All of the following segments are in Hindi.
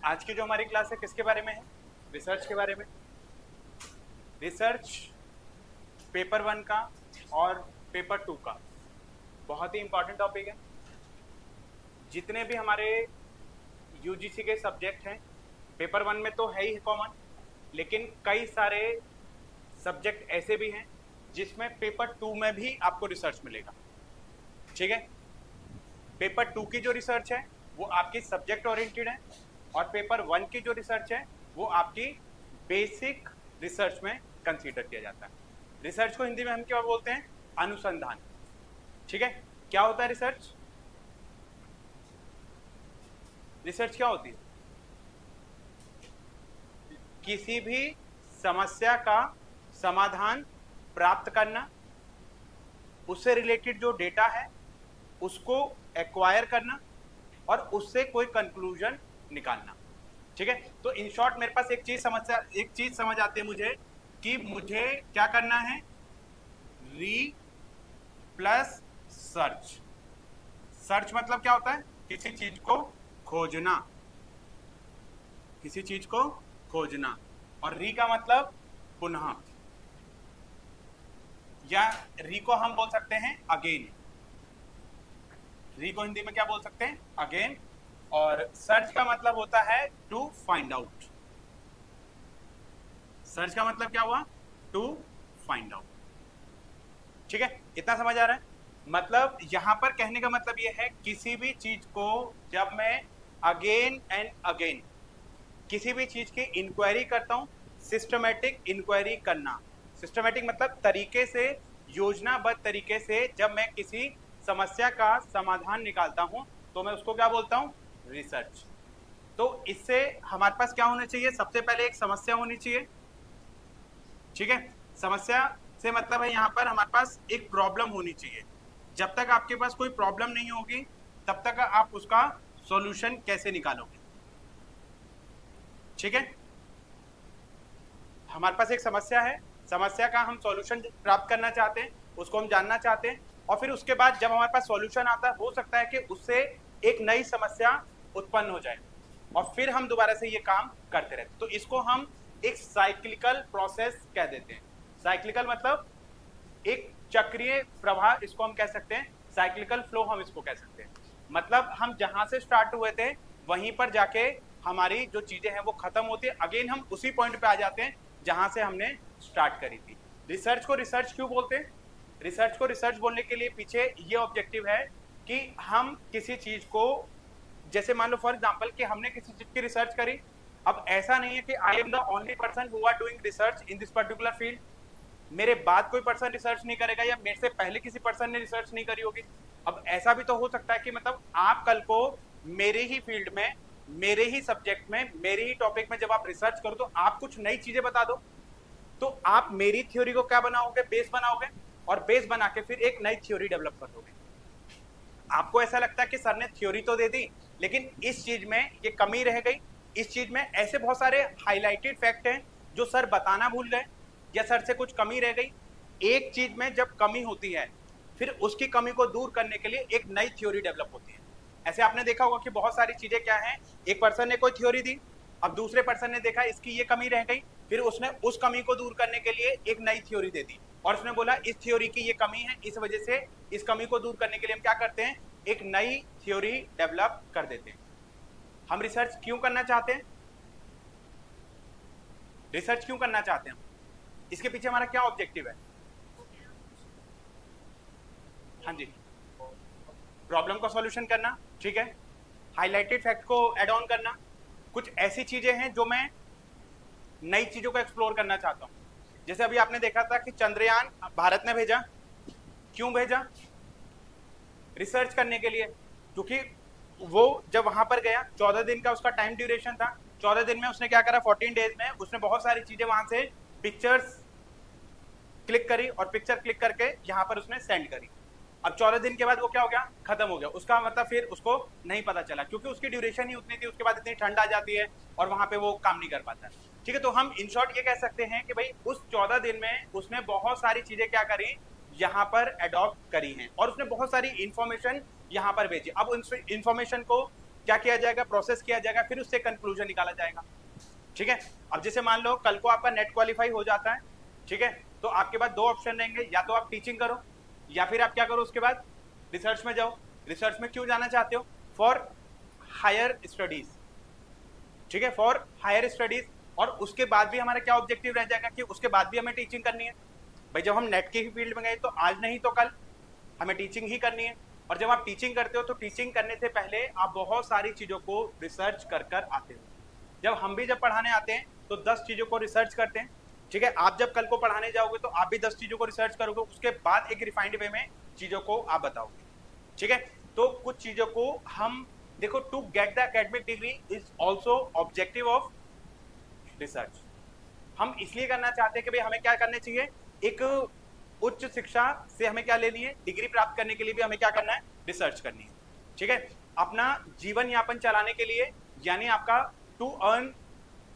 आज की जो हमारी क्लास है किसके बारे में है? रिसर्च के बारे में। रिसर्च पेपर 1 का और पेपर 2 का बहुत ही इंपॉर्टेंट टॉपिक है। जितने भी हमारे यूजीसी के सब्जेक्ट हैं, पेपर 1 में तो है ही कॉमन, लेकिन कई सारे सब्जेक्ट ऐसे भी हैं जिसमें पेपर 2 में भी आपको रिसर्च मिलेगा। ठीक है, पेपर 2 की जो रिसर्च है वो आपकी सब्जेक्ट ओरिएंटेड है और पेपर 1 की जो रिसर्च है वो आपकी बेसिक रिसर्च में कंसीडर किया जाता है। रिसर्च को हिंदी में हम क्या बोलते हैं? अनुसंधान। ठीक है, क्या होता है रिसर्च? रिसर्च क्या होती है? किसी भी समस्या का समाधान प्राप्त करना, उससे रिलेटेड जो डेटा है उसको एक्वायर करना और उससे कोई कंक्लूजन निकालना। ठीक है, तो इन शॉर्ट मेरे पास एक चीज समझ आती है मुझे कि मुझे क्या करना है? री प्लस सर्च। सर्च मतलब क्या होता है? किसी चीज को खोजना, किसी चीज को खोजना। और री का मतलब पुनः, या री को हम बोल सकते हैं अगेन। री को हिंदी में क्या बोल सकते हैं? अगेन। और सर्च का मतलब होता है टू फाइंड आउट। सर्च का मतलब क्या हुआ? To find out. ठीक है, इतना समझ आ रहा है? मतलब यहां पर कहने का मतलब यह है किसी भी चीज को जब मैं अगेन एंड अगेन किसी भी चीज की इंक्वायरी करता हूं, सिस्टमेटिक इंक्वायरी करना। सिस्टमेटिक मतलब तरीके से, योजनाबद्ध तरीके से जब मैं किसी समस्या का समाधान निकालता हूं तो मैं उसको क्या बोलता हूं? रिसर्च। तो इससे हमारे पास क्या होना चाहिए? सबसे पहले एक समस्या होनी चाहिए। ठीक है, समस्या से मतलब है यहाँ पर हमारे पास एक प्रॉब्लम होनी चाहिए। जब तक आपके पास कोई प्रॉब्लम नहीं होगी तब तक आप उसका सॉल्यूशन कैसे निकालोगे? ठीक है, हमारे पास एक समस्या है, समस्या का हम सॉल्यूशन प्राप्त करना चाहते हैं, उसको हम जानना चाहते हैं, और फिर उसके बाद जब हमारे पास सॉल्यूशन आता है हो सकता है कि उससे एक नई समस्या उत्पन्न हो जाए और फिर हम दोबारा से ये काम करते रहते। तो इसको हम एक साइक्लिकल प्रोसेस कह देते हैं। साइक्लिकल मतलब एक चक्रीय प्रवाह, इसको हम कह सकते हैं साइक्लिकल फ्लो, हम इसको कह सकते हैं। मतलब हम जहां से स्टार्ट हुए थे वहीं पर जाके हमारी जो चीजें हैं वो खत्म होती है, अगेन हम उसी पॉइंट पे आ जाते हैं जहां से हमने स्टार्ट करी थी। रिसर्च को रिसर्च क्यों बोलते हैं? रिसर्च को रिसर्च बोलने के लिए पीछे ये ऑब्जेक्टिव है कि हम किसी चीज को, जैसे मान लो फॉर एग्जांपल कि हमने किसी चीज की रिसर्च करी, अब ऐसा नहीं है कि I am the only person who are doing research in this particular field, मेरे बाद कोई पर्सन रिसर्च नहीं करेगा या मेरे से पहले किसी पर्सन ने रिसर्च नहीं करी होगी। अब ऐसा भी तो हो सकता है कि मतलब आप कल को मेरे ही फील्ड में, मेरे ही सब्जेक्ट में, मेरे ही टॉपिक में जब आप रिसर्च करो तो आप कुछ नई चीजें बता दो, तो आप मेरी थ्योरी को क्या बनाओगे? बेस बनाओगे, और बेस बना के फिर एक नई थ्योरी डेवलप कर दोगे। आपको ऐसा लगता है कि सर ने थ्योरी तो दे दी लेकिन इस चीज में ये कमी रह गई, इस चीज में ऐसे बहुत सारे हाईलाइटेड फैक्ट हैं जो सर बताना भूल गए या सर से कुछ कमी रह गई। एक चीज में जब कमी होती है फिर उसकी कमी को दूर करने के लिए एक नई थ्योरी डेवलप होती है। ऐसे आपने देखा होगा कि बहुत सारी चीजें क्या हैं, एक पर्सन ने कोई थ्योरी दी, अब दूसरे पर्सन ने देखा इसकी ये कमी रह गई, फिर उसने उस कमी को दूर करने के लिए एक नई थ्योरी दे दी और उसने बोला इस थ्योरी की ये कमी है, इस वजह से इस कमी को दूर करने के लिए हम क्या करते हैं? एक नई थ्योरी डेवलप कर देते हैं। हम रिसर्च क्यों करना चाहते हैं? रिसर्च क्यों करना चाहते हैं? इसके पीछे हमारा क्या ऑब्जेक्टिव है? हाँ जी, प्रॉब्लम का सॉल्यूशन करना। ठीक है, हाईलाइटेड फैक्ट को ऐड ऑन करना, कुछ ऐसी चीजें हैं जो मैं नई चीजों को एक्सप्लोर करना चाहता हूं। जैसे अभी आपने देखा था कि चंद्रयान भारत ने भेजा, क्यों भेजा? रिसर्च करने के लिए, क्योंकि वो जब वहां पर गया 14 दिन का उसका टाइम ड्यूरेशन था, 14 दिन में उसने क्या करा? 14 डेज में उसने बहुत सारी चीजें वहां से पिक्चर्स क्लिक करी और पिक्चर क्लिक करके यहाँ पर उसने सेंड करी। अब 14 दिन के बाद वो क्या हो गया? खत्म हो गया। उसका मतलब फिर उसको नहीं पता चला क्योंकि उसकी ड्यूरेशन ही उतनी थी, उसके बाद इतनी ठंड आ जाती है और वहां पे वो काम नहीं कर पाता। ठीक है, तो हम इन शॉर्ट ये कह सकते हैं कि भाई उस 14 दिन में उसने बहुत सारी चीजें क्या करी? यहाँ पर अडॉप्ट करी हैं और उसने बहुत सारी इंफॉर्मेशन यहाँ पर भेजी। अब उन इंफॉर्मेशन को क्या किया जाएगा, प्रोसेस किया जाएगा, फिर उससे कंक्लूजन निकाला जाएगा। ठीक है, अब जैसे मान लो कल को आपका नेट क्वालिफाई हो जाता है, ठीक है, तो आपके पास दो ऑप्शन रहेंगे, या तो आप टीचिंग करो या फिर आप क्या करो उसके बाद रिसर्च में जाओ। रिसर्च में क्यों जाना चाहते हो? फॉर हायर स्टडीज, ठीक है, फॉर हायर स्टडीज। और उसके बाद भी हमारा क्या ऑब्जेक्टिव रह जाएगा कि उसके बाद भी हमें टीचिंग करनी है। भाई जब हम नेट के ही फील्ड में गए तो आज नहीं तो कल हमें टीचिंग ही करनी है। और जब आप टीचिंग करते हो तो टीचिंग करने से पहले आप बहुत सारी चीजों को रिसर्च कर कर आते हो। जब हम भी जब पढ़ाने आते हैं तो 10 चीजों को रिसर्च करते हैं, ठीक है। आप जब कल को पढ़ाने जाओगे तो आप भी 10 चीजों को रिसर्च करोगे, उसके बाद एक रिफाइंड वे में चीजों को आप बताओगे, ठीक है। तो कुछ चीजों को हम देखो, to get the academic degree is also objective of research. हम इसलिए करना चाहते हैं कि भाई हमें क्या करने चाहिए, एक उच्च शिक्षा से हमें क्या लेनी है, डिग्री प्राप्त करने के लिए भी हमें क्या करना है, रिसर्च करनी है, ठीक है। अपना जीवन यापन चलाने के लिए, यानी आपका to earn,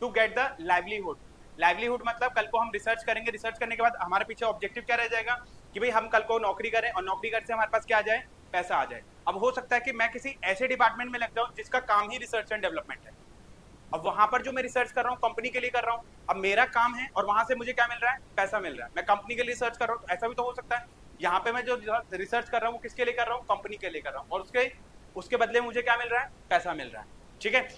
to get the livelihood. Livelihood मतलब कल को हम रिसर्च करेंगे, रिसर्च करने के बाद हमारे पीछे ऑब्जेक्टिव क्या रह जाएगा कि भाई हम कल को नौकरी करें और नौकरी करने से हमारे पास क्या आ जाए, पैसा आ जाए। अब हो सकता है कि मैं किसी ऐसे डिपार्टमेंट में लग जाऊं जिसका काम ही रिसर्च एंड डेवलपमेंट है। अब वहां पर जो मैं रिसर्च कर रहा हूँ कंपनी के लिए कर रहा हूँ, अब मेरा काम है और वहां से मुझे क्या मिल रहा है, पैसा मिल रहा है। मैं कंपनी के लिए रिसर्च कर रहा हूँ, ऐसा भी तो हो सकता है। यहाँ पे मैं जो रिसर्च कर रहा हूँ किसके लिए कर रहा हूँ, कंपनी के लिए कर रहा हूँ, और उसके बदले मुझे क्या मिल रहा है, पैसा मिल रहा है, ठीक है।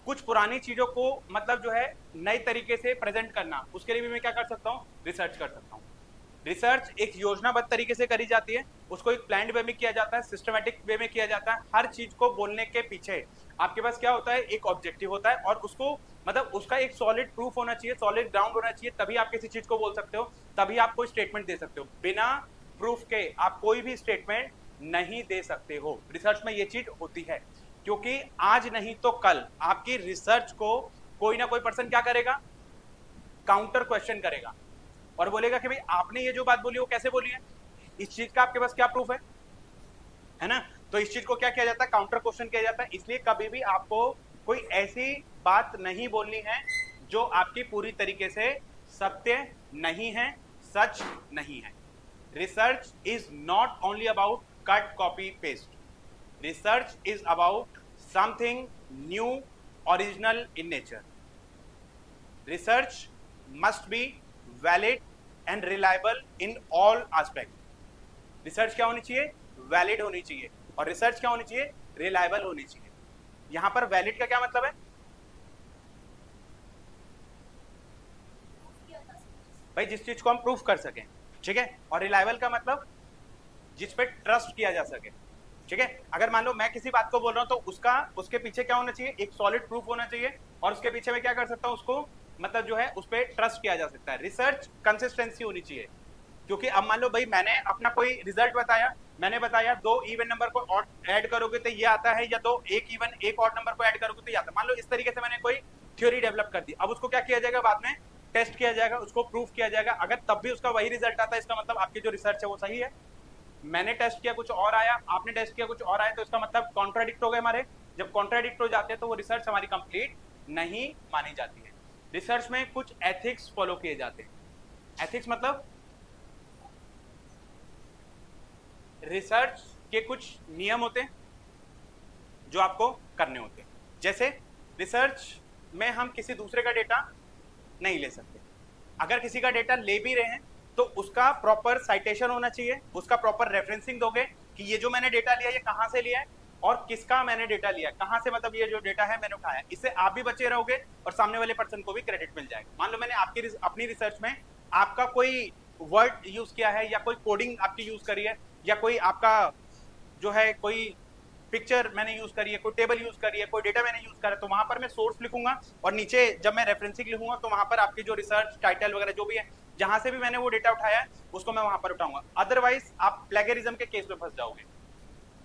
कुछ पुरानी चीजों को मतलब जो है नए तरीके से प्रेजेंट करना, उसके लिए भी मैं क्या कर सकता हूँ, रिसर्च कर सकता हूँ। रिसर्च एक योजनाबद्ध तरीके से करी जाती है, उसको एक प्लान्ड वे में किया जाता है, सिस्टमैटिक वे में किया जाता है। हर चीज को बोलने के पीछे आपके पास क्या होता है, एक ऑब्जेक्टिव होता है, और उसको मतलब उसका एक सॉलिड प्रूफ होना चाहिए, सॉलिड ग्राउंड होना चाहिए, तभी आप किसी चीज को बोल सकते हो, तभी आप कोई स्टेटमेंट दे सकते हो। बिना प्रूफ के आप कोई भी स्टेटमेंट नहीं दे सकते हो। रिसर्च में ये चीज होती है, क्योंकि आज नहीं तो कल आपकी रिसर्च को कोई ना कोई पर्सन क्या करेगा, काउंटर क्वेश्चन करेगा और बोलेगा कि भाई आपने ये जो बात बोली वो कैसे बोली है, इस चीज का आपके पास क्या प्रूफ है ना। तो इस चीज को क्या किया जाता है, काउंटर क्वेश्चन किया जाता है। इसलिए कभी भी आपको कोई ऐसी बात नहीं बोलनी है जो आपकी पूरी तरीके से सत्य नहीं है, सच नहीं है। Research is not only about cut copy paste, research is about something new, original in nature. Research must be valid and reliable in all aspect. Research क्या होनी चाहिए, वैलिड होनी चाहिए, और रिसर्च क्या होनी चाहिए, रिलायबल होनी चाहिए। यहां पर वैलिड का क्या मतलब है, भाई जिस चीज को हम प्रूफ कर सकें, ठीक है। और रिलायबल का मतलब जिस पे ट्रस्ट किया जा सके, ठीक है। अगर मान लो मैं किसी बात को बोल रहा हूं तो उसके पीछे क्या होना चाहिए, एक सॉलिड प्रूफ होना चाहिए, और उसके पीछे मैं क्या कर सकता हूं, उसको मतलब जो है उस पर ट्रस्ट किया जा सकता है। रिसर्च कंसिस्टेंसी होनी चाहिए, क्योंकि अब मान लो भाई मैंने अपना कोई रिजल्ट बताया, मैंने बताया 2 इवन नंबर को और ऐड करोगे तो ये आता है, या 2 एक ऑड नंबर को ऐड करोगे तो ये आता है। मान लो इस तरीके से मैंने कोई थ्योरी डेवलप कर दी, अब उसको क्या किया जाएगा, बाद में टेस्ट किया जाएगा, उसको प्रूफ किया जाएगा। अगर तब भी उसका वही रिजल्ट आता है, इसका मतलब आपकी जो रिसर्च है वो सही है। मैंने टेस्ट किया कुछ और आया, आपने टेस्ट किया कुछ और आया, तो इसका मतलब कॉन्ट्राडिक्ट हो गए हमारे। जब कॉन्ट्राडिक्ट हो जाते हैं तो वो रिसर्च हमारी कंप्लीट नहीं मानी जाती है। रिसर्च में कुछ एथिक्स फॉलो किए जाते हैं। एथिक्स मतलब रिसर्च के कुछ नियम होते हैं जो आपको करने होते हैं। जैसे रिसर्च में हम किसी दूसरे का डेटा नहीं ले सकते। अगर किसी का डेटा ले भी रहे हैं तो उसका प्रॉपर साइटेशन होना चाहिए, उसका प्रॉपर रेफरेंसिंग दोगे कि ये जो मैंने डेटा लिया ये कहां से लिया है और किसका मैंने डेटा लिया, कहां से, मतलब ये जो डेटा है मैंने उठाया। इससे आप भी बचे रहोगे और सामने वाले पर्सन को भी क्रेडिट मिल जाएगा। मान लो मैंने अपनी रिसर्च में आपका कोई वर्ड यूज किया है, या कोई कोडिंग आपकी यूज करी है, या कोई आपका जो है कोई पिक्चर मैंने यूज करी है, कोई टेबल यूज करी है, कोई डेटा मैंने यूज करा है, तो वहां पर मैं सोर्स लिखूंगा और नीचे जब मैं रेफरेंसिंग लिखूंगा तो वहां पर आपकी जो रिसर्च टाइटल वगैरह जो भी है, जहां से भी मैंने वो डेटा उठाया है उसको मैं वहां पर उठाऊंगा। अदरवाइज आप प्लेगरिज्म के केस में फंस जाओगे।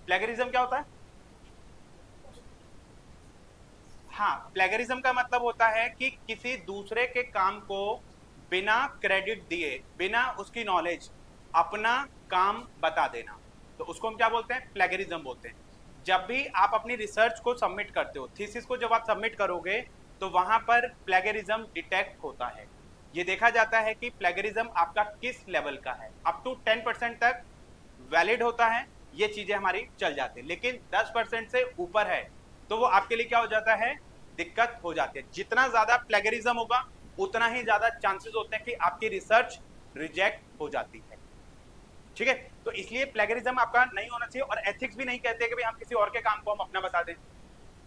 प्लेगरिज्म क्या होता है? हाँ, प्लेगरिज्म का मतलब होता है कि किसी दूसरे के काम को बिना क्रेडिट दिए, बिना उसकी नॉलेज, अपना काम बता देना, तो उसको हम क्या बोलते हैं? प्लेगरिज्म बोलते हैं। जब भी आप अपनी रिसर्च को सबमिट करते हो, थीसिस को जब आप सबमिट करोगे तो वहां पर प्लेगरिज्म डिटेक्ट होता है। ये देखा जाता है कि प्लेगरिज्म आपका किस लेवल का है। अप टू 10% तक वैलिड होता है, ये चीजें हमारी चल जाती है, लेकिन 10% से ऊपर है तो वो आपके लिए क्या हो जाता है, दिक्कत हो जाती है। जितना ज्यादा प्लेगरिज्म होगा उतना ही ज्यादा चांसेस होते हैं कि आपकी रिसर्च रिजेक्ट हो जाती है। ठीक है, तो इसलिए प्लेगरिज्म आपका नहीं होना चाहिए। और एथिक्स भी नहीं कहते कि भाई हम किसी और के काम को हम अपना बता दें।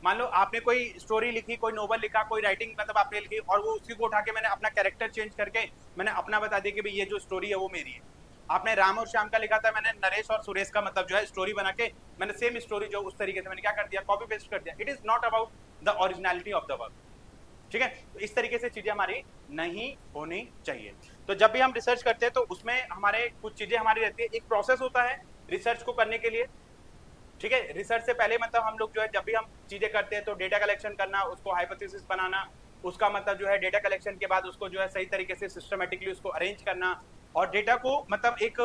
मान लो आपने कोई स्टोरी लिखी, कोई नोवेल लिखा, कोई राइटिंग मतलब आपने लिखी, और वो उसी को उठा के मैंने अपना कैरेक्टर चेंज करके मैंने अपना बता दिया कि भाई ये जो स्टोरी है वो मेरी है। आपने राम और श्याम का लिखा था, मैंने नरेश और सुरेश का मतलब जो है स्टोरी बना के मैंने सेम स्टोरी जो उस तरीके से मैंने क्या कर दिया, कॉपी पेस्ट कर दिया। It is not about the originality of the work. ठीक है, तो इस तरीके से चीजें हमारी नहीं होनी चाहिए। तो जब भी हम रिसर्च करते हैं तो उसमें हमारे कुछ चीजें हमारी रहती है। एक प्रोसेस होता है रिसर्च को करने के लिए। ठीक है, रिसर्च से पहले मतलब हम लोग जो है जब भी हम चीजें करते हैं तो डेटा कलेक्शन करना, उसको हाइपोथेसिस बनाना, उसका मतलब जो है डेटा कलेक्शन के बाद उसको जो है सही तरीके से सिस्टमेटिकली उसको अरेंज करना, और डेटा को मतलब एक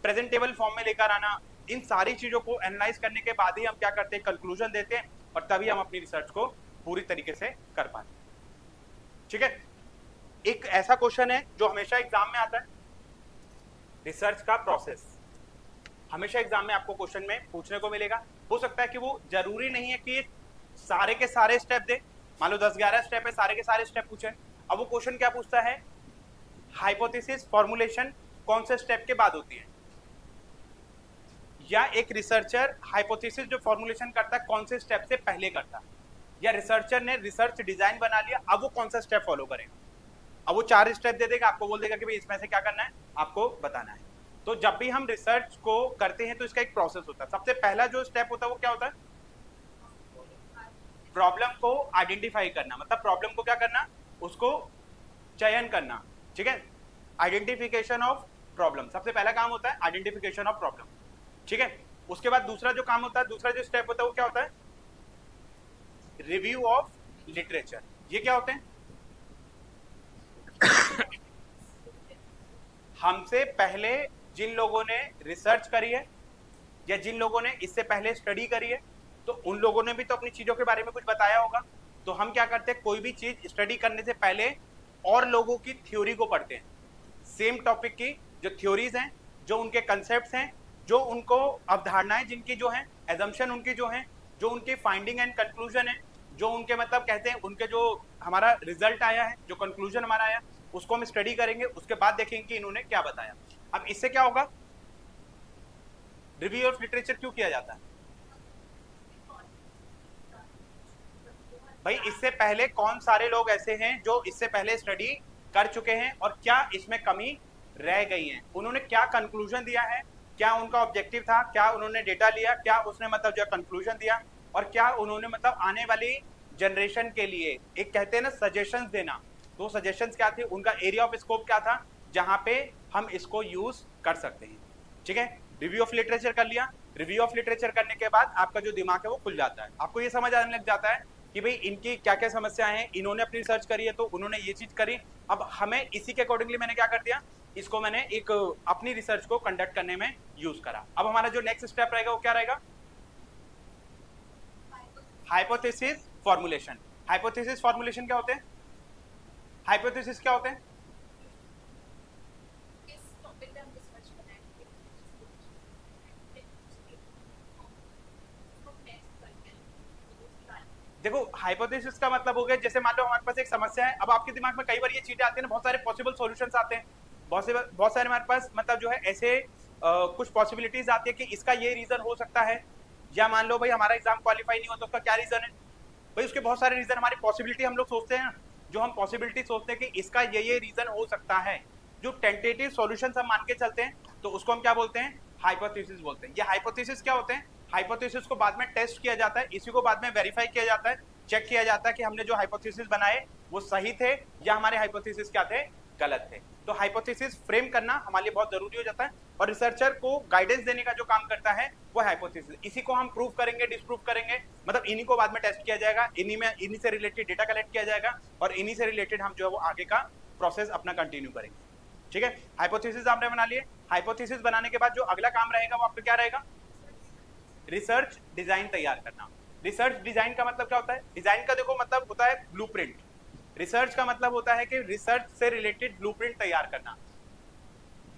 प्रेजेंटेबल फॉर्म में लेकर आना। इन सारी चीजों को एनालाइज करने के बाद ही हम क्या करते हैं, कंक्लूजन देते हैं, और तभी हम अपनी रिसर्च को पूरी तरीके से कर पाते हैं। ठीक है, एक ऐसा क्वेश्चन है जो हमेशा एग्जाम में आता है, रिसर्च का प्रोसेस। हमेशा एग्जाम में आपको क्वेश्चन में पूछने को मिलेगा। हो सकता है कि वो जरूरी नहीं है कि सारे के सारे स्टेप दे, मान लो 10-11 स्टेप है, सारे के सारे स्टेप पूछे। अब वो क्वेश्चन क्या पूछता है, हाइपोथेसिस फॉर्मुलेशन कौन से स्टेप के बाद होती है, या एक रिसर्चर हाइपोथेसिस जो फॉर्मुलेशन करता है कौन से स्टेप से पहले करता है, या रिसर्चर ने रिसर्च डिजाइन बना लिया अब वो कौन सा स्टेप फॉलो करेगा। अब वो 4 स्टेप दे देगा, आपको बोल देगा कि भाई इसमें से क्या करना है, आपको बताना है। तो जब भी हम रिसर्च को करते हैं तो इसका एक प्रोसेस होता है। सबसे पहला जो स्टेप होता है वो क्या होता है, प्रॉब्लम को आइडेंटिफाई करना, मतलब प्रॉब्लम को क्या करना, उसको चयन करना। ठीक है, आइडेंटिफिकेशन ऑफ प्रॉब्लम, सबसे पहला काम होता है आइडेंटिफिकेशन ऑफ प्रॉब्लम। ठीक है, उसके बाद दूसरा जो काम होता है, दूसरा जो स्टेप होता है वो क्या होता है, रिव्यू ऑफ लिटरेचर। ये क्या होते हैं, हमसे पहले जिन लोगों ने रिसर्च करी है या जिन लोगों ने इससे पहले स्टडी करी है, तो उन लोगों ने भी तो अपनी चीजों के बारे में कुछ बताया होगा। तो हम क्या करते हैं, कोई भी चीज स्टडी करने से पहले और लोगों की थ्योरी को पढ़ते हैं, सेम टॉपिक की जो थ्योरीज हैं, जो उनके कंसेप्ट्स हैं, जो उनको अवधारणाएं जिनकी जो हैं, एजम्पशन उनकी जो हैं, जो उनकी फाइंडिंग एंड कंक्लूजन है, जो उनके मतलब कहते हैं उनके जो हमारा रिजल्ट आया है, जो कंक्लूजन हमारा आया, उसको हम स्टडी करेंगे। उसके बाद देखेंगे कि इन्होंने क्या बताया। अब इससे क्या होगा, रिव्यू ऑफ लिटरेचर क्यों किया जाता है भाई, इससे पहले कौन सारे लोग ऐसे हैं जो इससे पहले स्टडी कर चुके हैं और क्या इसमें कमी रह गई है, उन्होंने क्या कंक्लूजन दिया है, क्या उनका ऑब्जेक्टिव था, क्या उन्होंने डेटा लिया, क्या उसने मतलब जो कंक्लूजन दिया, और क्या उन्होंने मतलब आने वाली जनरेशन के लिए एक कहते हैं ना सजेशंस देना, तो सजेशंस क्या थे, उनका एरिया ऑफ स्कोप क्या था जहां पे हम इसको यूज कर सकते हैं। ठीक है, रिव्यू ऑफ लिटरेचर कर लिया। रिव्यू ऑफ लिटरेचर करने के बाद आपका जो दिमाग है वो खुल जाता है, आपको ये समझ आने लग जाता है कि भाई इनकी क्या क्या समस्याएं हैं, इन्होंने अपनी रिसर्च करी है तो उन्होंने ये चीज करी। अब हमें इसी के अकॉर्डिंगली मैंने क्या कर दिया, इसको मैंने एक अपनी रिसर्च को कंडक्ट करने में यूज करा। अब हमारा जो नेक्स्ट स्टेप रहेगा वो क्या रहेगा, हाइपोथेसिस फॉर्मुलेशन। हाइपोथेसिस फॉर्मुलेशन क्या होते हैं, हाइपोथेसिस क्या होते हैं, देखो हाइपोथेसिस का मतलब हो गया, जैसे मान लो हमारे पास एक समस्या है, अब आपके दिमाग में कई बार ये चीजें आती है ना, बहुत सारे पॉसिबल सॉल्यूशंस आते हैं, बहुत सारे हमारे पास मतलब जो है ऐसे कुछ पॉसिबिलिटीज आती है कि इसका ये रीजन हो सकता है, या मान लो भाई हमारा एग्जाम क्वालिफाई नहीं हुआ तो उसका क्या रीजन है भाई, उसके बहुत सारे रीजन, हमारी पॉसिबिलिटी हम लोग सोचते हैं, जो हम पॉसिबिलिटी सोचते हैं कि इसका ये रीजन हो सकता है, जो टेंटेटिव सॉल्यूशंस हम मान के चलते हैं, तो उसको हम क्या बोलते हैं, हाइपोथेसिस बोलते हैं। ये हाइपोथेसिस क्या होते हैं, हाइपोथेसिस को बाद में टेस्ट किया जाता है, इसी को बाद में वेरीफाई किया जाता है, चेक किया जाता है कि हमने जो हाइपोथेसिस बनाए वो सही थे या हमारे हाइपोथेसिस क्या थे, गलत थे। तो हाइपोथेसिस फ्रेम करना हमारे लिए बहुत जरूरी हो जाता है, और रिसर्चर को गाइडेंस देने का जो काम करता है वो हाइपोथेसिस, इसी को हम प्रूव करेंगे, डिस्प्रूव करेंगे, मतलब इन्हीं को बाद में टेस्ट किया जाएगा, इन्हीं से रिलेटेड डेटा कलेक्ट किया जाएगा, और इन्हीं से रिलेटेड हम जो है वो आगे का प्रोसेस अपना कंटिन्यू करेंगे। ठीक है, हाइपोथेसिस आपने बना लिए। हाइपोथेसिस बनाने के बाद जो अगला काम रहेगा वो आपका क्या रहेगा, रिसर्च डिजाइन तैयार करना। रिसर्च डिजाइन का मतलब क्या होता है, डिजाइन का देखो मतलब होता है ब्लूप्रिंट, रिसर्च का मतलब होता है कि रिसर्च से रिलेटेड ब्लूप्रिंट तैयार करना।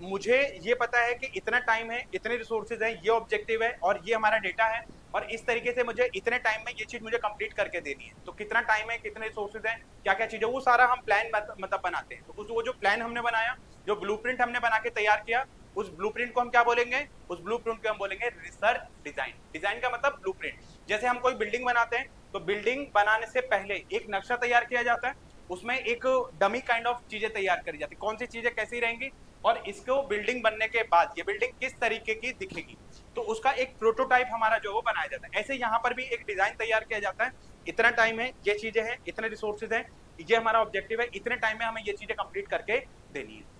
मुझे ये पता है कि इतना टाइम है, इतने रिसोर्सेज हैं, ये ऑब्जेक्टिव है और ये हमारा डेटा है, और इस तरीके से मुझे इतने टाइम में ये चीज मुझे कंप्लीट करके देनी है, तो कितना टाइम है, कितने रिसोर्सेज हैं, क्या क्या चीजें, वो सारा हम प्लान मतलब बनाते हैं। तो वो जो प्लान हमने बनाया, जो ब्लूप्रिंट हमने बना के तैयार किया, उस ब्लूप्रिंट को हम क्या बोलेंगे, उस ब्लूप्रिंट को हम बोलेंगे रिसर्च डिजाइन। डिजाइन का मतलब ब्लूप्रिंट। जैसे हम कोई बिल्डिंग बनाते हैं तो बिल्डिंग बनाने से पहले एक नक्शा तैयार किया जाता है, उसमें एक डमी काइंड ऑफ चीजें तैयार करी जाती है, कौन सी चीजें कैसी रहेंगी, और इसको बिल्डिंग बनने के बाद ये बिल्डिंग किस तरीके की दिखेगी, तो उसका एक प्रोटोटाइप हमारा जो वो बनाया जाता है। ऐसे यहाँ पर भी एक डिजाइन तैयार किया जाता है, इतना टाइम है, ये चीजें हैं, इतने रिसोर्सेज हैं, ये हमारा ऑब्जेक्टिव है, इतने टाइम में हमें ये चीजें कंप्लीट करके देनी है।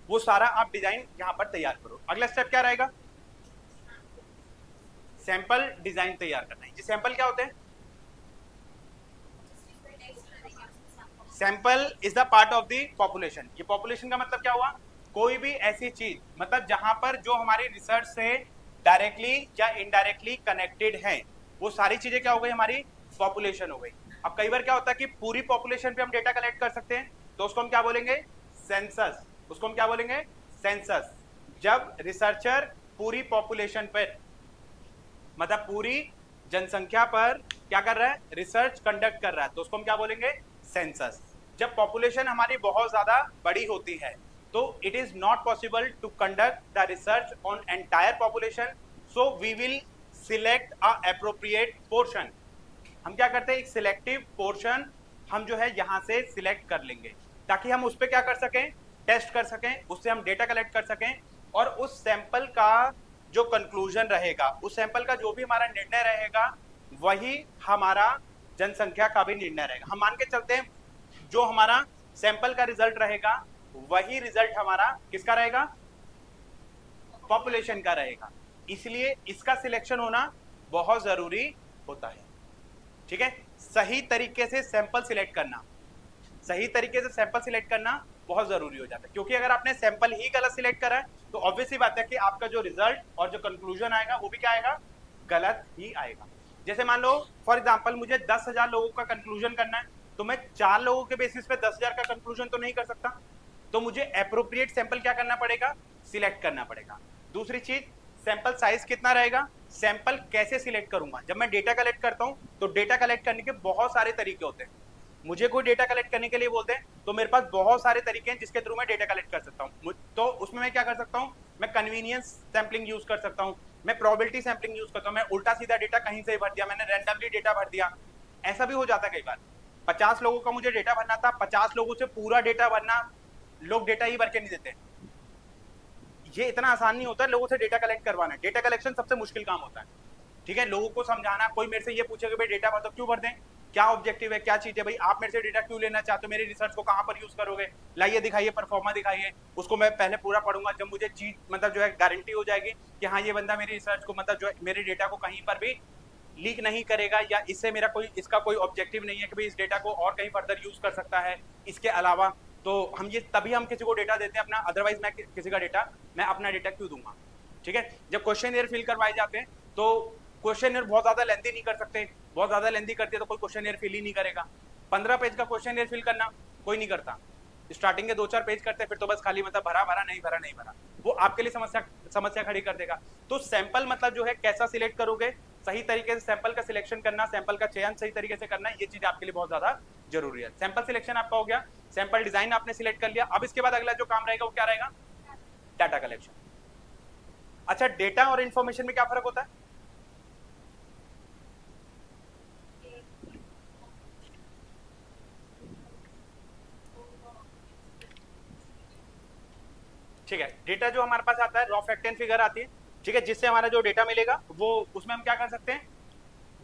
वो सारा आप डिजाइन यहाँ पर तैयार करो। अगला स्टेप क्या रहेगा, सैंपल डिजाइन तैयार करना है। ये सैंपल क्या होते हैं, sample is the part of the population. ये पॉपुलेशन का मतलब क्या हुआ, कोई भी ऐसी चीज, मतलब जहां पर जो हमारी रिसर्च से डायरेक्टली या इनडायरेक्टली कनेक्टेड है, वो सारी चीजें क्या हो गई, हमारी पॉपुलेशन हो गई। अब कई बार क्या होता है कि पूरी पॉपुलेशन पे हम डेटा कलेक्ट कर सकते हैं, तो उसको हम क्या बोलेंगे, सेंसस। उसको हम क्या बोलेंगे, सेंसस। जब रिसर्चर पूरी पॉपुलेशन पर, मतलब पूरी जनसंख्या पर क्या कर रहा है, रिसर्च कंडक्ट कर रहा है, तो उसको हम क्या बोलेंगे, सेंसस। जब पॉपुलेशन हमारी बहुत ज्यादा बड़ी होती है तो it is not possible to conduct the research on entire population, so we will select a appropriate portion. हम क्या करते हैं, एक सिलेक्टिव पोर्शन हम जो है यहां से सिलेक्ट कर लेंगे, ताकि हम उस पर क्या कर सकें, टेस्ट कर सकें, उससे हम डेटा कलेक्ट कर सकें, और उस सैंपल का जो कंक्लूजन रहेगा, उस सैंपल का जो भी हमारा निर्णय रहेगा, वही हमारा जनसंख्या का भी निर्णय रहेगा। हम मान के चलते हैं जो हमारा सैंपल का रिजल्ट रहेगा, वही रिजल्ट हमारा किसका रहेगा, पॉपुलेशन का रहेगा। इसलिए इसका सिलेक्शन होना बहुत जरूरी होता है। ठीक है, सही तरीके से सैंपल सिलेक्ट करना, सही तरीके से सैंपल सिलेक्ट करना बहुत जरूरी हो जाता है, क्योंकि अगर आपने सैंपल ही गलत सिलेक्ट करा है तो ऑब्वियसली बात है कि आपका जो रिजल्ट और जो कंक्लूजन आएगा वो भी क्या आएगा, गलत ही आएगा। जैसे मान लो फॉर एग्जांपल मुझे 10,000 लोगों का कंक्लूजन करना है, तो मैं 4 लोगों के बेसिस पे 10,000 का कंक्लूजन तो नहीं कर सकता, तो मुझे एप्रोप्रिएट सैंपल क्या करना पड़ेगा, सिलेक्ट करना पड़ेगा। दूसरी चीज, सैंपल साइज कितना रहेगा, सैंपल कैसे सिलेक्ट करूंगा। जब मैं डेटा कलेक्ट करता हूं तो डेटा कलेक्ट करने के बहुत सारे तरीके होते हैं। मुझे कोई डेटा कलेक्ट करने के लिए बोलते हैं तो मेरे पास बहुत सारे तरीके हैं जिसके थ्रू मैं डेटा कलेक्ट कर सकता हूँ। तो उसमें मैं क्या कर सकता हूँ, मैं कन्वीनियंस सैम्पलिंग यूज कर सकता हूँ, मैं प्रोबेबिलिटी सैम्पलिंग यूज करता हूँ, मैं उल्टा सीधा डेटा कहीं से भर दिया, मैंने रैंडमली डेटा भर दिया। ऐसा भी हो जाता है कई बार, 50 लोगों का मुझे डेटा भरना था, 50 लोगों से पूरा डेटा भरना, लोग डेटा ही भर के नहीं देते। ये इतना आसान नहीं होता है लोगों से डेटा कलेक्ट करवाना। डेटा कलेक्शन सबसे मुश्किल काम होता है। ठीक है, लोगों को समझाना, कोई मेरे से ये पूछेगा भाई डेटा भर दो, क्यों भर दें, क्या ऑब्जेक्टिव है, क्या चीज है, भाई आप मेरे से डेटा क्यों लेना चाहते हो, मेरी रिसर्च को कहां पर यूज करोगे, लाइए दिखाइए, परफॉर्मा दिखाइए, उसको मैं पहले पूरा पढ़ूंगा। जब मुझे चीज मतलब जो है गारंटी हो जाएगी कि हाँ ये बंदा मेरी रिसर्च को मतलब जो है मेरे डेटा को कहीं पर भी लीक नहीं करेगा, या इससे मेरा कोई इसका कोई ऑब्जेक्टिव नहीं है कि भाई इस डेटा को और कहीं फर्दर यूज कर सकता है इसके अलावा, तो हम ये तभी हम किसी को डेटा देते हैं अपना, अदरवाइज मैं किसी का डेटा, मैं अपना डेटा क्यों दूंगा। ठीक है, जब क्वेश्चन फिल करवाए जाते हैं तो क्वेश्चन बहुत ज्यादा लेंथी नहीं कर सकते, बहुत ज्यादा लेंथी करते तो कोई क्वेश्चन फिल ही नहीं करेगा। 15 पेज का क्वेश्चन फिल करना कोई नहीं करता, स्टार्टिंग के 2-4 पेज करते, फिर तो बस खाली मतलब भरा भरा नहीं भरा नहीं भरा, वो आपके लिए समस्या खड़ी कर देगा। तो सैंपल मतलब जो है कैसा सिलेक्ट करोगे, सही तरीके से सैंपल का सिलेक्शन करना, सैंपल का चयन सही तरीके से करना, ये चीज आपके लिए बहुत ज्यादा जरूरी है। सैंपल सिलेक्शन आपका हो गया, सैंपल डिजाइन आपने सिलेक्ट कर लिया। अब इसके बाद अगला जो काम रहेगा वो क्या रहेगा, डाटा कलेक्शन। अच्छा, डेटा और इंफॉर्मेशन में क्या फर्क होता है, ठीक है, डेटा जो हमारे पास आता है रॉ फैक्ट एंड फिगर आती है, ठीक है, जिससे हमारा जो डेटा मिलेगा वो उसमें हम क्या कर सकते हैं,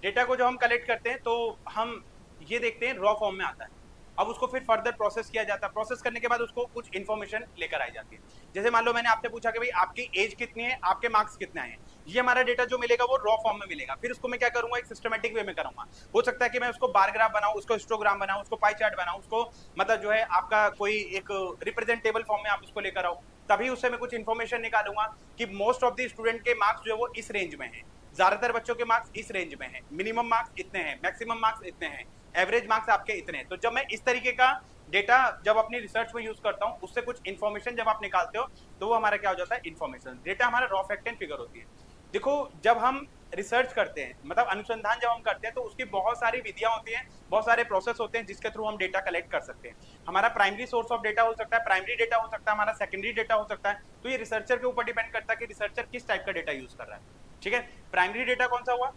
डेटा को जो हम कलेक्ट करते हैं तो हम ये देखते हैं रॉ फॉर्म में आता है। अब उसको फिर फर्दर प्रोसेस किया जाता है, प्रोसेस करने के बाद उसको कुछ इन्फॉर्मेशन लेकर आई जाती है। जैसे मान लो मैंने आपसे पूछा कि भाई आपकी एज कितनी है, आपके मार्क्स कितने आए हैं, ये हमारा डेटा जो मिलेगा वो रॉ फॉर्म में मिलेगा। फिर उसको मैं क्या करूंगा, एक सिस्टमेटिक वे में करूंगा। हो सकता है कि मैं उसको बार ग्राफ बनाऊं, उसको हिस्टोग्राम बनाऊं, उसको पाई चार्ट बनाऊं, उसको मतलब जो है आपका कोई एक रिप्रेजेंटेबल फॉर्म में आप उसको लेकर आओ, तभी उससे मैं कुछ इन्फॉर्मेशन निकालूंगा कि मोस्ट ऑफ द स्टूडेंट के मार्क्स जो है वो इस रेंज में है, ज्यादातर बच्चों के मार्क्स इस रेंज में है, मिनिमम मार्क्स इतने हैं, मैक्सिमम मार्क्स इतने हैं, एवरेज मार्क्स आपके इतने हैं। तो जब मैं इस तरीके का डेटा जब अपनी रिसर्च में यूज करता हूं, उससे कुछ इन्फॉर्मेशन जब आप निकालते हो तो वो हमारा क्या हो जाता है, इन्फॉर्मेशन। डेटा हमारा रॉ फैक्ट एंड फिगर होती है। देखो, जब हम रिसर्च करते हैं, मतलब अनुसंधान जब हम करते हैं तो उसकी बहुत सारी विधियां होती हैं, बहुत सारे प्रोसेस होते हैं जिसके थ्रू हम डेटा कलेक्ट कर सकते हैं। हमारा प्राइमरी सोर्स ऑफ डेटा हो सकता है, प्राइमरी डेटा हो सकता है, हमारा सेकेंडरी डेटा हो सकता है। तो ये रिसर्चर के ऊपर डिपेंड करता है कि रिसर्चर किस टाइप का डेटा यूज कर रहा है। ठीक है, प्राइमरी डेटा कौन सा हुआ?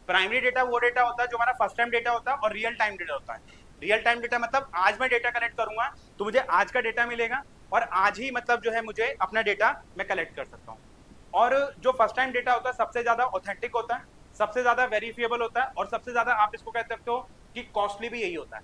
प्राइमरी डेटा वो डेटा होता है जो हमारा फर्स्ट टाइम डेटा होता है और रियल टाइम डेटा होता है। रियल टाइम डेटा मतलब आज मैं डेटा कलेक्ट करूंगा तो मुझे आज का डेटा मिलेगा और आज ही मतलब जो है मुझे अपना डेटा मैं कलेक्ट कर सकता हूँ। और जो फर्स्ट टाइम डेटा होता है सबसे ज्यादा ऑथेंटिक होता है, सबसे ज्यादा वेरीफिएबल होता है और सबसे ज्यादा आप इसको कह सकते हो कि कॉस्टली भी यही होता है।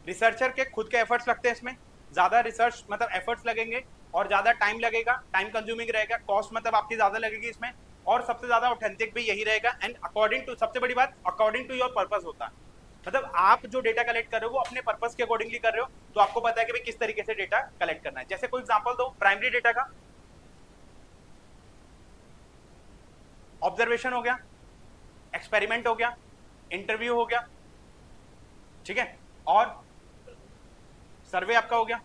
रिसर्चर के खुद के एफर्ट्स लगते हैं इसमें, ज्यादा रिसर्च मतलब एफर्ट्स लगेंगे और ज्यादा टाइम लगेगा, टाइम कंज्यूमिंग रहेगा, कॉस्ट मतलब आपकी ज्यादा लगेगी इसमें, और सबसे ज्यादा ऑथेंटिक भी यही रहेगा। एंड अकॉर्डिंग टू, सबसे बड़ी बात, अकॉर्डिंग टू योर पर्पस होता है। मतलब आप जो डेटा कलेक्ट कर रहे हो वो अपने पर्पस के अकॉर्डिंगली कर रहे हो, तो आपको पता है कि भाई किस तरीके से डेटा कलेक्ट करना है। जैसे कोई एग्जांपल दो प्राइमरी डेटा का। ऑब्जर्वेशन हो गया, एक्सपेरिमेंट हो गया, इंटरव्यू हो गया, ठीक है, और सर्वे आपका हो गया।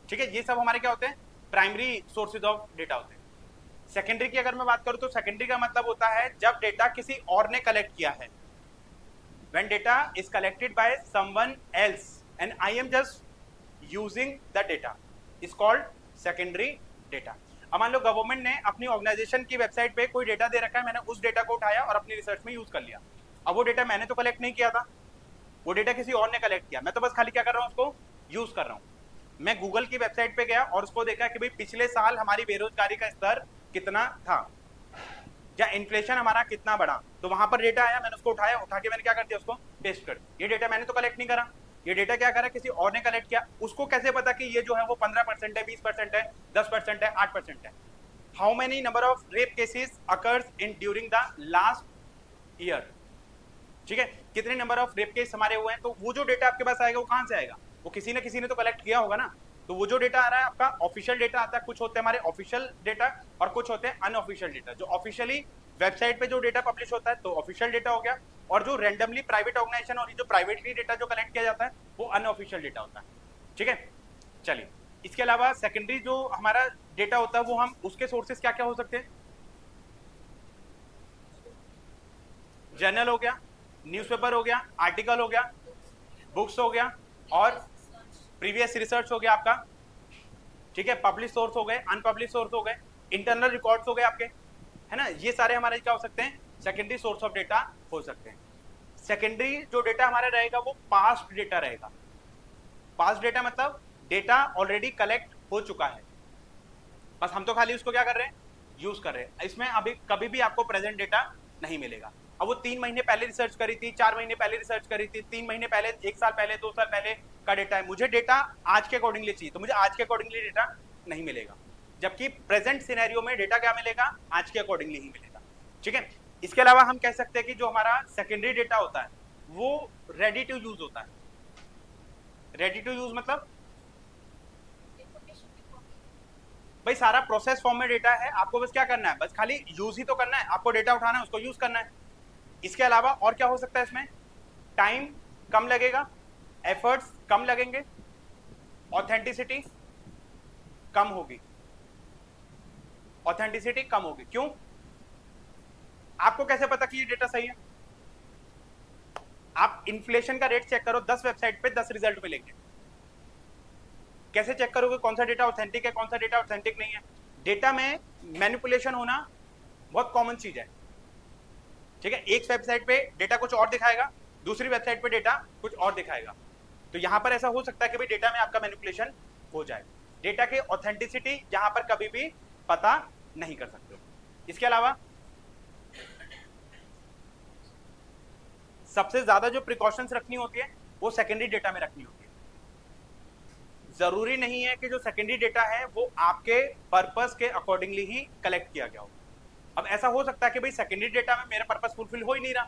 ठीक है, ये सब हमारे क्या होते हैं? प्राइमरी सोर्सेज ऑफ डेटा होते हैं। सेकेंडरी की अगर मैं बात करूं तो सेकेंडरी का मतलब होता है जब डेटा किसी और ने कलेक्ट किया है। When data is collected by someone else and I am just using the data is called secondary data। अब मान लो गवर्नमेंट ने अपनी ऑर्गेनाइजेशन की वेबसाइट पे कोई डेटा दे रखा है, मैंने उस डेटा को उठाया और अपनी रिसर्च में यूज कर लिया। अब वो डेटा मैंने तो कलेक्ट नहीं किया था, वो डेटा किसी और ने कलेक्ट किया, मैं तो बस खाली क्या कर रहा हूँ, उसको यूज कर रहा हूँ। मैं गूगल की वेबसाइट पे गया और उसको देखा कि भाई पिछले साल हमारी बेरोजगारी का स्तर कितना था या इन्फ्लेशन हमारा कितना बढ़ा, तो वहां पर डेटा आया, मैंने उसको उठाया, उठा के मैंने क्या कर दिया, उसको पेस्ट कर दिया। ये डेटा मैंने तो कलेक्ट नहीं करा, ये डेटा क्या करा, किसी और ने कलेक्ट किया। उसको कैसे पता कि ये जो है वो 15% है, 20% है, 10% है, 8% है? How many number of rape cases occurs in during the last year? ठीक है, कितने नंबर ऑफ रेप केस हमारे हुए हैं? तो वो जो डेटा आपके पास आएगा वो कहां से आएगा? वो किसी ने तो कलेक्ट किया होगा ना। तो वो जो डेटा आ रहा है आपका ऑफिशियल डेटा आता है, कुछ होते हैं हमारे ऑफिशियल डेटा और कुछ होते हैं अनऑफिशियल डेटा। जो ऑफिशियली वेबसाइट पे जो डेटा पब्लिश होता है तो ऑफिशियल डेटा हो गया, और जो रैंडमली प्राइवेट ऑर्गेनाइजेशन और जो प्राइवेटली डेटा जो कलेक्ट किया जाता है वो अनऑफिशियल डेटा होता है। ठीक है, चलिए, इसके अलावा सेकेंडरी जो हमारा डेटा होता है वो हम उसके सोर्सेस क्या क्या हो सकते हैं? जर्नल हो गया, न्यूज़पेपर हो गया, आर्टिकल हो गया, बुक्स हो गया, और प्रीवियस रिसर्च हो गया आपका। ठीक है, पब्लिश सोर्स हो गए, अनपब्लिश सोर्स हो गए, इंटरनल रिकॉर्ड्स हो गए आपके, है ना। ये सारे हमारे क्या हो सकते हैं? सेकेंडरी सोर्स ऑफ डेटा हो सकते हैं। सेकेंडरी जो डेटा हमारा रहेगा वो पास्ट डेटा रहेगा। पास्ट डेटा मतलब डेटा ऑलरेडी कलेक्ट हो चुका है, बस हम तो खाली उसको क्या कर रहे हैं, यूज कर रहे हैं। इसमें अभी कभी भी आपको प्रेजेंट डेटा नहीं मिलेगा। अब वो 3 महीने पहले रिसर्च करी थी, 4 महीने पहले रिसर्च करी थी, 3 महीने पहले, 1 साल पहले, 2 साल पहले का डेटा है, मुझे डेटा आज के अकॉर्डिंगली चाहिए, तो मुझे आज के अकॉर्डिंगली डेटा नहीं मिलेगा। जबकि प्रेजेंट सिनेरियो में डेटा क्या मिलेगा? आज के अकॉर्डिंगली ही मिलेगा। ठीक है, इसके अलावा हम कह सकते हैं कि जो हमारा सेकेंडरी डेटा होता है वो रेडी टू यूज होता है। रेडी टू यूज मतलब भाई सारा प्रोसेस फॉर्म में डेटा है, आपको बस क्या करना है, बस खाली यूज ही तो करना है, आपको डेटा उठाना है, उसको यूज करना है। इसके अलावा और क्या हो सकता है इसमें? टाइम कम लगेगा, एफर्ट्स कम लगेंगे, ऑथेंटिसिटी कम होगी। ऑथेंटिसिटी कम होगी क्यों? आपको कैसे पता कि ये डेटा सही है? आप इन्फ्लेशन का रेट चेक करो, 10 वेबसाइट पे 10 रिजल्ट मिलेंगे। कैसे चेक करोगे कौन सा डेटा ऑथेंटिक है, कौन सा डेटा ऑथेंटिक नहीं है? डेटा में मैनिपुलेशन होना बहुत कॉमन चीज है। ठीक है, एक वेबसाइट पे डेटा कुछ और दिखाएगा, दूसरी वेबसाइट पे डेटा कुछ और दिखाएगा। तो यहां पर ऐसा हो सकता है कि भाई डेटा में आपका मैनिपुलेशन हो जाए। डेटा की ऑथेंटिसिटी यहां पर कभी भी पता नहीं कर सकते। इसके अलावा सबसे ज्यादा जो प्रिकॉशंस रखनी होती है वो सेकेंडरी डेटा में रखनी होती है। जरूरी नहीं है कि जो सेकेंडरी डेटा है वो आपके पर्पस के अकॉर्डिंगली ही कलेक्ट किया गया हो। अब ऐसा हो सकता है कि भाई सेकेंडरी डेटा में मेरा पर्पस फुलफिल हो ही नहीं रहा,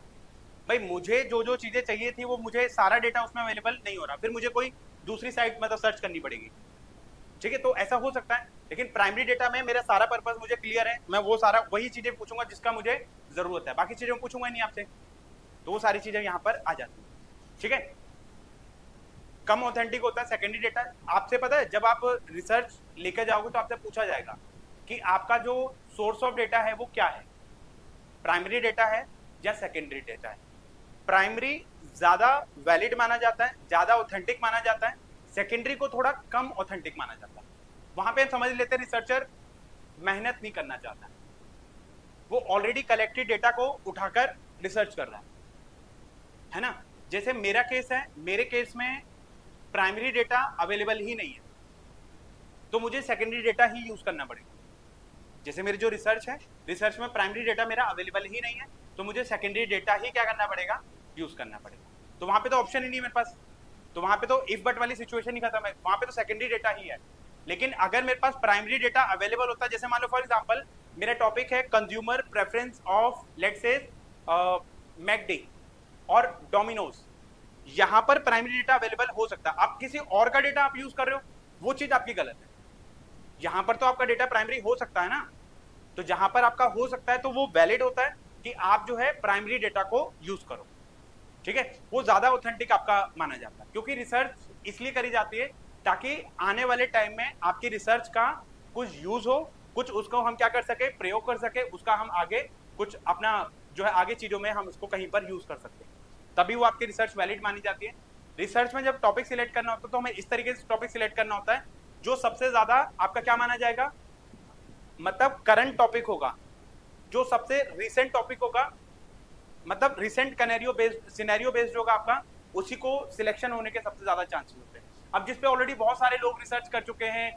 भाई मुझे जो जो चीजें चाहिए थी वो मुझे सारा डेटा उसमें अवेलेबल नहीं हो रहा, फिर मुझे कोई दूसरी साइट मतलब सर्च करनी पड़ेगी। ठीक है, तो ऐसा हो सकता है। लेकिन प्राइमरी डेटा में मेरा सारा पर्पस मुझे क्लियर है, मैं वो सारा वही चीजें पूछूंगा जिसका मुझे जरूरत है, बाकी चीजें पूछूंगा नहीं आपसे, तो वो सारी चीजें यहाँ पर आ जाती है। ठीक है, कम ऑथेंटिक होता है सेकेंडरी डेटा। आपसे पता है जब आप रिसर्च लेकर जाओगे तो आपसे पूछा जाएगा कि आपका जो सोर्स ऑफ डेटा है वो क्या है, प्राइमरी डेटा है या सेकेंडरी डेटा है। प्राइमरी ज्यादा वैलिड माना जाता है, ज्यादा ऑथेंटिक माना जाता है, सेकेंडरी को थोड़ा कम ऑथेंटिक माना जाता है। वहां पे हम समझ लेते हैं रिसर्चर मेहनत नहीं करना चाहता, वो ऑलरेडी कलेक्टेड डेटा को उठाकर रिसर्च कर रहा है ना। जैसे मेरा केस है, मेरे केस में प्राइमरी डेटा अवेलेबल ही नहीं है, तो मुझे सेकेंडरी डेटा ही यूज करना पड़ेगा। जैसे मेरी जो रिसर्च है, रिसर्च में प्राइमरी डेटा मेरा अवेलेबल ही नहीं है, तो मुझे सेकेंडरी डेटा ही क्या करना पड़ेगा, यूज करना पड़ेगा। तो वहां पे तो ऑप्शन ही नहीं है मेरे पास, तो वहां पे तो इफ बट वाली सिचुएशन ही खत्म है, वहां पे तो सेकेंडरी डेटा ही है। लेकिन अगर मेरे पास प्राइमरी डेटा अवेलेबल होता है, जैसे मान लो फॉर एग्जांपल मेरा टॉपिक है consumer preference of let's say McD और डोमिनोज, यहां पर प्राइमरी डेटा अवेलेबल हो सकता है। आप किसी और का डेटा आप यूज कर रहे हो, वो चीज आपकी गलत है। यहां पर तो आपका डेटा प्राइमरी हो सकता है ना, तो जहां पर आपका हो सकता है तो वो वैलिड होता है कि आप जो है प्राइमरी डेटा को यूज करो, ठीक है। वो ज्यादा ऑथेंटिक आपका माना जाता है, क्योंकि रिसर्च इसलिए करी जाती है ताकि आने वाले टाइम में आपकी रिसर्च का कुछ यूज हो, कुछ उसको हम क्या कर सके, प्रयोग कर सके, उसका हम आगे कुछ अपना जो है आगे चीजों में हम उसको कहीं पर यूज कर सकते हैं, तभी वो आपकी रिसर्च वैलिड मानी जाती है। रिसर्च में जब टॉपिक सिलेक्ट करना होता है तो हमें इस तरीके से टॉपिक सिलेक्ट करना होता है जो सबसे ज्यादा आपका क्या माना जाएगा, मतलब करंट टॉपिक होगा, जो सबसे रिसेंट टॉपिक होगा, मतलब रिसेंट सिनेरियो बेस्ड होगा आपका, उसी को सिलेक्शन होने के सबसे ज्यादा चांसेस होते हैं। अब जिस पे ऑलरेडी बहुत सारे लोग रिसर्च कर चुके हैं,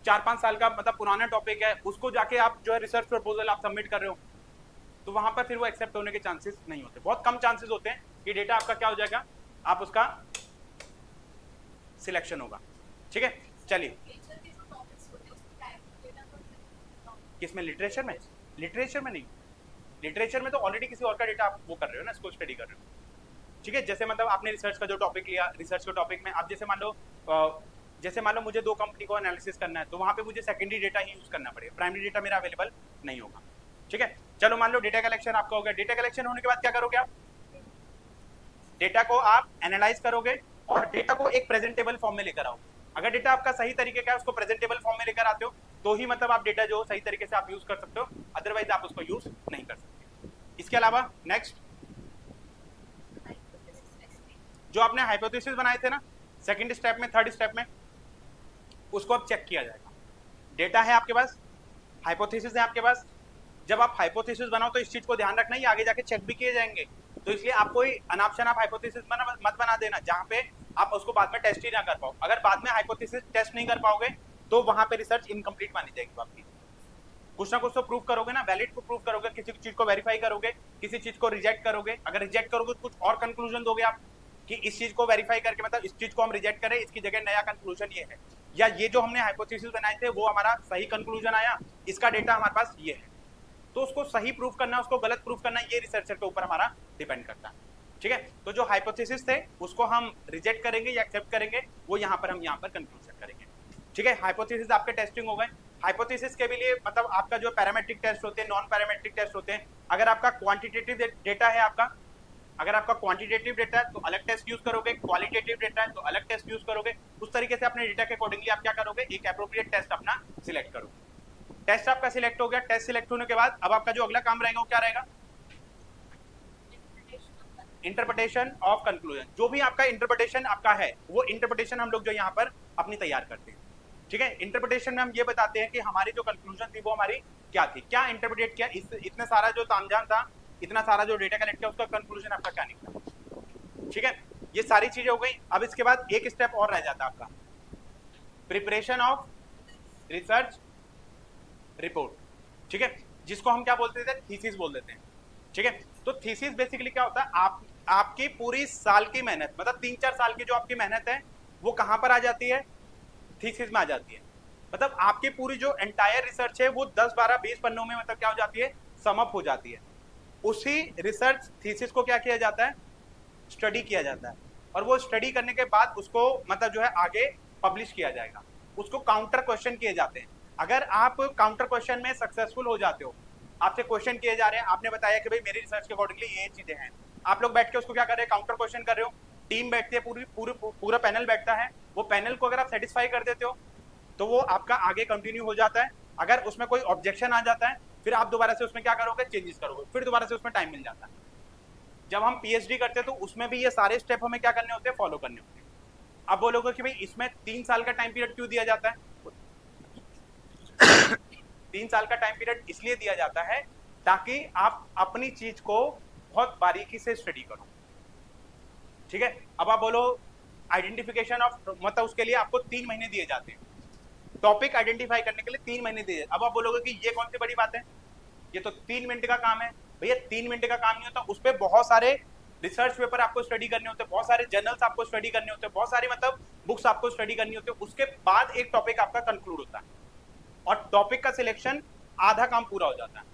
4-5 साल का मतलब पुराना टॉपिक है, उसको जाके आप जो है रिसर्च प्रपोजल आप सबमिट कर रहे हो, तो वहां पर फिर वो एक्सेप्ट होने के चांसेस नहीं होते, बहुत कम चांसेस होते हैं कि डेटा आपका क्या हो जाएगा, आप उसका सिलेक्शन होगा, ठीक है। चलिए, किसमें, लिटरेचर में? लिटरेचर में नहीं, लिटरेचर में तो ऑलरेडी किसी और का डेटा आप वो कर रहे हो ना, इसको स्टडी कर रहे हो, ठीक है। जैसे मतलब आपने रिसर्च का जो टॉपिक लिया, रिसर्च के टॉपिक में आप जैसे मान लो मुझे 2 कंपनी को एनालिसिस करना है, तो वहां पे मुझे सेकेंडरी डेटा ही यूज करना पड़ेगा, प्राइमरी डेटा मेरा अवेलेबल नहीं होगा, ठीक है। चलो मान लो डेटा कलेक्शन आपका हो गया, डेटा कलेक्शन होने के बाद क्या करोगे आप, डेटा को आप एनालाइज करोगे और डेटा को एक प्रेजेंटेबल फॉर्म में लेकर आओगे। अगर डेटा आपका सही तरीके का है, उसको प्रेजेंटेबल फॉर्म में लेकर आते हो, तो ही मतलब आप डेटा जो सही तरीके से आप यूज कर सकते हो, अदरवाइज आप उसको यूज नहीं कर सकते। इसके अलावा नेक्स्ट, जो आपने हाइपोथेसिस बनाए थे ना सेकंड स्टेप में, थर्ड स्टेप में, उसको अब चेक किया जाएगा। डेटा है आपके पास, हाइपोथेसिस है आपके पास, जब आप हाइपोथेसिस बनाओ तो इस चीज को ध्यान रखना, ये आगे जाके चेक भी किए जाएंगे, तो इसलिए आप कोई अनाप आप हाइपोथेसिस मत बना देना जहां पे आप उसको बाद में टेस्ट ही ना कर पाओ। अगर बाद में हाइपोथेसिस टेस्ट नहीं कर पाओगे तो वहां पे रिसर्च इनकम्प्लीट मानी जाएगी आपकी। कुछ ना कुछ तो प्रूव करोगे ना, वैलिड को प्रूव करोगे, किसी चीज को वेरीफाई करोगे, किसी चीज को रिजेक्ट करोगे। अगर रिजेक्ट करोगे तो कुछ और कंक्लूजन दोगे आप कि इस चीज को वेरीफाई करके मतलब इस चीज को हम रिजेक्ट करें, इसकी जगह नया कंक्लूजन ये है, या ये जो हमने हाइपोथेसिस बनाए थे वो हमारा सही कंक्लूजन आया, इसका डेटा हमारे पास ये है। तो उसको सही प्रूफ करना, उसको गलत प्रूफ करना, ये रिसर्चर के ऊपर हमारा डिपेंड करता है, ठीक है। तो जो हाइपोथेसिस थे उसको हम रिजेक्ट करेंगे या एक्सेप्ट करेंगे, वो यहाँ पर हम यहाँ पर कंक्लूजन करेंगे, ठीक है। हाइपोथेसिस आपके टेस्टिंग हो गए। हाइपोथेसिस के भी लिए मतलब आपका जो पैरामेट्रिक टेस्ट होते हैं, नॉन पैरामेट्रिक टेस्ट होते हैं। अगर आपका क्वांटिटेटिव डेटा है आपका, अगर आपका क्वांटिटेटिव डेटा है तो अलग टेस्ट यूज करोगे, क्वालिटेटिव डेटा है तो अलग टेस्ट यूज करोगे। उस तरीके से अपने डेटा के अकॉर्डिंगली आप क्या करोगे, एक एप्रोप्रिएट टेस्ट अपना सिलेक्ट करोगे। टेस्ट आपका सिलेक्ट हो गया, टेस्ट सिलेक्ट होने के बाद अब आपका जो अगला काम रहेगा वो क्या रहेगा, इंटरप्रिटेशन ऑफ कंक्लूजन। जो भी आपका इंटरप्रिटेशन आपका है वो इंटरप्रिटेशन हम लोग जो यहाँ पर अपनी तैयार करते हैं, ठीक है। इंटरप्रिटेशन में हम ये बताते हैं कि हमारी जो कंक्लूजन थी वो हमारी क्या थी, क्या इंटरप्रिटेट किया, इतने सारा जो तामझाम था, इतना सारा जो डेटा कलेक्ट किया, उसका कंक्लूजन आपका क्या निकला, ठीक है। ये सारी चीजें हो गई। अब इसके बाद एक स्टेप और रह जाता है आपका, प्रिपरेशन ऑफ रिसर्च रिपोर्ट, ठीक है, जिसको हम क्या बोलते थे, थीसिस बोल देते हैं, ठीक है। तो थीसिस बेसिकली क्या होता है, आपकी पूरी साल की मेहनत, मतलब 3-4 साल की जो आपकी मेहनत है वो कहां पर आ जाती है, थीसिस में आ जाती है। मतलब आपकी पूरी जो एंटायर रिसर्च है वो 10, 12, 20 पन्नों में मतलब क्या हो जाती है, सम अप हो जाती है। उसी रिसर्च थीसिस को क्या किया जाता है, स्टडी किया जाता है, और वो स्टडी करने के बाद उसको मतलब जो है आगे पब्लिश किया जाएगा। उसको काउंटर क्वेश्चन किए जाते हैं। अगर आप काउंटर क्वेश्चन में सक्सेसफुल हो जाते हो, आपसे क्वेश्चन किए जा रहे हैं, आपने बताया कि भाई मेरी रिसर्च के अकॉर्डिंगली ये चीजें हैं, आप लोग बैठ के उसको क्या कर रहे हैं, काउंटर क्वेश्चन कर रहे हो, टीम बैठती है, पूरा पैनल बैठता है, वो पैनल को अगर आप सेटिस्फाई कर देते हो तो वो आपका आगे कंटिन्यू हो जाता है अगर उसमें कोई ऑब्जेक्शन आ जाता है फिर आप दोबारा से उसमें क्या करोगे, चेंजेस करोगे, फिर दोबारा से उसमें टाइम मिल जाता है। जब हम पीएचडी करते हैं तो उसमें भी ये सारे स्टेप हमें क्या करने होते हैं, फॉलो करने होते हैं। अब बोलोगे कि भाई इसमें 3 साल का टाइम पीरियड क्यों दिया जाता है? 3 साल का टाइम पीरियड इसलिए दिया जाता है ताकि आप अपनी चीज को बहुत बारीकी से स्टडी करो, ठीक है। अब आप बोलो आइडेंटिफिकेशन ऑफ, मतलब उसके लिए आपको 3 महीने दिए जाते हैं, टॉपिक आइडेंटिफाई करने के लिए 3 महीने दिए। अब आप बोलोगे कि ये कौन सी बड़ी बात है, ये तो 3 मिनट का काम है। भैया 3 मिनट का काम नहीं होता, उस पर बहुत सारे रिसर्च पेपर आपको स्टडी करने होते हैं, बहुत सारे जर्नल्स आपको स्टडी करने होते हैं, बहुत सारी मतलब बुक्स आपको स्टडी करनी होती है, उसके बाद एक टॉपिक आपका कंक्लूड होता है और टॉपिक का सिलेक्शन आधा काम पूरा हो जाता है।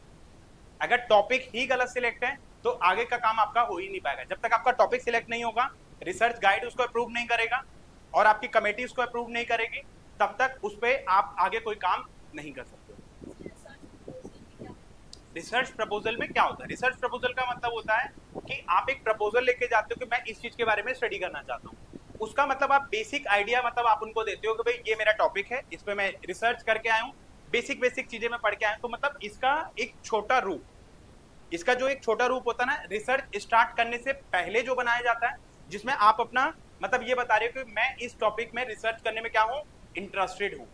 अगर टॉपिक ही गलत सिलेक्ट है तो आगे का काम आपका हो ही नहीं पाएगा। जब तक आपका टॉपिक सिलेक्ट नहीं होगा, रिसर्च गाइड उसको अप्रूव नहीं करेगा और आपकी कमेटी उसको अप्रूव नहीं करेगी, तब तक उस पर आप आगे कोई काम नहीं कर सकते। रिसर्च प्रपोजल में क्या होता है? रिसर्च प्रपोजल का मतलब होता है कि आप एक प्रपोजल लेके जाते हो कि मैं इस चीज के बारे में स्टडी करना चाहता हूँ। उसका मतलब आप बेसिक आइडिया मतलब आप उनको देते हो कि भाई ये मेरा टॉपिक है, इस पे मैं रिसर्च करके आया हूँ, बेसिक चीजें मैं पढ़ के आया हूँ। तो मतलब इसका एक छोटा रूप, इसका जो एक छोटा रूप होता है ना, रिसर्च स्टार्ट करने से पहले जो बनाया जाता है, जिसमें आप अपना मतलब ये बता रहे हो कि मैं इस टॉपिक में रिसर्च करने में क्या हूँ, इंटरेस्टेड हूँ।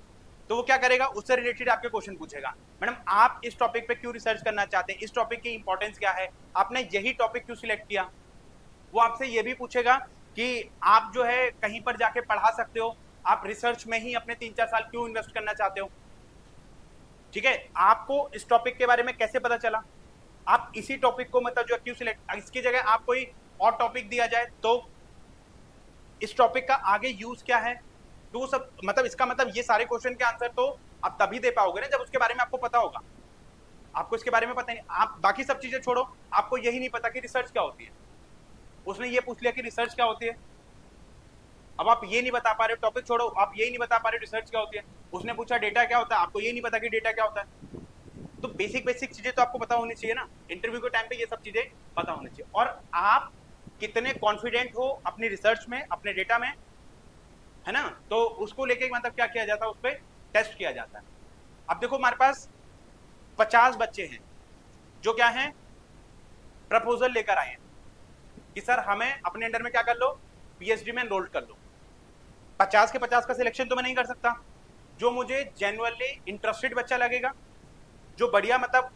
तो वो क्या करेगा, उससे रिलेटेड आपके क्वेश्चन पूछेगा, मैडम आप इस टॉपिक पे क्यों रिसर्च करना चाहते हैं, इस टॉपिक की इंपॉर्टेंस क्या है, आपने यही टॉपिक क्यों सिलेक्ट किया। वो आपसे ये भी पूछेगा कि आप जो है कहीं पर जाके पढ़ा सकते हो, आप रिसर्च में ही अपने 3-4 साल क्यों इन्वेस्ट करना चाहते हो, ठीक है। आपको इस टॉपिक के बारे में कैसे पता चला, आप इसी टॉपिक को मतलब जो क्यों सिलेक्ट, इसकी जगह आप कोई और टॉपिक दिया जाए तो इस टॉपिक का आगे यूज क्या है, तो सब मतलब इसका मतलब ये सारे क्वेश्चन के आंसर तो आप तभी दे पाओगे ना जब उसके बारे में आपको पता होगा। आपको इसके बारे में पता नहीं, आप बाकी सब चीजें छोड़ो, आपको यही नहीं पता कि रिसर्च क्या होती है। उसने ये पूछ लिया कि रिसर्च क्या होती है, अब आप ये नहीं बता पा रहे हो, टॉपिक छोड़ो, आप यही नहीं बता पा रहे रिसर्च क्या होती है। उसने पूछा डेटा क्या होता है, आपको ये नहीं पता कि डेटा क्या होता है। तो बेसिक चीजें तो आपको पता होनी चाहिए ना, इंटरव्यू के टाइम पे ये सब चीजें पता होनी चाहिए। और आप कितने कॉन्फिडेंट हो अपनी रिसर्च में, अपने डेटा में, है ना, तो उसको लेके मतलब क्या किया जाता है, उस पर टेस्ट किया जाता है। अब देखो हमारे पास 50 बच्चे हैं जो क्या हैं, प्रपोजल लेकर आए हैं कि सर हमें अपने अंडर में क्या कर लो, पीएचडी में एनरोल कर लो। 50 के 50 का सिलेक्शन तो मैं नहीं कर सकता, जो मुझे जेन्युइनली इंटरेस्टेड बच्चा लगेगा, जो बढ़िया मतलब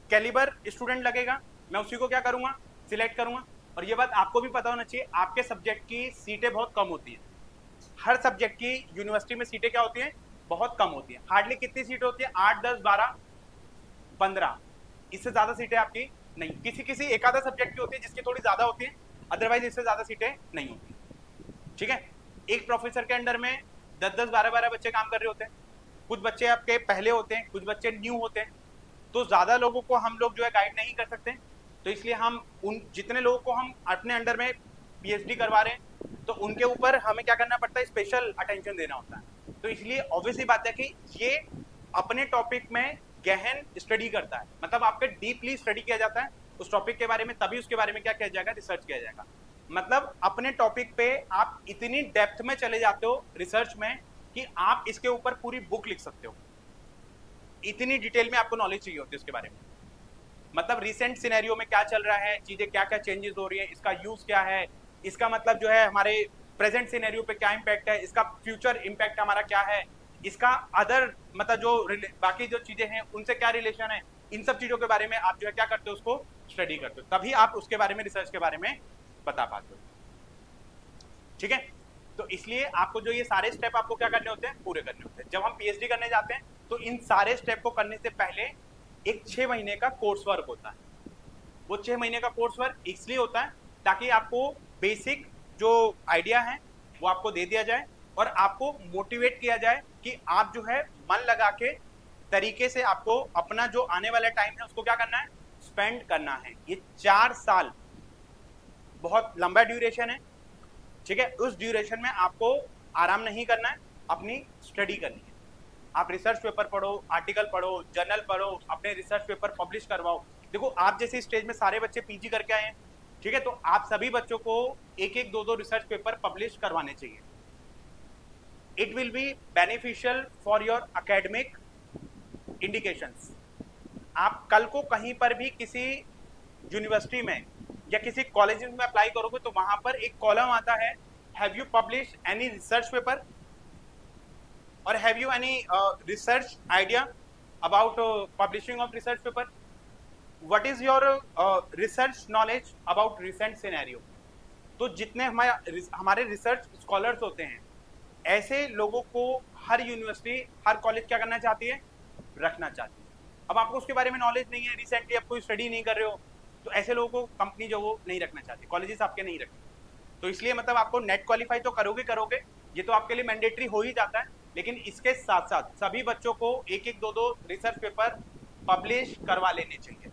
कैलिबर स्टूडेंट लगेगा, मैं उसी को क्या करूंगा, सिलेक्ट करूंगा। और ये बात आपको भी पता होना चाहिए, आपके सब्जेक्ट की सीटें बहुत कम होती है, हर सब्जेक्ट की यूनिवर्सिटी में सीटें क्या होती हैं, बहुत कम होती है। हार्डली कितनी सीटें होती है, 8, 10, 12, 15, इससे ज्यादा सीटें आपकी नहीं। किसी एक आधा सब्जेक्ट की होती है जिसकी थोड़ी ज्यादा होती है, अदरवाइज इससे ज्यादा सीटें नहीं होती, ठीक है। एक प्रोफेसर के अंडर में 10-10, 12-12 बच्चे काम कर रहे होते हैं, कुछ बच्चे आपके पहले होते हैं, कुछ बच्चे न्यू होते हैं, तो ज्यादा लोगों को हम लोग जो है गाइड नहीं कर सकते। तो इसलिए हम उन जितने लोगों को हम अपने अंडर में पीएचडी करवा रहे हैं तो उनके ऊपर हमें क्या करना पड़ता है, स्पेशल अटेंशन देना होता है। तो इसलिए ऑब्वियसली बात है कि ये अपने टॉपिक में गहन स्टडी करता है, मतलब आपके डीपली स्टडी किया जाता है उस टॉपिक के बारे में, तभी उसके बारे में क्या किया जाएगा, रिसर्च किया जाएगा। मतलब अपने टॉपिक पे आप इतनी डेप्थ में चले जाते हो रिसर्च में कि आप इसके ऊपर पूरी बुक लिख सकते हो, इतनी डिटेल में आपको नॉलेज चाहिए होती है उसके बारे में। मतलब रिसेंट सिनेरियो में क्या चल रहा है, चीजें क्या क्या चेंजेस हो रही है, इसका यूज क्या है, इसका मतलब जो है हमारे प्रेजेंट सिनेरियो पे क्या इम्पैक्ट है, इसका फ्यूचर इम्पैक्ट हमारा क्या है, इसका अदर मतलब जो बाकी जो चीजें हैं उनसे क्या रिलेशन है, इन सब चीजों के बारे में आप जो है क्या करते हो, उसको स्टडी करते हो, तभी आप उसके बारे में, रिसर्च के बारे में बता पाते हो, ठीक है। तो इसलिए आपको जो ये सारे स्टेप आपको क्या करने होते हैं, पूरे करने होते हैं। जब हम पीएचडी करने जाते हैं तो इन सारे स्टेप को करने से पहले एक 6 महीने का कोर्स वर्क होता है। वो 6 महीने का कोर्स वर्क इसलिए होता है ताकि आपको बेसिक जो आइडिया है वो आपको दे दिया जाए और आपको मोटिवेट किया जाए कि आप जो है मन लगा के तरीके से आपको अपना जो आने वाला टाइम है उसको क्या करना है, स्पेंड करना है। ये 4 साल बहुत लंबा ड्यूरेशन है, ठीक है। उस ड्यूरेशन में आपको आराम नहीं करना है, अपनी स्टडी करनी है। आप रिसर्च पेपर पढ़ो, आर्टिकल पढ़ो, जर्नल पढ़ो, अपने रिसर्च पेपर पब्लिश करवाओ। देखो आप जैसे स्टेज में सारे बच्चे पीजी करके आए हैं, ठीक है, तो आप सभी बच्चों को एक एक 2-2 रिसर्च पेपर पब्लिश करवाने चाहिए। It will be beneficial for your academic indications. आप कल को कहीं पर भी किसी यूनिवर्सिटी में या किसी कॉलेज में अप्लाई करोगे तो वहां पर एक कॉलम आता है, have you publish any research paper और have you any research idea about publishing of research paper, what is your research knowledge about recent scenario. तो जितने हमारे रिसर्च स्कॉलर्स होते हैं, ऐसे लोगों को हर यूनिवर्सिटी हर कॉलेज क्या करना चाहती है, रखना चाहती है। अब आपको उसके बारे में नॉलेज नहीं है, रिसेंटली आप कोई स्टडी नहीं कर रहे हो, तो ऐसे लोगों को कंपनी जो वो नहीं रखना चाहती, कॉलेजेस आपके नहीं रखते। तो इसलिए मतलब आपको नेट क्वालिफाई तो करोगे, ये तो आपके लिए मैंडेटरी हो ही जाता है, लेकिन इसके साथ साथ सभी बच्चों को एक एक दो रिसर्च पेपर पब्लिश करवा लेने चाहिए।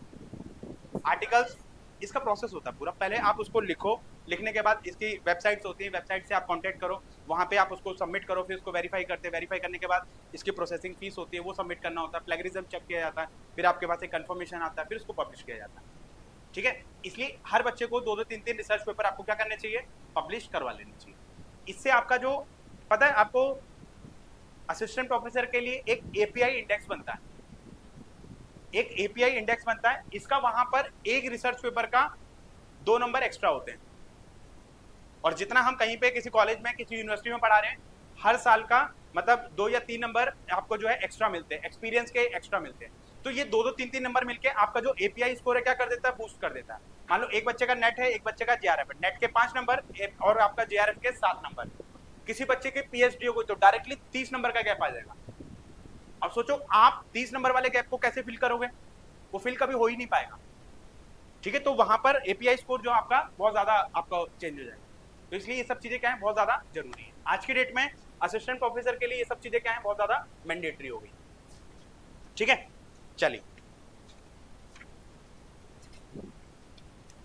आर्टिकल्स, इसका प्रोसेस होता है पूरा, पहले आप उसको लिखो, लिखने के बाद इसकी वेबसाइट्स होती हैं, वेबसाइट से आप कांटेक्ट करो, वहाँ पे आप उसको सबमिट करो, फिर उसको वेरीफाई करते हैं, वेरीफाई करने के बाद इसकी प्रोसेसिंग फीस होती है, वो सबमिट करना होता है, प्लेगरिज्म चेक किया जाता है, फिर आपके पास एक कंफर्मेशन आता है, फिर उसको पब्लिश किया जाता है। ठीक है, इसलिए हर बच्चे को 2-2 3-3 रिसर्च पेपर आपको क्या करने चाहिए, पब्लिश करवा लेने चाहिए। इससे आपका जो पता है, आपको असिस्टेंट प्रोफेसर के लिए एक एपीआई इंडेक्स बनता है, एक एपीआई इंडेक्स बनता है, इसका वहां पर एक रिसर्च पेपर का 2 नंबर एक्स्ट्रा होते हैं, और जितना हम कहीं पे किसी कॉलेज में किसी यूनिवर्सिटी में पढ़ा रहे हैं, हर साल का मतलब 2 या 3 नंबर आपको जो है एक्स्ट्रा मिलते हैं, एक्सपीरियंस के एक्स्ट्रा मिलते हैं। तो ये 2-2 3-3 नंबर मिलके आपका जो एपीआई स्कोर है क्या कर देता है, बूस्ट कर देता है। मान लो एक बच्चे का नेट है, एक बच्चे का जेआरएफ है, नेट के 5 नंबर और आपका जेआरएफ के 7 नंबर, किसी बच्चे के पीएचडी हो गई तो डायरेक्टली 30 नंबर का गैप आ जाएगा। अब सोचो आप 30 नंबर वाले गैप को कैसे फिल करोगे, वो फिल कभी हो ही नहीं पाएगा। ठीक है, तो वहां पर एपीआई स्कोर जो आपका बहुत ज्यादा आपका चेंज हो जाएगा। तो इसलिए ये सब चीजें क्या है, बहुत ज्यादा जरूरी है। आज की डेट में असिस्टेंट प्रोफेसर के लिए ये सब चीजें क्या है, बहुत ज्यादा मैंडेटरी हो गई। ठीक है, चलिए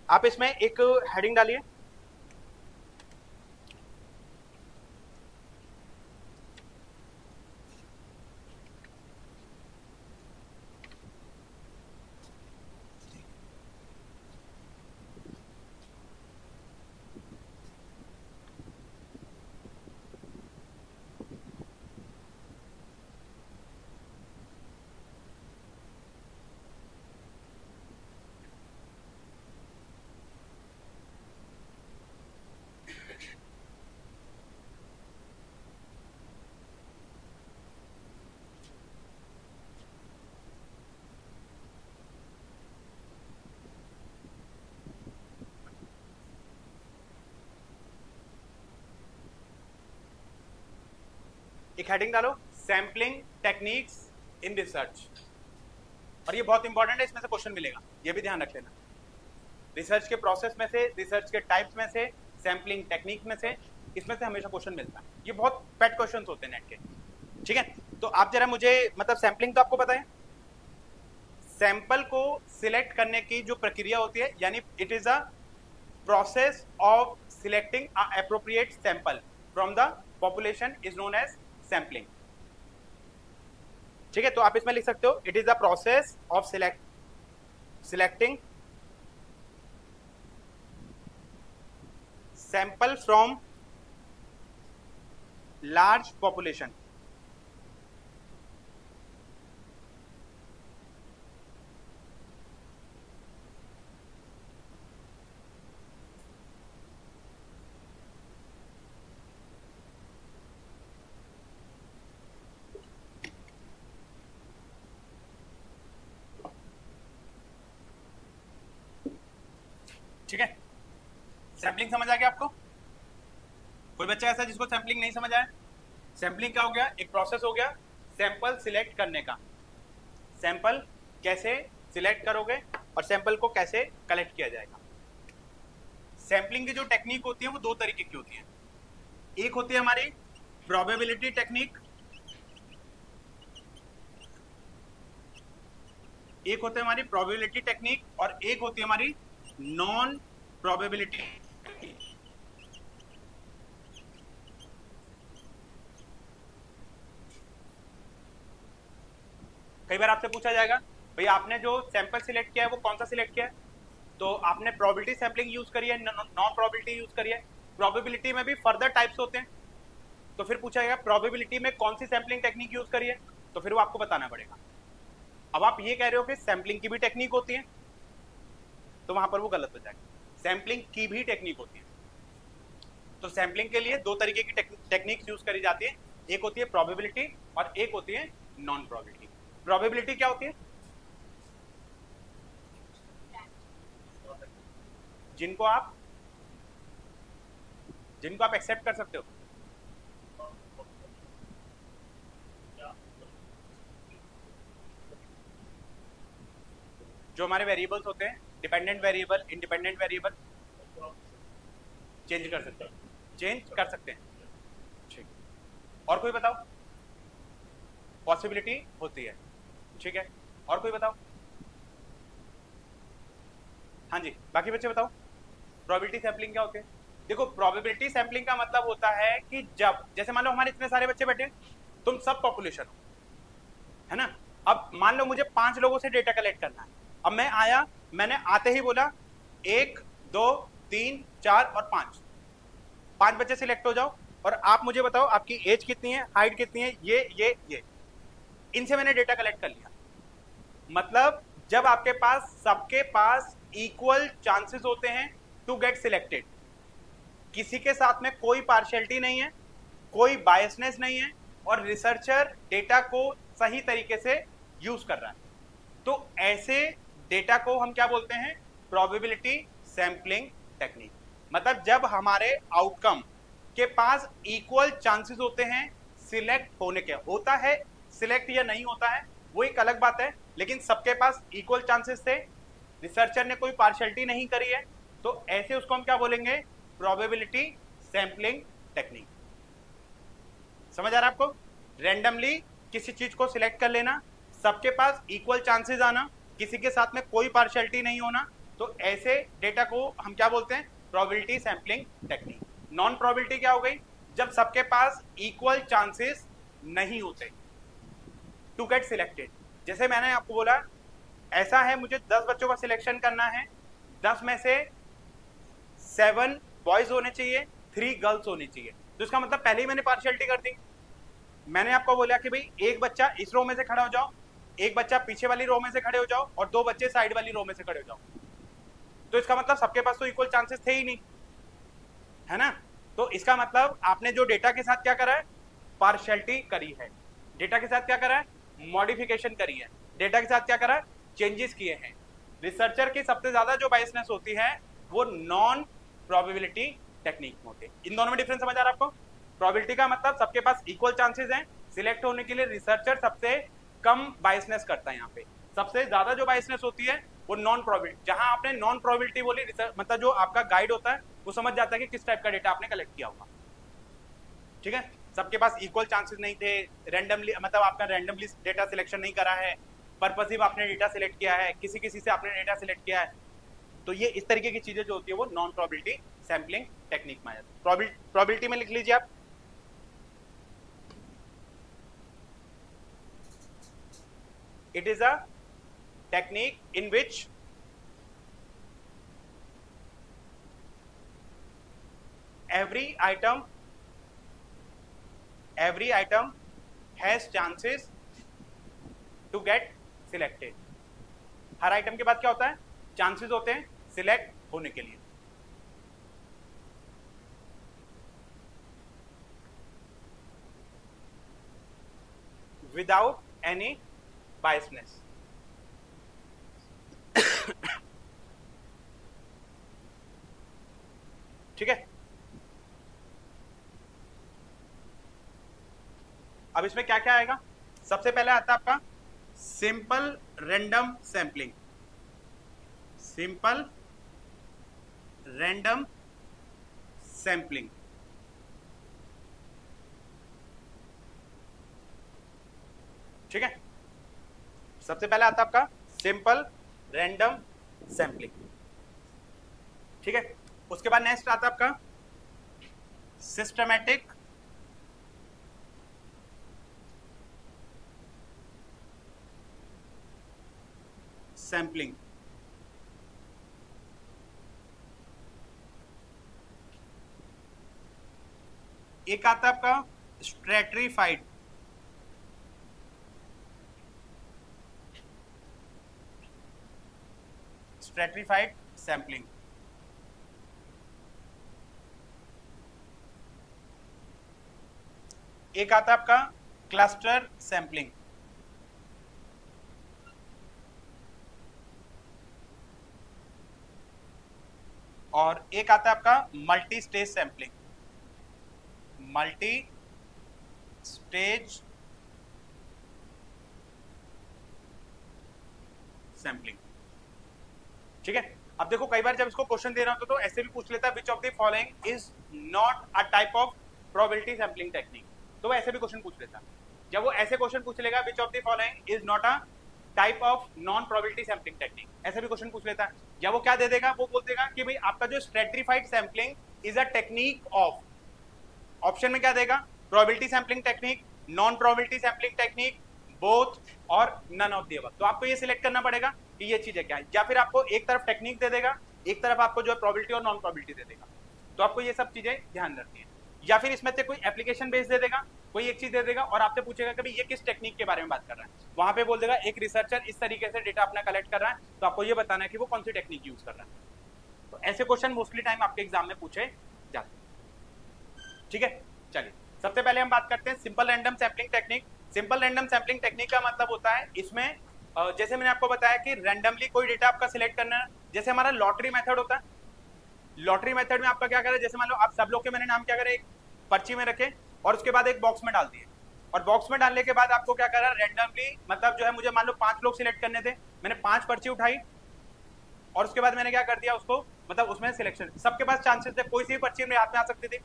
आप इसमें एक हेडिंग डालिए, एक हेडिंग डालो, सैम्पलिंग टेक्निक्स इन रिसर्च। और ये बहुत इंपॉर्टेंट है, इसमें से क्वेश्चन मिलेगा, ये भी ध्यान रख लेना। रिसर्च के प्रोसेस में से, रिसर्च के टाइप्स में से, सैम्पलिंग टेक्निक में से, इसमें से हमेशा क्वेश्चन मिलता है। ये बहुत पेट क्वेश्चन होते हैं नेट के। ठीक है, तो आप जरा मुझे मतलब सैम्पलिंग तो आपको पता है, सैंपल को सिलेक्ट करने की जो प्रक्रिया होती है, यानी it is a process of selecting a appropriate sample from the population is known as sampling. ठीक है, तो आप इसमें लिख सकते हो, it is a process of selecting sample from large population. ठीक है, सैम्पलिंग समझ आ गया आपको? कोई बच्चा ऐसा जिसको सैम्पलिंग नहीं समझ आया? सैम्पलिंग क्या हो गया, एक प्रोसेस हो गया सैंपल सिलेक्ट करने का। सैंपल कैसे सिलेक्ट करोगे और सैंपल को कैसे कलेक्ट किया जाएगा। सैम्पलिंग की जो टेक्निक होती है वो 2 तरीके की होती है। एक होती है हमारी प्रोबेबिलिटी टेक्निक, एक होती है हमारी प्रोबेबिलिटी टेक्निक और एक होती है हमारी नॉन प्रोबेबिलिटी। कई बार आपसे पूछा जाएगा, भाई आपने जो सैंपल सिलेक्ट किया है वो कौन सा सिलेक्ट किया है, तो आपने प्रोबेबिलिटी सैम्पलिंग यूज करी है, नॉन प्रोबेबिलिटी यूज करी है। प्रोबेबिलिटी में भी फर्दर टाइप्स होते हैं, तो फिर पूछा जाएगा प्रोबेबिलिटी में कौन सी सैम्पलिंग टेक्निक यूज करी है, तो फिर वो आपको बताना पड़ेगा। अब आप ये कह रहे हो कि सैम्पलिंग की भी टेक्निक होती है, तो वहां पर वो गलत हो जाएगा। सैम्पलिंग की भी टेक्निक होती है। तो सैम्पलिंग के लिए दो तरीके की टेक्निक्स यूज करी जाती है, एक होती है प्रोबेबिलिटी और एक होती है नॉन प्रोबेबिलिटी। प्रोबेबिलिटी क्या होती है? जिनको आप एक्सेप्ट कर सकते हो। जो हमारे वेरिएबल्स होते हैं, dependent variable, independent variable, change कर सकते हैं। ठीक, और कोई बताओ? पॉसिबिलिटी होती है, ठीक है। और कोई बताओ? हाँ जी, बाकी बच्चे बताओ प्रोबेबिलिटी सैम्पलिंग क्या होती है? देखो, प्रोबेबिलिटी सैम्पलिंग का मतलब होता है कि जब, जैसे मान लो हमारे इतने सारे बच्चे बैठे, तुम सब पॉपुलेशन हो, है ना। अब मान लो मुझे 5 लोगों से डेटा कलेक्ट करना है। अब मैं आया, मैंने आते ही बोला 1 2 3 4 और 5 बच्चे सिलेक्ट हो जाओ और आप मुझे बताओ आपकी एज कितनी है, हाइट कितनी है, ये इनसे मैंने डेटा कलेक्ट कर लिया। मतलब जब आपके पास, सबके पास इक्वल चांसेस होते हैं टू गेट सिलेक्टेड, किसी के साथ में कोई पार्शियलिटी नहीं है, कोई बायसनेस नहीं है, और रिसर्चर डेटा को सही तरीके से यूज कर रहा है, तो ऐसे डेटा को हम क्या बोलते हैं? Probability sampling technique. मतलब जब हमारे आउटकम के पास इक्वल चांसेस होते हैं सिलेक्ट होने के, होता है सिलेक्ट या नहीं होता है वो एक अलग बात है, लेकिन सबके पास इक्वल चांसेस थे, रिसर्चर ने कोई पार्शियलिटी नहीं करी है, तो ऐसे उसको हम क्या बोलेंगे? Probability sampling technique. समझ आ रहा है आपको? रैंडमली किसी चीज को सिलेक्ट कर लेना, सबके पास इक्वल चांसेस आना, किसी के साथ में कोई पार्शियलिटी नहीं होना, तो ऐसे डेटा को हम क्या बोलते हैं? Probability sampling technique. Non probability क्या हो गई? जब सबके पास इक्वल चांसेस नहीं होते टू गेट सिलेक्टेड। जैसे मैंने आपको बोला, ऐसा है मुझे 10 बच्चों का सिलेक्शन करना है, 10 में से 7 बॉयज होने चाहिए, 3 गर्ल्स होनी चाहिए, तो इसका मतलब पहले ही मैंने पार्शियलिटी कर दी। मैंने आपको बोला कि भाई एक बच्चा इस रो में से खड़ा हो जाओ, एक बच्चा पीछे वाली रो में से खड़े हो जाओ और 2 बच्चे साइड वाली रो में से खड़े हो जाओ, तो इसका मतलब सबके पास तो इक्वल चांसेस थे ही नहीं, है ना। तो इसका मतलब आपने जो डेटा के साथ क्या करा है? पार्शियलिटी करी है। डेटा के साथ क्या करा है? मॉडिफिकेशन करी है। डेटा के साथ क्या करा है? चेंजेस किए हैं। रिसर्चर की सबसे ज्यादा जो बायसनेस होती है वो नॉन प्रोबेबिलिटी टेक्निक में होती है। इन दोनों में डिफरेंस समझ आ रहा है आपको? प्रोबेबिलिटी का मतलब सबके पास इक्वल चांसेस हैं सिलेक्ट होने के लिए, रिसर्चर सबसे कम बायसनेस करता है। यहाँ पे सबसे ज्यादा जो बायसनेस होती है वो नॉन प्रोबेबिलिटी। जहां आपने नॉन प्रोबेबिलिटी बोली, मतलब जो आपका गाइड होता है वो समझ जाता है कि किस टाइप का डेटा आपने कलेक्ट किया होगा, ठीक है। सबके पास इक्वल चांसेस नहीं थे, रैंडमली, मतलब आपका रैंडमली डेटा सिलेक्शन नहीं करा है, पर्पसिव आपने डेटा सिलेक्ट किया है, किसी किसी से आपने डेटा सिलेक्ट किया है, तो ये इस तरीके की चीजें जो होती है वो नॉन प्रोबेबिलिटी सैम्पलिंग टेक्निक में आ जाती है। प्रोबेबिलिटी में लिख लीजिए आप, it is a technique in which every item has chances to get selected। Her item के बाद क्या होता है? चांसेस होते हैं सिलेक्ट होने के लिए। Without any biasness. ठीक है। अब इसमें क्या क्या आएगा? सबसे पहले आता है आपका simple random sampling. Simple random sampling, ठीक है। सबसे पहले आता है आपका सिंपल रैंडम सैंपलिंग, ठीक है। उसके बाद नेक्स्ट आता है आपका सिस्टमैटिक सैंपलिंग। एक आता है आपका स्ट्रैटिफाइड स्ट्रेटिफाइड सैंपलिंग। एक आता है आपका क्लस्टर सैंपलिंग, और एक आता है आपका multi stage sampling. Multi stage sampling, ठीक है। अब देखो कई बार जब इसको क्वेश्चन दे रहा हूं तो ऐसे भी पूछ लेता है which of the following is not a type of probability sampling technique, तो वो ऐसे भी क्वेश्चन पूछ लेता है। जब वो ऐसे क्वेश्चन पूछ लेगा which of the following is not a type of non probability sampling technique, ऐसे भी क्वेश्चन पूछ लेता है। जब वो क्या दे देगा, वो बोल देगा कि भाई आपका जो stratified sampling is a technique of, option में क्या देगा, probability sampling technique, non probability sampling technique, both और नन ऑफ द अबव। तो आपको ये सिलेक्ट करना पड़ेगा कि ये चीजें क्या है, या फिर आपको एक तरफ टेक्निक दे देगा, एक तरफ आपको जो है प्रोबेबिलिटी और नॉन प्रोबेबिलिटी दे देगा। तो आपको ये सब चीजें ध्यान रखनी है। या फिर इसमें से कोई एप्लीकेशन बेस दे देगा, कोई एक चीज दे देगा और आपसे पूछेगा कि भाई ये किस टेक्निक के बारे में बात कर रहा है, वहां पे बोल देगा एक रिसर्चर इस तरीके से डेटा अपना कलेक्ट कर रहा है, तो आपको ये बताना है कि वो कौन सी टेक्निक यूज कर रहा है। तो ऐसे क्वेश्चन मोस्टली टाइम आपके एग्जाम में पूछे जाते हैं, ठीक है। चलिए सबसे पहले हम बात करते हैं simple random sampling technique. Simple random sampling technique का मतलब होता है इसमें जैसे मैंने आपको बताया कि रैंडमली कोई डेटा आपका सिलेक्ट करना है, जैसे हमारा लॉटरी मेथड होता है। लॉटरी मेथड में आपका क्या करें, जैसे मान लो आप सब लोग के मैंने नाम क्या करें, एक पर्ची में रखे और उसके बाद एक बॉक्स में डाल दिए, और बॉक्स में डालने के बाद आपको क्या करा, रैंडमली मतलब जो है मुझे मान लो 5 लोग सिलेक्ट करने थे, मैंने 5 पर्ची उठाई और उसके बाद मैंने क्या कर दिया उसको, मतलब उसमें सिलेक्शन, सबके पास चांसेस थे, कोई सी भी पर्ची मेरे हाथ में आ सकती थी,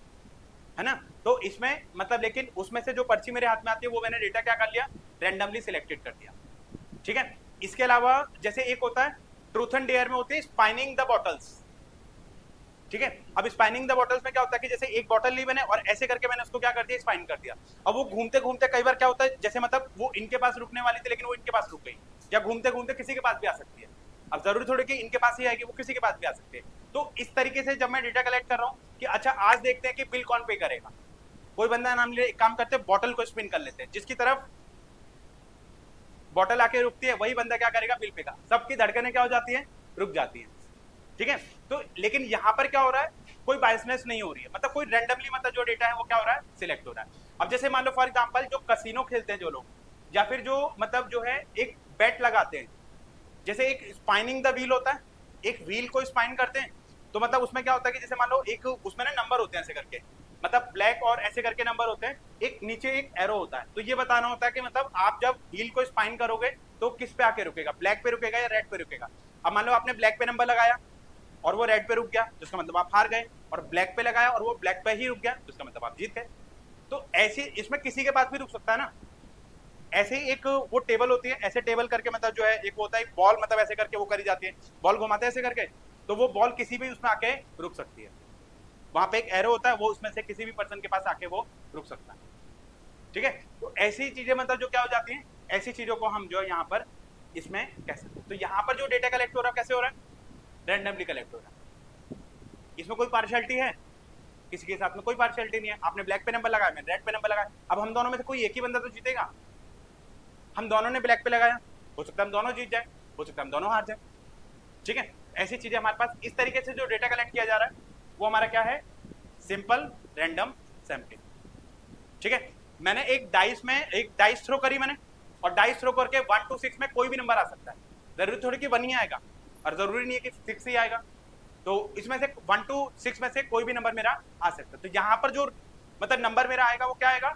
है ना। तो इसमें मतलब लेकिन उसमें से जो पर्ची मेरे हाथ में आती है वो मैंने डेटा क्या कर लिया, रैंडमली सिलेक्टेड कर दिया, ठीक है। इसके अलावा जैसे एक होता है ट्रूथ एंड डेयर में होती है स्पाइनिंग द बॉटल्स, ठीक है। अब स्पाइनिंग द बॉटल्स में क्या होता है कि जैसे एक बॉटल ली मैंने और ऐसे करके मैंने उसको क्या कर दिया, स्पाइन कर दिया। अब वो घूमते घूमते कई बार क्या होता है, जैसे मतलब वो इनके पास रुकने वाली थी लेकिन वो इनके पास रुक गई, या घूमते घूमते किसी के पास भी आ सकती है। अब जरूरी थोड़ी कि इनके पास ही आएगी, वो किसी के पास भी आ सकती है। तो इस तरीके से जब मैं डेटा कलेक्ट कर रहा हूँ कि अच्छा आज देखते हैं कि बिल कौन पे करेगा, कोई बंदा नाम ले, एक काम करते हैं बॉटल को स्पिन कर लेते हैं, जिसकी तरफ बॉटल आके रुकती है वही बंदा क्या करेगा, बिल पे का। सबकी धड़कनें क्या हो जाती है, रुक जाती है, ठीक है। तो लेकिन यहाँ पर क्या हो रहा है, कोई बायसनेस नहीं हो रही है, मतलब कोई रैंडमली मतलब जो डेटा है वो क्या हो रहा है, सिलेक्ट हो रहा है। अब जैसे मान लो फॉर एग्जांपल जो कसिनो खेलते हैं जो लोग, या फिर जो मतलब जो है एक बेट लगाते हैं, जैसे एक स्पाइनिंग द व्हील होता है, एक व्हील को स्पाइन करते हैं, तो मतलब उसमें क्या होता है कि जैसे मान लो एक उसमें ना नंबर होते हैं ऐसे करके, मतलब ब्लैक और ऐसे करके नंबर होते हैं, एक नीचे एक एरो होता है, तो ये बताना होता है कि मतलब आप जब व्हील को स्पाइन करोगे तो किस पे आके रुकेगा, ब्लैक पे रुकेगा या रेड पे रुकेगा। अब मान लो आपने ब्लैक पे नंबर लगाया और वो रेड पे रुक गया, जिसका मतलब आप हार गए, और ब्लैक पे लगाया और वो ब्लैक पे ही रुक गया, जिसका मतलब आप जीत गए। तो ऐसी इसमें किसी के पास भी रुक सकता है ना। ऐसे ही एक वो टेबल होती है, ऐसे टेबल करके मतलब जो है एक होता है बॉल, मतलब ऐसे करके वो करी जाती है, बॉल घुमाते हैं ऐसे करके, तो वो बॉल किसी भी उसमें आके रुक सकती है। वहां पे एक एरो होता है, वो उसमें से किसी भी पर्सन के पास आके वो रुक सकता है, ठीक है। तो ऐसी चीजें मतलब जो क्या हो जाती हैं, ऐसी चीजों को हम जो है यहाँ पर इसमें कह सकते हैं। तो यहाँ पर जो डेटा कलेक्ट हो रहा है कैसे हो रहा है, रैंडमली कलेक्ट हो रहा है। इसमें कोई पार्शियलिटी है, किसी के साथ में कोई पार्शियलिटी नहीं है। आपने ब्लैक पे नंबर लगाया, मैंने रेड पे नंबर लगाया, अब हम दोनों में से कोई एक ही बंदा तो जीतेगा। हम दोनों ने ब्लैक पे लगाया, हो सकता है हम दोनों जीत जाए, हो सकता है हम दोनों हार जाए, ठीक है। ऐसी चीजें हमारे पास इस तरीके से जो डेटा कलेक्ट किया जा रहा है वो हमारा क्या है, सिंपल रैंडम सैंपलिंग, ठीक है। मैंने एक डाइस थ्रो करी मैंने, और डाइस थ्रो करके 1 to 6 में कोई भी नंबर आ सकता है, जरूरी थोड़ी कि 1 ही आएगा, और जरूरी नहीं है कि 6 ही आएगा। तो इसमें से 1 to 6 में से कोई भी नंबर मेरा आ सकता है। तो यहाँ पर जो मतलब नंबर मेरा आएगा वो क्या आएगा,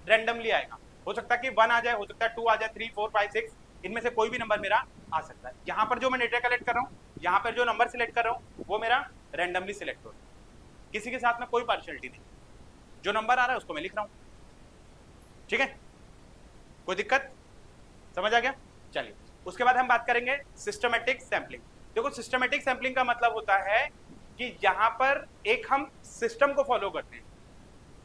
रैंडमली आएगा। हो सकता है कि 1 आ जाए, हो सकता है 2 आ जाए, 3 4 5 6, इनमें से कोई भी नंबर मेरा आ सकता है। यहाँ पर जो मैं डेटा कलेक्ट कर रहा हूँ, यहाँ पर जो नंबर सिलेक्ट कर रहा हूँ वो मेरा रैंडमली सिलेक्ट हो रहा है, किसी के साथ में कोई पार्शियलिटी नहीं, जो नंबर आ रहा है उसको मैं लिख रहा हूँ, ठीक है। कोई दिक्कत, समझ आ गया। चलिए उसके बाद हम बात करेंगे सिस्टमेटिक सैंपलिंग। देखो सिस्टमेटिक सैंपलिंग का मतलब होता है कि यहाँ पर एक हम सिस्टम को फॉलो करते हैं,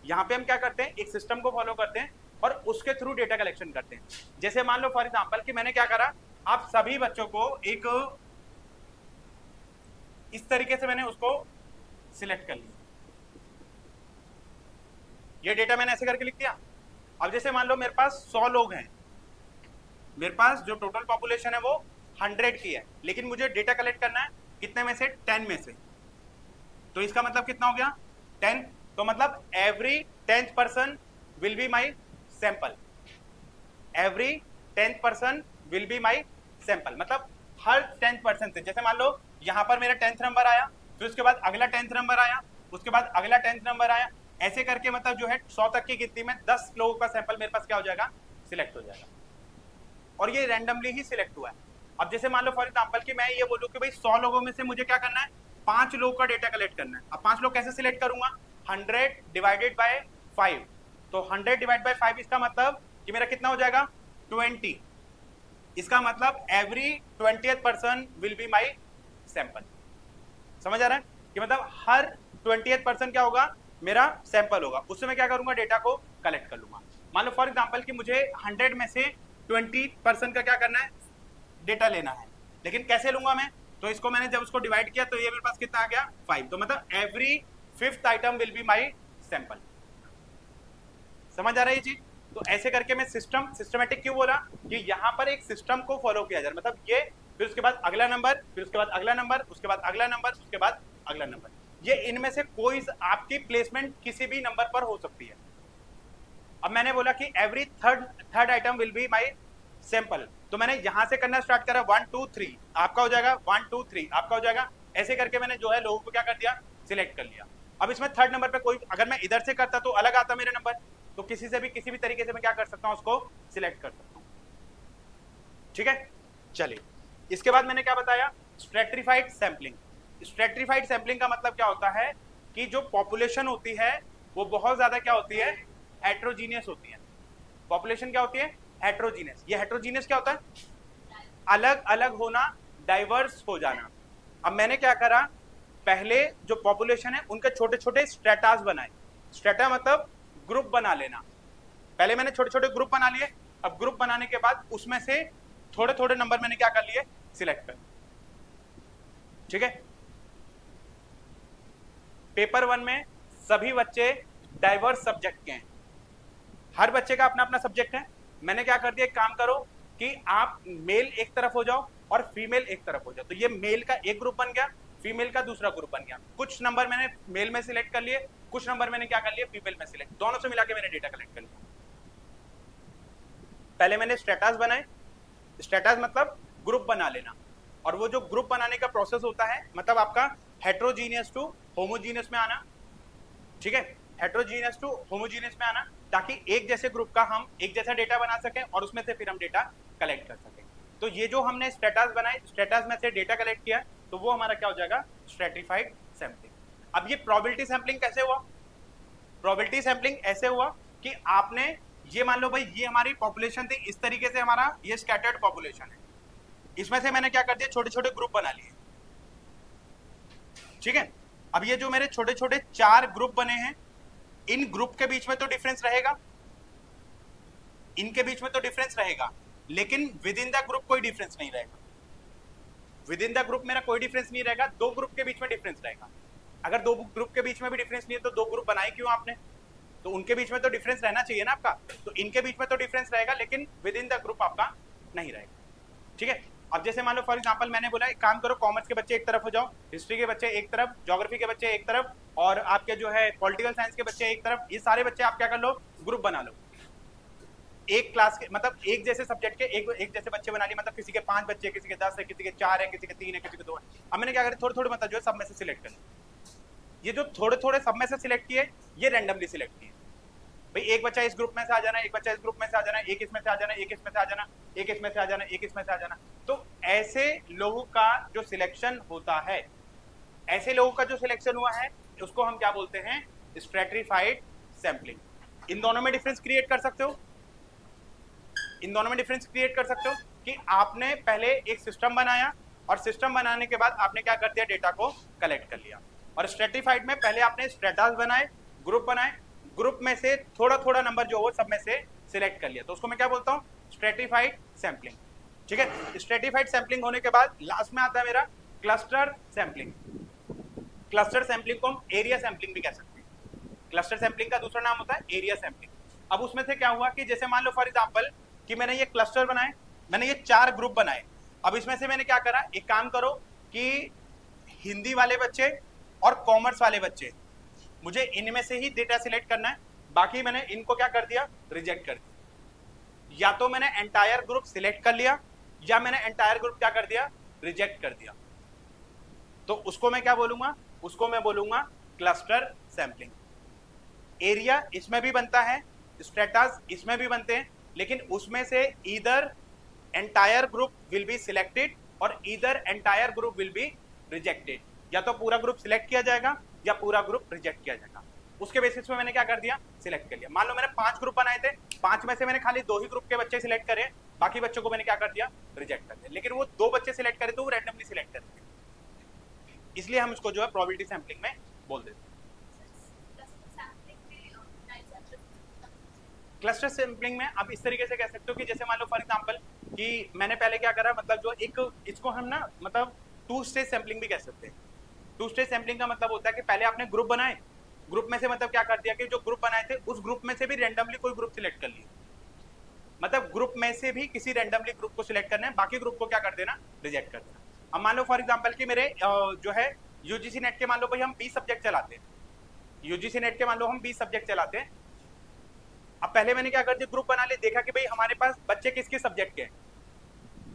यहाँ पे हम क्या करते हैं, एक सिस्टम को फॉलो करते हैं और उसके थ्रू डेटा कलेक्शन करते हैं। जैसे मान लो फॉर एग्जांपल कि मैंने क्या करा, आप सभी बच्चों को एक इस तरीके से मैंने उसको सिलेक्ट कर लिया, ये डेटा मैंने ऐसे करके लिख दिया। अब जैसे मान लो मेरे पास 100 लोग हैं, मेरे पास जो टोटल पॉपुलेशन है वो 100 की है, लेकिन मुझे डेटा कलेक्ट करना है कितने में से, 10 में से। तो इसका मतलब कितना हो गया, 10। तो मतलब every 10th person will be my sample, every 10th person will be my sample. मतलब हर 10th पर्सन से, जैसे मान लो यहां पर मेरा 10th नंबर आया, फिर उसके बाद अगला 10th नंबर आया, उसके बाद अगला 10th नंबर आया, ऐसे करके मतलब जो है 100 तक की गिनती में 10 लोगों का सैंपल मेरे पास क्या हो जाएगा, सिलेक्ट हो जाएगा। और ये रैंडमली ही सिलेक्ट हुआ है। अब जैसे मान लो फॉर एग्जांपल कि मैं ये बोलूं कि भाई 100 लोगों में से मुझे क्या करना है, 5 लोगों का डेटा कलेक्ट करना है। अब 5 लोग कैसे सिलेक्ट करूंगा, 100 डिवाइडेड बाय 5। तो 100 डिवाइड बाय 5 इसका मतलब कि मेरा कितना हो जाएगा, 20। इसका मतलब every 20th person will be my sample. समझ आ रहा है कि मतलब हर 20th पर्सन क्या होगा, मेरा सैंपल होगा। उससे मैं क्या करूंगा, डेटा को कलेक्ट कर लूंगा। मान लो फॉर एग्जांपल कि मुझे 100 में से 20% का क्या करना है, डेटा लेना है, लेकिन कैसे लूंगा मैं, तो इसको मैंने जब उसको डिवाइड किया तो ये मेरे पास कितना आ गया, 5। तो मतलब every 5th item will be my sample. समझ आ रहा है ये चीज। तो ऐसे करके मैं सिस्टमेटिक क्यों बोला, कि यहाँ पर एक सिस्टम को फॉलो किया जाए, मतलब ये, फिर उसके बाद अगला नंबर, फिर उसके बाद अगला नंबर, उसके बाद अगला नंबर, उसके बाद अगला नंबर। ये इनमें से कोई आपकी प्लेसमेंट किसी भी नंबर पर हो सकती है। अब मैंने बोला कि every third item will be my sample, तो मैंने यहां से करना स्टार्ट करा, 1 2 3 आपका हो जाएगा, 1 2 3 आपका हो जाएगा। ऐसे करके मैंने जो है लोगों को क्या कर दिया, सिलेक्ट कर लिया। अब इसमें थर्ड नंबर पे कोई, अगर मैं इधर से करता तो अलग आता मेरे नंबर, तो किसी से भी किसी भी तरीके से मैं क्या कर सकता हूं, उसको सिलेक्ट कर सकता हूं। ठीक है, चलिए इसके बाद मैंने क्या बताया, स्ट्रेटिफाइड सैंपलिंग। स्ट्रेटिफाइड सैंपलिंग का मतलब क्या होता है कि जो पॉपुलेशन होती है वो बहुत ज्यादा क्या होती है, हेट्रोजीनियस होती है। पॉपुलेशन क्या होती है, हेट्रोजीनियस। ये हेट्रोजीनियस क्या होता है, अलग अलग होना, डाइवर्स हो जाना। अब मैंने क्या करा, पहले जो पॉपुलेशन है उनके छोटे छोटे स्ट्रेटास बनाए। स्ट्रेटा मतलब ग्रुप बना लेना। पहले मैंने छोटे छोटे ग्रुप बना लिए। अब ग्रुप बनाने के बाद उसमें से थोड़े थोड़े नंबर मैंने क्या कर लिए, सिलेक्ट कर। ठीक है, पेपर 1 में सभी बच्चे डाइवर्स सब्जेक्ट के हैं, हर बच्चे का अपना अपना सब्जेक्ट है। मैंने क्या कर दिया, एक काम करो कि आप मेल एक तरफ हो जाओ और फीमेल एक तरफ हो जाओ। तो ये मेल का एक ग्रुप बन गया, फीमेल का दूसरा ग्रुप बन गया। कुछ नंबर मैंने मेल में सिलेक्ट कर लिए, कुछ नंबर मैंने क्या कर लिए, फीमेल में सिलेक्ट, दोनों से मिला के मैंने डेटा कलेक्ट कर लिया। पहले मैंने स्टेटस बनाए। स्टेटस मतलब ग्रुप बना लेना, और वो जो ग्रुप बनाने का प्रोसेस होता है मतलब आपका हेट्रोजीनियस टू होमोजीनियस में आना। ठीक है, हेट्रोजीनियस टू होमोजीनियस में आना, ताकि एक जैसे ग्रुप का हम एक जैसा डेटा बना सकें और उसमें से फिर हम डेटा कलेक्ट कर सकें। तो ये जो हमने स्टेटस बनाए, स्टेटस में से डेटा कलेक्ट किया, तो वो हमारा क्या हो जाएगा, स्ट्रेटिफाइड सैंपलिंग। अब ये प्रोबेबिलिटी सैंपलिंग कैसे हुआ, प्रोबेबिलिटी सैंपलिंग ऐसे हुआ कि आपने ये मान लो भाई ये हमारी पॉपुलेशन थी, इस तरीके से हमारा ये स्कैटर्ड पॉपुलेशन है, इसमें से मैंने क्या कर दिया, छोटे छोटे ग्रुप बना लिए। ठीक है, अब ये जो मेरे छोटे छोटे 4 ग्रुप बने हैं, इन ग्रुप के बीच में तो डिफरेंस रहेगा, इनके बीच में तो डिफरेंस रहेगा, लेकिन विद इन द ग्रुप कोई डिफरेंस नहीं रहेगा। विद इन द ग्रुप मेरा कोई डिफरेंस नहीं रहेगा, 2 ग्रुप के बीच में डिफरेंस रहेगा। अगर 2 ग्रुप के बीच में भी डिफरेंस नहीं है तो 2 ग्रुप बनाए क्यों आपने, तो उनके बीच में तो डिफरेंस रहना चाहिए ना आपका। तो इनके बीच में तो डिफरेंस रहेगा, लेकिन विद इन द ग्रुप आपका नहीं रहेगा। ठीक है, अब जैसे मान लो फॉर एग्जांपल मैंने बोला एक काम करो, कॉमर्स के बच्चे एक तरफ हो जाओ, हिस्ट्री के बच्चे एक तरफ, ज्योग्राफी के बच्चे एक तरफ, और आपके जो है पॉलिटिकल साइंस के बच्चे एक तरफ। ये सारे बच्चे आप क्या कर लो, ग्रुप बना लो। एक क्लास के मतलब एक जैसे सब्जेक्ट के एक जैसे बच्चे बना लिए, मतलब किसी के 5 बच्चे, किसी के 10 है, किसी के 4 है, किसी के 3 है, किसी के 2 है। अब मैंने क्या करा, थोड़े थोड़े मतलब जो है सब में से सिलेक्ट कर। ये जो थोड़े थोड़े सब में से सिलेक्ट किए, ये रैंडमली सिलेक्ट किए। भाई एक बच्चा इस ग्रुप में से आ जाना, एक बच्चा इस ग्रुप में से आ जाना, एक इसमें से आ जाना, एक इसमें से आ जाना, एक इसमें से आ जाना, एक इसमें से आ जाना। तो ऐसे लोगों का जो सिलेक्शन होता है, ऐसे लोगों का जो सिलेक्शन हुआ है, उसको हम क्या बोलते हैं, स्ट्रेटिफाइड सैंपलिंग। इन दोनों में डिफरेंस क्रिएट कर सकते हो, इन दोनों में डिफरेंस क्रिएट कर सकते हो कि आपने पहले एक सिस्टम बनाया, और सिस्टम बनाने के बाद आपने क्या कर दिया, डेटा को कलेक्ट कर लिया। और स्ट्रेटिफाइड में पहले आपने स्ट्रेटास बनाए, ग्रुप बनाए, ग्रुप में से थोड़ा थोड़ा नंबर जो हो सब में से सिलेक्ट कर लिया, तो उसको मैं क्या बोलता हूँ, स्ट्रेटिफाइड सैंपलिंग। ठीक है, स्ट्रेटिफाइड सैंपलिंग होने के बाद लास्ट में आता है मेरा क्लस्टर सैंपलिंग। क्लस्टर सैंपलिंग को हम एरिया सैंपलिंग भी कह सकते हैं। क्लस्टर सैंपलिंग का दूसरा नाम होता है एरिया सैंपलिंग। अब उसमें से क्या हुआ कि जैसे मान लो फॉर एग्जांपल कि मैंने ये क्लस्टर बनाए, मैंने ये 4 ग्रुप बनाए, अब इसमें से मैंने क्या करा, एक काम करो कि हिंदी वाले बच्चे और कॉमर्स वाले बच्चे, मुझे इनमें से ही डेटा सिलेक्ट करना है, बाकी मैंने इनको क्या कर दिया, रिजेक्ट कर दिया। या तो मैंने एंटायर ग्रुप सिलेक्ट कर लिया या मैंने एंटायर ग्रुप क्या कर दिया, रिजेक्ट कर दिया। तो उसको मैं क्या बोलूंगा, उसको मैं बोलूंगा क्लस्टर सैंपलिंग। एरिया इसमें भी बनता है, स्ट्रेटास इसमें भी बनते हैं, लेकिन उसमें से either entire group will be selected और either entire group will be rejected. या तो पूरा ग्रुप सिलेक्ट किया जाएगा या पूरा ग्रुप रिजेक्ट किया जाएगा। उसके बेसिस पे मैंने क्या कर दिया, सिलेक्ट कर लिया। मान लो मैंने 5 ग्रुप बनाए थे, 5 में से मैंने खाली 2 ही ग्रुप के बच्चे सिलेक्ट करे, बाकी बच्चों को मैंने क्या कर दिया, रिजेक्ट कर दिया। लेकिन वो 2 बच्चे सिलेक्ट करे तो वो रैंडमली सिलेक्ट करते हैं, इसलिए हम इसको जो है प्रोबेबिलिटी सैंपलिंग में बोल देते हैं। क्लस्टर सैंपलिंग में आप इस तरीके से कह सकते हो कि जैसे मान लो फॉर एग्जांपल कि मैंने पहले क्या करा, मतलब जो एक इसको हम ना मतलब 2 स्टेज सैंपलिंग भी कह सकते हैं। 2 स्टेज सैंपलिंग का मतलब होता है कि पहले आपने ग्रुप बनाए, ग्रुप में से मतलब क्या कर दिया कि जो ग्रुप बनाए थे उस ग्रुप में से भी रैंडमली कोई ग्रुप सिलेक्ट कर लिया, मतलब ग्रुप में से भी किसी रैंडमली ग्रुप को सिलेक्ट करना है, बाकी ग्रुप को क्या कर देना, रिजेक्ट कर देना। अब मान लो फॉर एग्जांपल कि मेरे जो है यूजीसी नेट के मान लो भाई हम 20 सब्जेक्ट चलाते हैं, यूजीसी नेट के मान लो हम 20 सब्जेक्ट चलाते हैं। अब पहले मैंने क्या कर दिया, ग्रुप बना लिया, देखा कि भाई हमारे पास बच्चे किस किस सब्जेक्ट के हैं,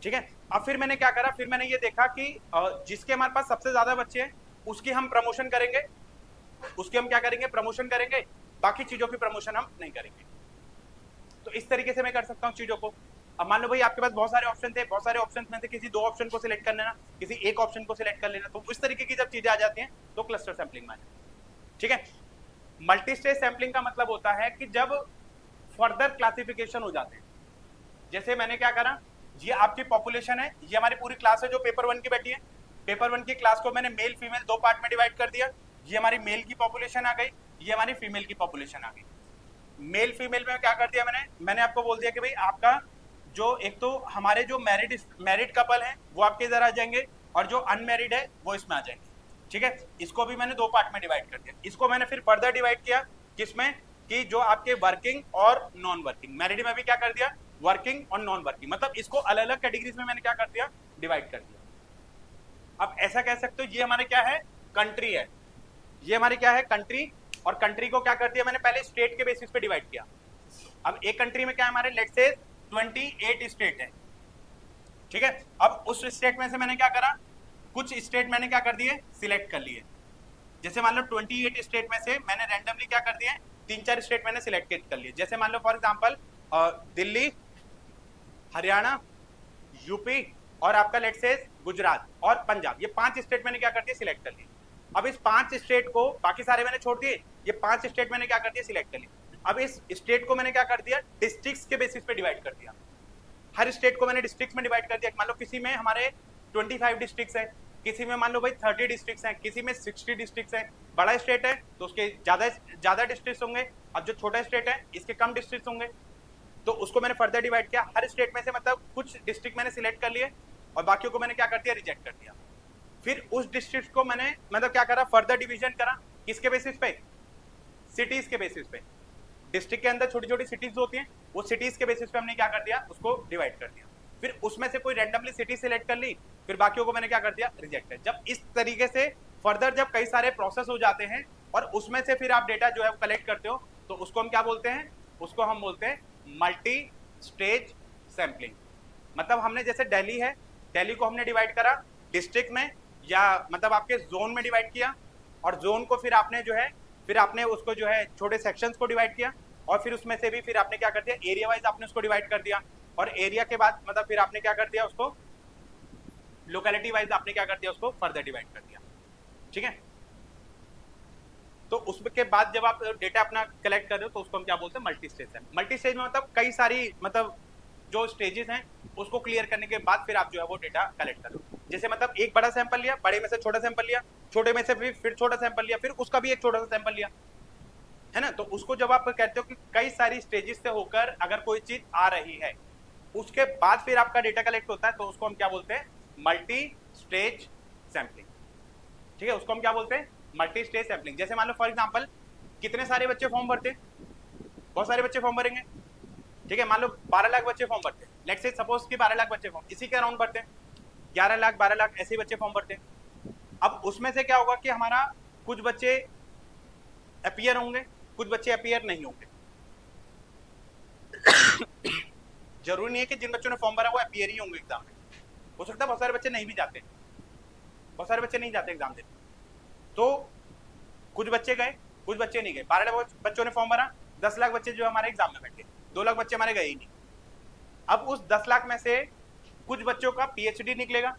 ठीक है। अब फिर मैंने क्या करा, फिर मैंने ये देखा कि जिसके हमारे पास सबसे ज्यादा बच्चे हैं उसकी हम प्रमोशन करेंगे, उसके हम क्या करेंगे, प्रमोशन करेंगे, बाकी चीजों की प्रमोशन हम नहीं करेंगे। तो इस तरीके से मैं कर सकता हूँ चीजों को। अब मान लो भाई आपके पास बहुत सारे ऑप्शन थे, बहुत सारे ऑप्शन में से किसी 2 ऑप्शन को सिलेक्ट कर लेना, किसी एक ऑप्शन को सिलेक्ट कर लेना, तो इस तरीके की जब चीजें आ जाती हैं तो क्लस्टर सैंपलिंग में आ जाती है, ठीक है। मल्टी स्टेज सैंपलिंग का मतलब होता है कि जब फर्दर क्लासिफिकेशन हो जाते हैं, जैसे मैंने क्या करा, ये आपकी पॉपुलेशन है, ये हमारी पूरी क्लास है जो पेपर 1 की बैठी है, पेपर 1 की क्लास को मैंने मेल फीमेल 2 पार्ट में डिवाइड कर दिया, ये हमारी मेल की पॉपुलेशन आ गई, ये हमारी फीमेल की पॉपुलेशन आ गई। मेल फीमेल में क्या कर दिया मैंने आपको बोल दिया कि भाई आपका जो एक तो हमारे जो मैरिड कपल है वो आपके इधर आ जाएंगे और जो अनमैरिड है वो इसमें आ जाएंगे, ठीक है। इसको भी मैंने 2 पार्ट में डिवाइड कर दिया। इसको मैंने फिर फर्दर डिवाइड किया किसमें, कि जो आपके वर्किंग और नॉन वर्किंग, मैरिड में भी क्या कर दिया, वर्किंग और नॉन वर्किंग, मतलब इसको अलग अलग कैटेगरीज में मैंने क्या कर दिया, डिवाइड कर दिया। अब ऐसा कह सकते हो ये हमारे क्या है, कंट्री है, ये हमारी क्या है, कंट्री, और कंट्री को क्या कर दिया मैंने, पहले स्टेट के बेसिस पे डिवाइड किया। अब एक कंट्री में क्या है हमारे, लेट्स से 28 स्टेट है, ठीक है। अब उस स्टेट में से मैंने क्या करा, कुछ स्टेट मैंने क्या कर दिए, सिलेक्ट कर लिए। जैसे मान लो 28 स्टेट में से मैंने रैंडमली क्या कर दिए, 3-4 स्टेट मैंने सिलेक्ट कर लिए। जैसे मान लो for example Delhi, Haryana, UP और आपका लेट्स से गुजरात और पंजाब, ये 5 स्टेट मैंने क्या कर दिए, सिलेक्ट कर लिए। अब इस 5 स्टेट को, बाकी सारे मैंने छोड़ दिए, ये 5 स्टेट मैंने क्या कर दिया, सिलेक्ट कर लिए। अब इस स्टेट को मैंने क्या कर दिया, डिस्ट्रिक्ट्स के बेसिस पे डिवाइड कर दिया। हर स्टेट को मैंने डिस्ट्रिक्ट्स में डिवाइड कर दिया। मान लो किसी में हमारे 25 डिस्ट्रिक्ट्स है, किसी में मान लो भाई 30 डिस्ट्रिक्ट्स हैं, किसी में 60 डिस्ट्रिक्ट्स हैं। बड़ा स्टेट है तो उसके ज्यादा डिस्ट्रिक्ट्स होंगे, अब जो छोटा स्टेट है इसके कम डिस्ट्रिक्ट्स होंगे, तो उसको मैंने फर्दर डिवाइड किया। हर स्टेट में से मतलब कुछ डिस्ट्रिक्ट मैंने सिलेक्ट कर लिए और बाकियों को मैंने क्या कर दिया, रिजेक्ट कर दिया। फिर उस डिस्ट्रिक्ट को मैंने मतलब क्या करा, फर्दर डिवीजन करा, किसके बेसिस पे, सिटीज के बेसिस पे। डिस्ट्रिक्ट के अंदर छोटी छोटी सिटीज होती हैं, वो सिटीज के बेसिस पे हमने क्या कर दिया, उसको डिवाइड कर दिया। फिर उसमें से कोई रैंडमली सिटी सिलेक्ट कर ली, फिर बाकियों को मैंने क्या कर दिया, रिजेक्ट कर। जब इस तरीके से फर्दर जब कई सारे प्रोसेस हो जाते हैं और उसमें से फिर आप डेटा जो है कलेक्ट करते हो, तो उसको हम क्या बोलते हैं, उसको हम बोलते हैं मल्टी स्टेज सैंपलिंग। मतलब हमने जैसे दिल्ली है, दिल्ली को हमने डिवाइड करा डिस्ट्रिक्ट में या मतलब आपके जोन में डिवाइड किया, और जोन को फिर आपने जो है फिर आपने उसको जो है छोटे सेक्शंस को डिवाइड किया, और फिर उसमें से भी फिर आपने क्या कर दिया, एरिया वाइज आपने उसको डिवाइड कर दिया, और एरिया के बाद मतलब फिर आपने क्या कर दिया, उसको लोकेलिटी वाइज आपने क्या कर दिया, उसको फर्दर डिवाइड कर दिया, ठीक है। तो उसके बाद जब आप डेटा अपना कलेक्ट कर रहे हो तो उसको हम क्या बोलते हैं, मल्टी स्टेज है। मल्टी स्टेज में मतलब कई सारी मतलब जो स्टेजेस हैं उसको क्लियर करने के बाद फिर आप जो है वो डेटा कलेक्ट करो। जैसे मतलब एक बड़ा सैंपल लिया, बड़े में से छोटा सैंपल लिया, छोटे में से फिर छोटा सैंपल लिया, फिर उसका भी एक छोटा सा सैंपल लिया, है ना। तो उसको जब आप कहते हो कि कई सारी स्टेजेस से होकर अगर कोई चीज आ रही है उसके बाद फिर आपका डेटा कलेक्ट होता है, तो उसको हम क्या बोलते हैं, मल्टी स्टेज सैंपलिंग, ठीक है। उसको हम क्या बोलते हैं, मल्टी स्टेज सैंपलिंग। जैसे मान लो फॉर एग्जांपल कितने सारे बच्चे फॉर्म भरते हैं, बहुत सारे बच्चे फॉर्म भरेंगे, ठीक है। मान लो 12 लाख बच्चे फॉर्म भरते हैं, लेट्स से सपोज कि 12 लाख बच्चे फॉर्म इसी के अराउंड भरते हैं, 11 लाख 12 लाख ऐसे बच्चे फॉर्म भरते हैं। अब उसमें से क्या होगा कि हमारा कुछ बच्चे अपीयर होंगे, कुछ बच्चे अपीयर नहीं होंगे। जरूरी नहीं है कि जिन बच्चों ने फॉर्म भरा वो अपीयर ही होंगे एग्जाम में, हो सकता है बहुत सारे बच्चे नहीं भी जाते, बहुत सारे बच्चे नहीं जाते एग्जाम देने। तो कुछ बच्चे गए, कुछ बच्चे नहीं गए। 12 लाख बच्चों ने फॉर्म भरा, 10 लाख बच्चे जो हमारे एग्जाम में बैठे, 2 लाख बच्चे हमारे गए ही नहीं। अब उस 10 लाख में से कुछ बच्चों का पीएचडी निकलेगा,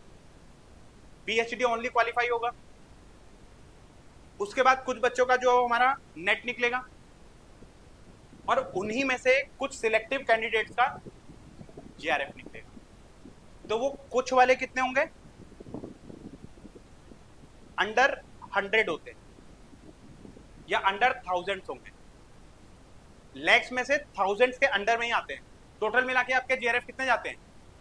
पीएचडी ओनली क्वालिफाई होगा। उसके बाद कुछ बच्चों का जो हमारा नेट निकलेगा, और उन्हीं में से कुछ सिलेक्टिव कैंडिडेट्स का जीआरएफ निकलेगा। तो वो कुछ वाले कितने होंगे, अंडर 100 होते हैं या अंडर 1000 होंगे। लैक्स में से 1000 के अंडर में ही आते हैं। टोटल मिला के आपके जीआरएफ कितने जाते हैं,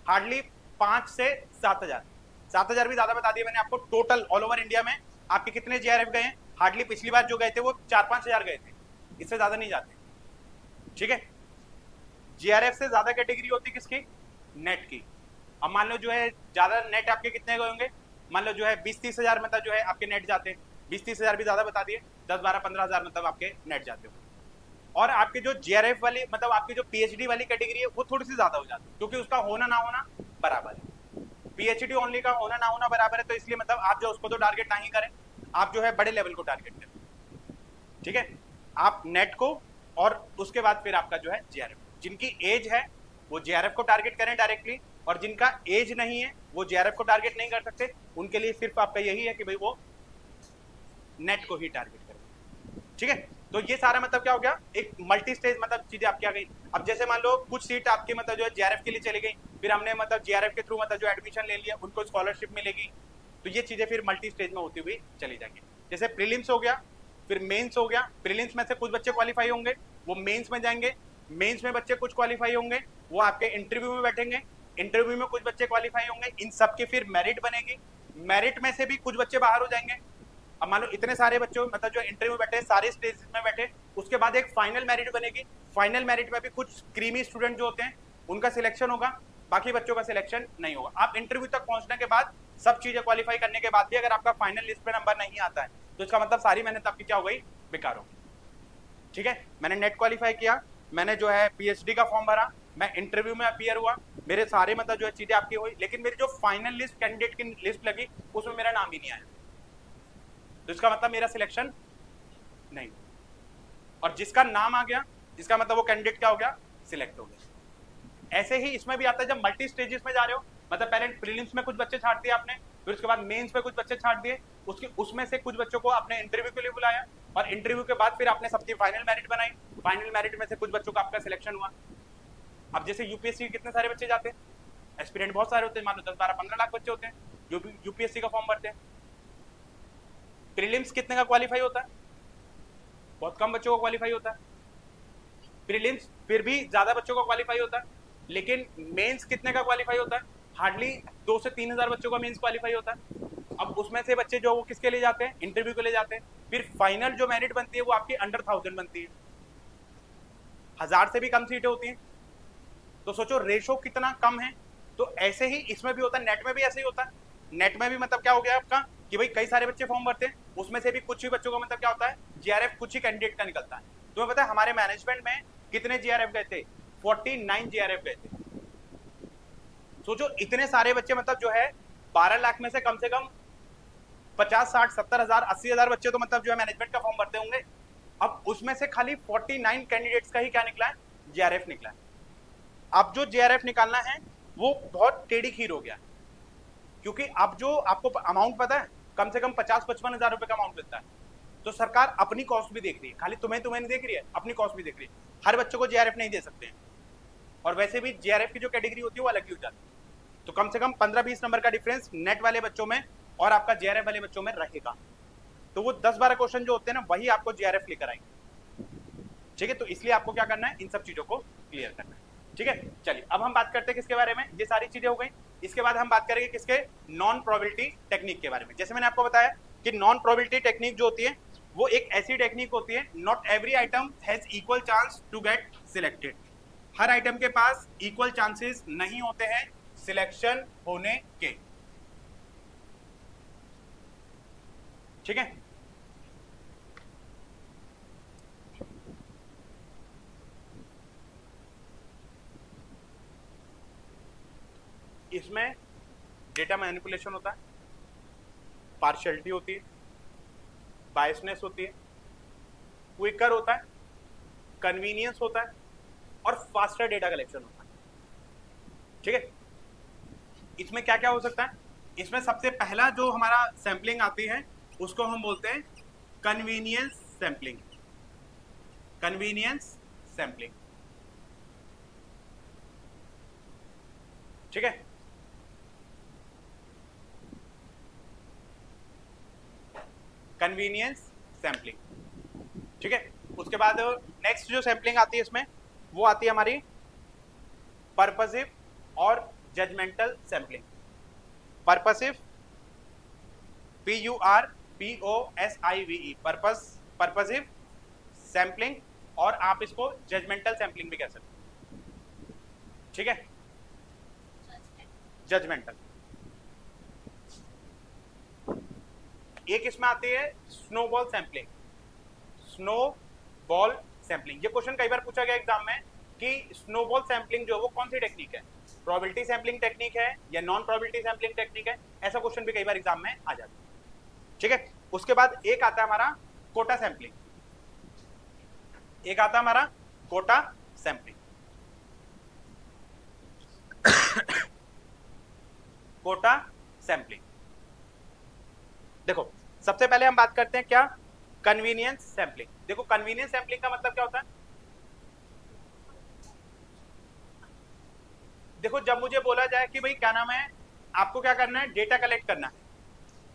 हार्डली 5 से 7000। 7000 भी ज्यादा बता दिया मैंने आपको। टोटल ऑल ओवर इंडिया में आपके कितने जीआरएफ गए हैं, हार्डली पिछली बार जो गए थे वो 4-5 हजार गए थे, इससे ज्यादा नहीं जाते। ठीक है, जीआरएफ से ज्यादा कैटेगरी होती है किसकी, नेट की। अब मान लो जो है ज्यादा नेट आपके कितने गए होंगे, मान लो जो है 20-30 हजार मतलब जो है आपके नेट जाते हैं। 20-30 हजार भी ज्यादा बता दिए, 10-12-15 हजार मतलब आपके नेट जाते हो। और आपके जो जीआरएफ वाली मतलब आपकी जो पीएचडी वाली कैटेगरी है वो थोड़ी सी ज्यादा हो जाती है, क्योंकि उसका होना ना होना बराबर है। पीएचडी ओनली का होना ना होना बराबर है, तो इसलिए मतलब आप जो उसको तो टारगेट नहीं करें, आप जो है बड़े लेवल को टारगेट करें। ठीक है, आप नेट को और उसके बाद फिर आपका जो है जीआरएफ। जिनकी एज है वो जीआरएफ को टारगेट करें डायरेक्टली, और जिनका एज नहीं है वो जीआरएफ को टारगेट नहीं कर सकते, उनके लिए सिर्फ आपका यही है कि भाई वो नेट को ही टारगेट करें। ठीक है, तो ये सारा मतलब क्या हो गया, एक मल्टी स्टेज मतलब चीजें आपकी आ गई। अब जैसे मान लो कुछ सीट आपकी मतलब जो है जीआरएफ के लिए चली गई, फिर हमने मतलब जीआरएफ के थ्रू मतलब जो एडमिशन ले लिया, उनको स्कॉलरशिप मिलेगी। तो ये चीजें फिर मल्टी स्टेज में होती हुई चली जाएंगी। जैसे प्रीलिम्स हो गया, फिर मेंस हो गया। प्रीलिम्स में से कुछ बच्चे क्वालिफाई होंगे, वो मेंस में जाएंगे। मेंस में बच्चे कुछ क्वालिफाई होंगे, वो आपके इंटरव्यू में बैठेंगे। इंटरव्यू में कुछ बच्चे क्वालिफाई होंगे, इन सबके फिर मेरिट बनेगी। मेरिट में से भी कुछ बच्चे बाहर हो जाएंगे। अब मान लो इतने सारे बच्चों मतलब जो इंटरव्यू बैठे, सारे स्टेज में बैठे, उसके बाद एक फाइनल मेरिट बनेगी। फाइनल मेरिट में भी कुछ क्रीमी स्टूडेंट जो होते हैं उनका सिलेक्शन होगा, बाकी बच्चों का सिलेक्शन नहीं होगा। आप इंटरव्यू तक पहुंचने के बाद सब चीजें क्वालिफाई करने के बाद भी अगर आपका फाइनल लिस्ट पे नंबर नहीं आता है, तो इसका मतलब सारी मेहनत आपकी क्या हो गई, बेकार हो। ठीक है, मैंने नेट क्वालिफाई किया, मैंने जो है पीएचडी का फॉर्म भरा, मैं इंटरव्यू में अपीयर हुआ, मेरे सारे मतलब जो है चीजें आपकी हुई, लेकिन मेरी जो फाइनल लिस्ट कैंडिडेट की लिस्ट लगी उसमें मेरा नाम ही नहीं आया, तो इसका मतलब मेरा सिलेक्शन नहीं। और जिसका नाम आ गया, इसका मतलब वो कैंडिडेट क्या हो गया, सिलेक्ट हो गया। ऐसे ही इसमें भी आता है जब मल्टी स्टेजेस में जा रहे हो, मतलब पहले प्रीलिम्स में कुछ बच्चे छाट दिए आपने, फिर उसके बाद मेंस में कुछ बच्चे छाट दिए, उसमें से कुछ बच्चों को आपने इंटरव्यू के लिए बुलाया, और इंटरव्यू के बाद फिर आपने सबकी फाइनल मेरिट बनाई। फाइनल मेरिट में से कुछ बच्चों का आपका सिलेक्शन हुआ। अब जैसे यूपीएससी कितने सारे बच्चे जाते हैं, एस्पिरेंट बहुत सारे होते हैं, मान लो 10-12-15 लाख बच्चे होते हैं जो यूपीएससी का फॉर्म भरते हैं। प्रीलिम्स कितने का क्वालिफाई होता है, बहुत कम बच्चों को क्वालिफाई होता है। प्रीलिम्स फिर भी ज्यादा बच्चों को क्वालिफाई होता है, लेकिन मेंस कितने का क्वालिफाई होता है, हार्डली 2 से 3 हजार बच्चों का मेंस क्वालिफाई होता है। अब उसमें से बच्चे जो वो किसके लिए जाते हैं, इंटरव्यू के लिए जाते हैं। फिर फाइनल जो मेरिट बनती है वो आपकी अंडर 1000 बनती है, 1000 से भी कम सीटें होती हैं। तो सोचो रेशो कितना कम है। तो ऐसे ही इसमें भी होता है, नेट में भी ऐसे ही होता है। नेट में भी मतलब क्या हो गया आपका कि भाई कई सारे बच्चे फॉर्म भरते हैं, उसमें से भी कुछ ही बच्चों का मतलब क्या होता है, जीआरएफ कुछ ही कैंडिडेट का निकलता है। तुम्हें पता है हमारे मैनेजमेंट में कितने जीआरएफ गए थे, 49 जीआरएफ गए थे। सोचो इतने सारे बच्चे मतलब जो है 12 लाख में से कम 50, 60, 70 हजार, 80 हजार बच्चे तो मतलब जो है मैनेजमेंट का फॉर्म भरते होंगे। अब उसमें से खाली 49 कैंडिडेट्स का ही क्या निकला है, जीआरएफ निकला है। अब जो जीआरएफ निकालना है वो बहुत टेढ़ी खीर हो गया, क्योंकि अब जो आपको अमाउंट पता है कम से कम 50-55 हजार रुपए का अमाउंट मिलता है। तो सरकार अपनी कॉस्ट भी देख रही है, खाली तुम्हें नहीं देख रही है, अपनी कॉस्ट भी देख रही है। हर बच्चों को जीआरएफ नहीं दे सकते हैं, और वैसे भी जीआरएफ की जो कैटेगरी होती है वो अलग ही हो जाती है। तो कम से कम 15-20 नंबर का डिफरेंस नेट वाले बच्चों में और आपका जीआरएफ वाले बच्चों में रहेगा। तो वो 10-12 क्वेश्चन जो होते हैं ना, वही आपको जीआरएफ लेकर आएंगे। ठीक है, तो इसलिए आपको क्या करना है, इन सब चीजों को क्लियर करना है। ठीक है, चलिए अब हम बात करते हैं किसके बारे में, ये सारी चीजें हो गई। इसके बाद हम बात करेंगे किसके, नॉन प्रोबेबिलिटी टेक्निक के बारे में। जैसे मैंने आपको बताया कि नॉन प्रोबेबिलिटी टेक्निक जो होती है वो एक ऐसी टेक्निक होती है, not every item has equal chance to get selected. हर आइटम के पास इक्वल चांसेस नहीं होते हैं सिलेक्शन होने के। ठीक है। इसमें डेटा मैनिपुलेशन होता है, पार्शियलिटी होती है, बायसनेस होती है, क्विकर होता है, कन्वीनियंस होता है और फास्टर डेटा कलेक्शन होता है। ठीक है, इसमें क्या क्या हो सकता है? इसमें सबसे पहला जो हमारा सैंपलिंग आती है उसको हम बोलते हैं कन्वीनियंस सैंपलिंग। कन्वीनियंस सैंपलिंग, ठीक है। कन्वीनियंस सैंपलिंग, ठीक है। उसके बाद नेक्स्ट जो सैंपलिंग आती है इसमें वो आती है हमारी पर्पसिव और judgemental sampling. Purposive, PURPOSIVE, purposive sampling, और आप इसको जजमेंटल सैंपलिंग भी कह सकते हैं, ठीक है। जजमेंटल। एक इसमें आती है स्नोबॉल सैंपलिंग। स्नोबॉल सैंपलिंग, ये क्वेश्चन कई बार पूछा गया एग्जाम में कि स्नोबॉल सैंपलिंग जो है वो कौन सी टेक्निक है, प्रोबेबिलिटी सैंपलिंग टेक्निक है या नॉन प्रोबेबिलिटी सैंपलिंग टेक्निक है। ऐसा क्वेश्चन भी कई बार एग्जाम में आ जाता है, ठीक है। उसके बाद एक आता है हमारा कोटा सैंपलिंग। एक आता है हमारा कोटा सैंपलिंग। कोटा सैंपलिंग, देखो सबसे पहले हम बात करते हैं क्या, कन्वीनियंस सैंपलिंग। देखो कन्वीनियंस सैंपलिंग का मतलब क्या होता है? देखो जब मुझे बोला जाए कि भाई क्या नाम है, आपको क्या करना है, डेटा कलेक्ट करना है।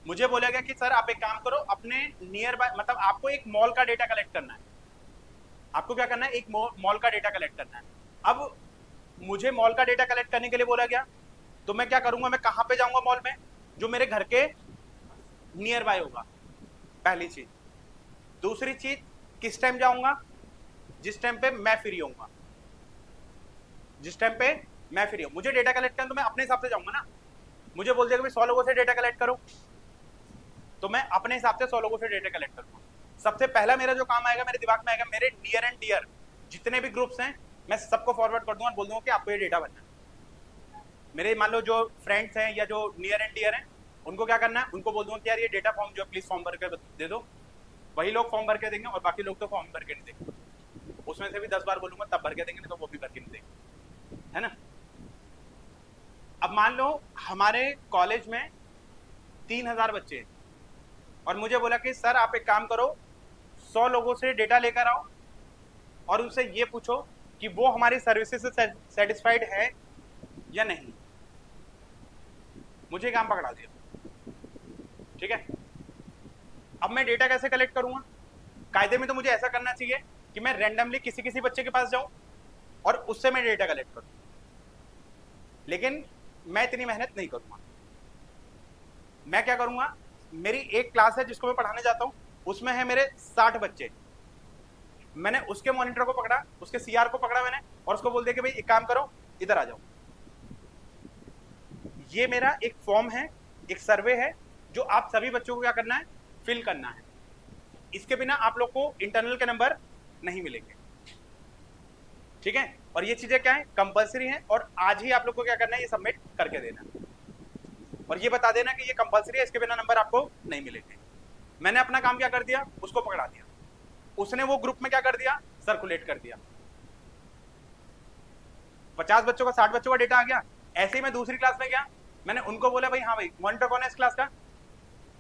मुझे बोला गया कि सर आप एक काम करो, अपने नियर बाय, मतलब आपको एक मॉल का डेटा कलेक्ट करना है। आपको क्या करना है, एक मॉल का डेटा कलेक्ट करना है। अब मुझे मॉल का डेटा कलेक्ट करने के लिए बोला गया, तो मैं क्या करूंगा, मैं कहां पे जाऊंगा मॉल में, जो मेरे घर के नियर बाय होगा, पहली चीज। दूसरी चीज, किस टाइम जाऊंगा, जिस टाइम पे मैं फ्री होऊंगा। जिस टाइम पे मैं फ्री हूं, मुझे डेटा कलेक्ट करना तो मैं अपने हिसाब से जाऊंगा ना। मुझे बोल दिया कि 100 लोगों से डेटा कलेक्ट करो, तो मैं अपने हिसाब से 100 लोगों से डेटा कलेक्ट करूंगा। सबसे पहला मेरा जो काम आएगा, मेरे दिमाग में आएगा, मेरे नियर एंड डियर जितने भी ग्रुप्स हैं मैं सबको फॉरवर्ड कर दूंगा और बोल दूंगा कि आपको ये डेटा बनना है। मेरे मान लो जो फ्रेंड्स हैं या जो नियर एंड डियर हैं उनको क्या करना है, उनको बोल दूंगा कि यार ये डेटा फॉर्म जो प्लीज फॉर्म भर के दे दो। वही लोग फॉर्म भर के देंगे और बाकी लोग तो फॉर्म भर के नहीं देंगे। उसमें से भी 10 बार बोलूंगा तब भर के देंगे, नहीं तो वो भी भर के नहीं देंगे, है ना। अब मान लो हमारे कॉलेज में 3000 बच्चे हैं और मुझे बोला कि सर आप एक काम करो, 100 लोगों से डेटा लेकर आओ और उनसे ये पूछो कि वो हमारी सर्विसेज से सेटिस्फाइड है या नहीं। मुझे काम पकड़ा दिया, ठीक है। अब मैं डेटा कैसे कलेक्ट करूंगा? कायदे में तो मुझे ऐसा करना चाहिए कि मैं रैंडमली किसी किसी बच्चे के पास जाऊं और उससे मैं डेटा कलेक्ट करूं, लेकिन मैं इतनी मेहनत नहीं करूंगा। मैं क्या करूंगा, मेरी एक क्लास है जिसको मैं पढ़ाने जाता हूं, उसमें है मेरे 60 बच्चे। मैंने उसके मॉनिटर को पकड़ा, उसके सीआर को पकड़ा मैंने और उसको बोल दिया कि भाई एक काम करो, इधर आ जाओ। ये मेरा एक फॉर्म है, एक सर्वे है जो आप सभी बच्चों को क्या करना है, फिल करना है। इसके बिना आप लोग को इंटरनल के नंबर नहीं मिलेंगे, ठीक है। और ये चीजें क्या है, कंपलसरी है और आज ही आप लोग को क्या करना है, ये सबमिट करके देना और ये बता देना कि ये कंपलसरी है, इसके बिना नंबर आपको नहीं मिलेंगे। मैंने अपना काम क्या कर दिया, उसको पकड़ा दिया, उसने वो ग्रुप में क्या कर दिया, सर्कुलेट कर दिया। 50 बच्चों का 60 बच्चों का डेटा आ गया। ऐसे ही मैं दूसरी क्लास में गया, मैंने उनको बोला भाई हाँ भाई मॉनिटर कौन है इस क्लास का,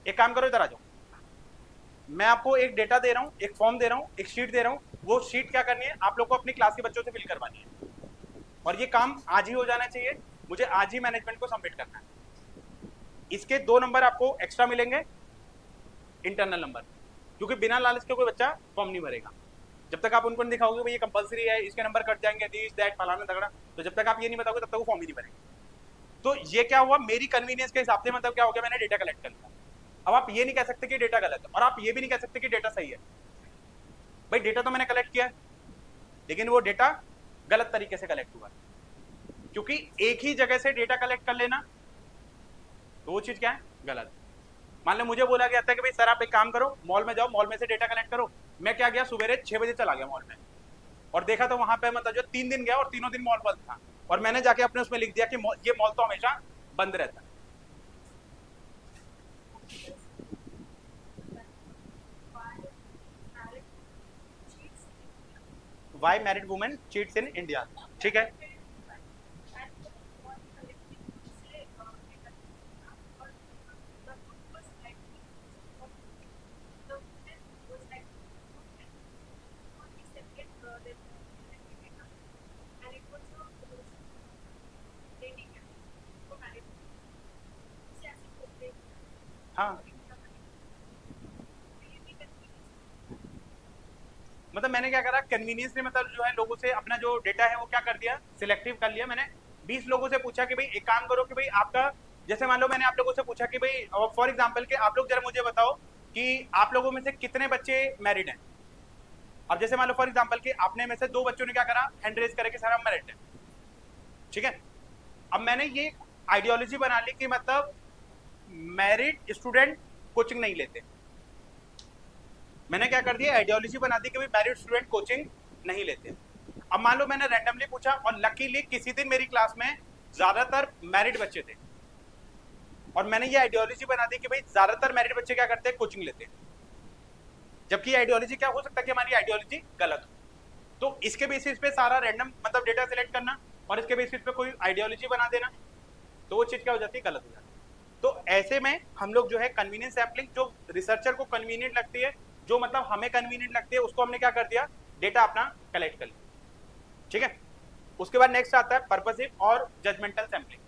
एक काम करो इधर आ जाओ, मैं आपको एक डेटा दे रहा हूँ, एक फॉर्म दे रहा हूँ, एक शीट दे रहा हूँ। वो शीट क्या करनी है, आप लोग को अपनी क्लास के बच्चों से फिल करवानी है और ये काम आज ही हो जाना चाहिए। मुझे आज ही मैनेजमेंट को सबमिट करना है। इसके 2 नंबर आपको एक्स्ट्रा मिलेंगे, इंटरनल नंबर, क्योंकि बिना लालच के कोई बच्चा फॉर्म नहीं भरेगा। जब तक आप उनको नहीं दिखाओगे भाई ये कंपलसरी है, इसके नंबर कट जाएंगे, दिस दैट फलाना तगड़ा, तो जब तक आप ये नहीं बताओगे तब तक वो फॉर्म ही नहीं भरेंगे। तो ये क्या हुआ, मेरी कन्वीनियंस के हिसाब से, मतलब क्या हो गया, मैंने डेटा कलेक्ट कर लिया। अब आप ये नहीं कह सकते कि डेटा गलत है और आप ये भी नहीं कह सकते कि डेटा सही है। भाई डेटा तो मैंने कलेक्ट किया है, लेकिन वो डेटा गलत तरीके से कलेक्ट हुआ है, क्योंकि एक ही जगह से डेटा कलेक्ट कर लेना तो वो चीज क्या है, गलत। मान लो मुझे बोला गया था कि भाई सर आप एक काम करो, मॉल में जाओ, मॉल में से डेटा कलेक्ट करो। मैं क्या गया, सुबह 6 बजे चला गया मॉल में, और देखा तो वहां पे मतलब जो 3 दिन गया और तीनों दिन मॉल बंद था, और मैंने जाके अपने उसमें लिख दिया कि ये मॉल तो हमेशा बंद रहता है। Why married women cheats in India, ठीक है। हाँ, मतलब मैंने क्या करा, कन्वीनियंस ने मतलब जो है लोगों से अपना जो डेटा है वो क्या कर दिया, सिलेक्टिव कर लिया। मैंने 20 लोगों से पूछा कि भाई एक काम करो कि भाई आपका, जैसे मान लो मैंने आप लोगों से पूछा कि भाई फॉर एग्जांपल कि आप लोग जरा मुझे बताओ कि आप लोगों में से कितने बच्चे मैरिड हैं। अब जैसे मान लो फॉर एग्जांपल कि आपने में से 2 बच्चों ने क्या करा, हैंड रेज करके सर हम मैरिड है, ठीक है। अब मैंने ये आइडियोलॉजी बना ली कि मतलब मैरिड स्टूडेंट कोचिंग नहीं लेते। मैंने क्या कर दिया, आइडियोलॉजी बना दी कि भाई मैरिड स्टूडेंट कोचिंग नहीं लेते। अब मान लो मैंने रैंडमली पूछा और लकीली किसी दिन मेरी क्लास में ज्यादातर मैरिड बच्चे थे, और मैंने ये आइडियोलॉजी बना दी कि भाई ज्यादातर मैरिड बच्चे क्या करते हैं, कोचिंग लेते हैं। जबकि आइडियोलॉजी क्या हो सकता है कि हमारी आइडियोलॉजी गलत हो। तो इसके बेसिस पे सारा रैंडम मतलब डेटा सिलेक्ट करना और इसके बेसिस पे कोई आइडियोलॉजी बना देना, तो वो चीज क्या हो जाती है, गलत हो जाती है। तो ऐसे में हम लोग जो है कन्वीनियंस सैम्पलिंग, जो रिसर्चर को कन्वीनियंट लगती है, जो मतलब हमें कन्वीनियंट लगती है, उसको हमने क्या कर दिया, डेटा अपना कलेक्ट कर लिया, ठीक है। उसके बाद नेक्स्ट आता है पर्पसिव और जजमेंटल सैम्पलिंग।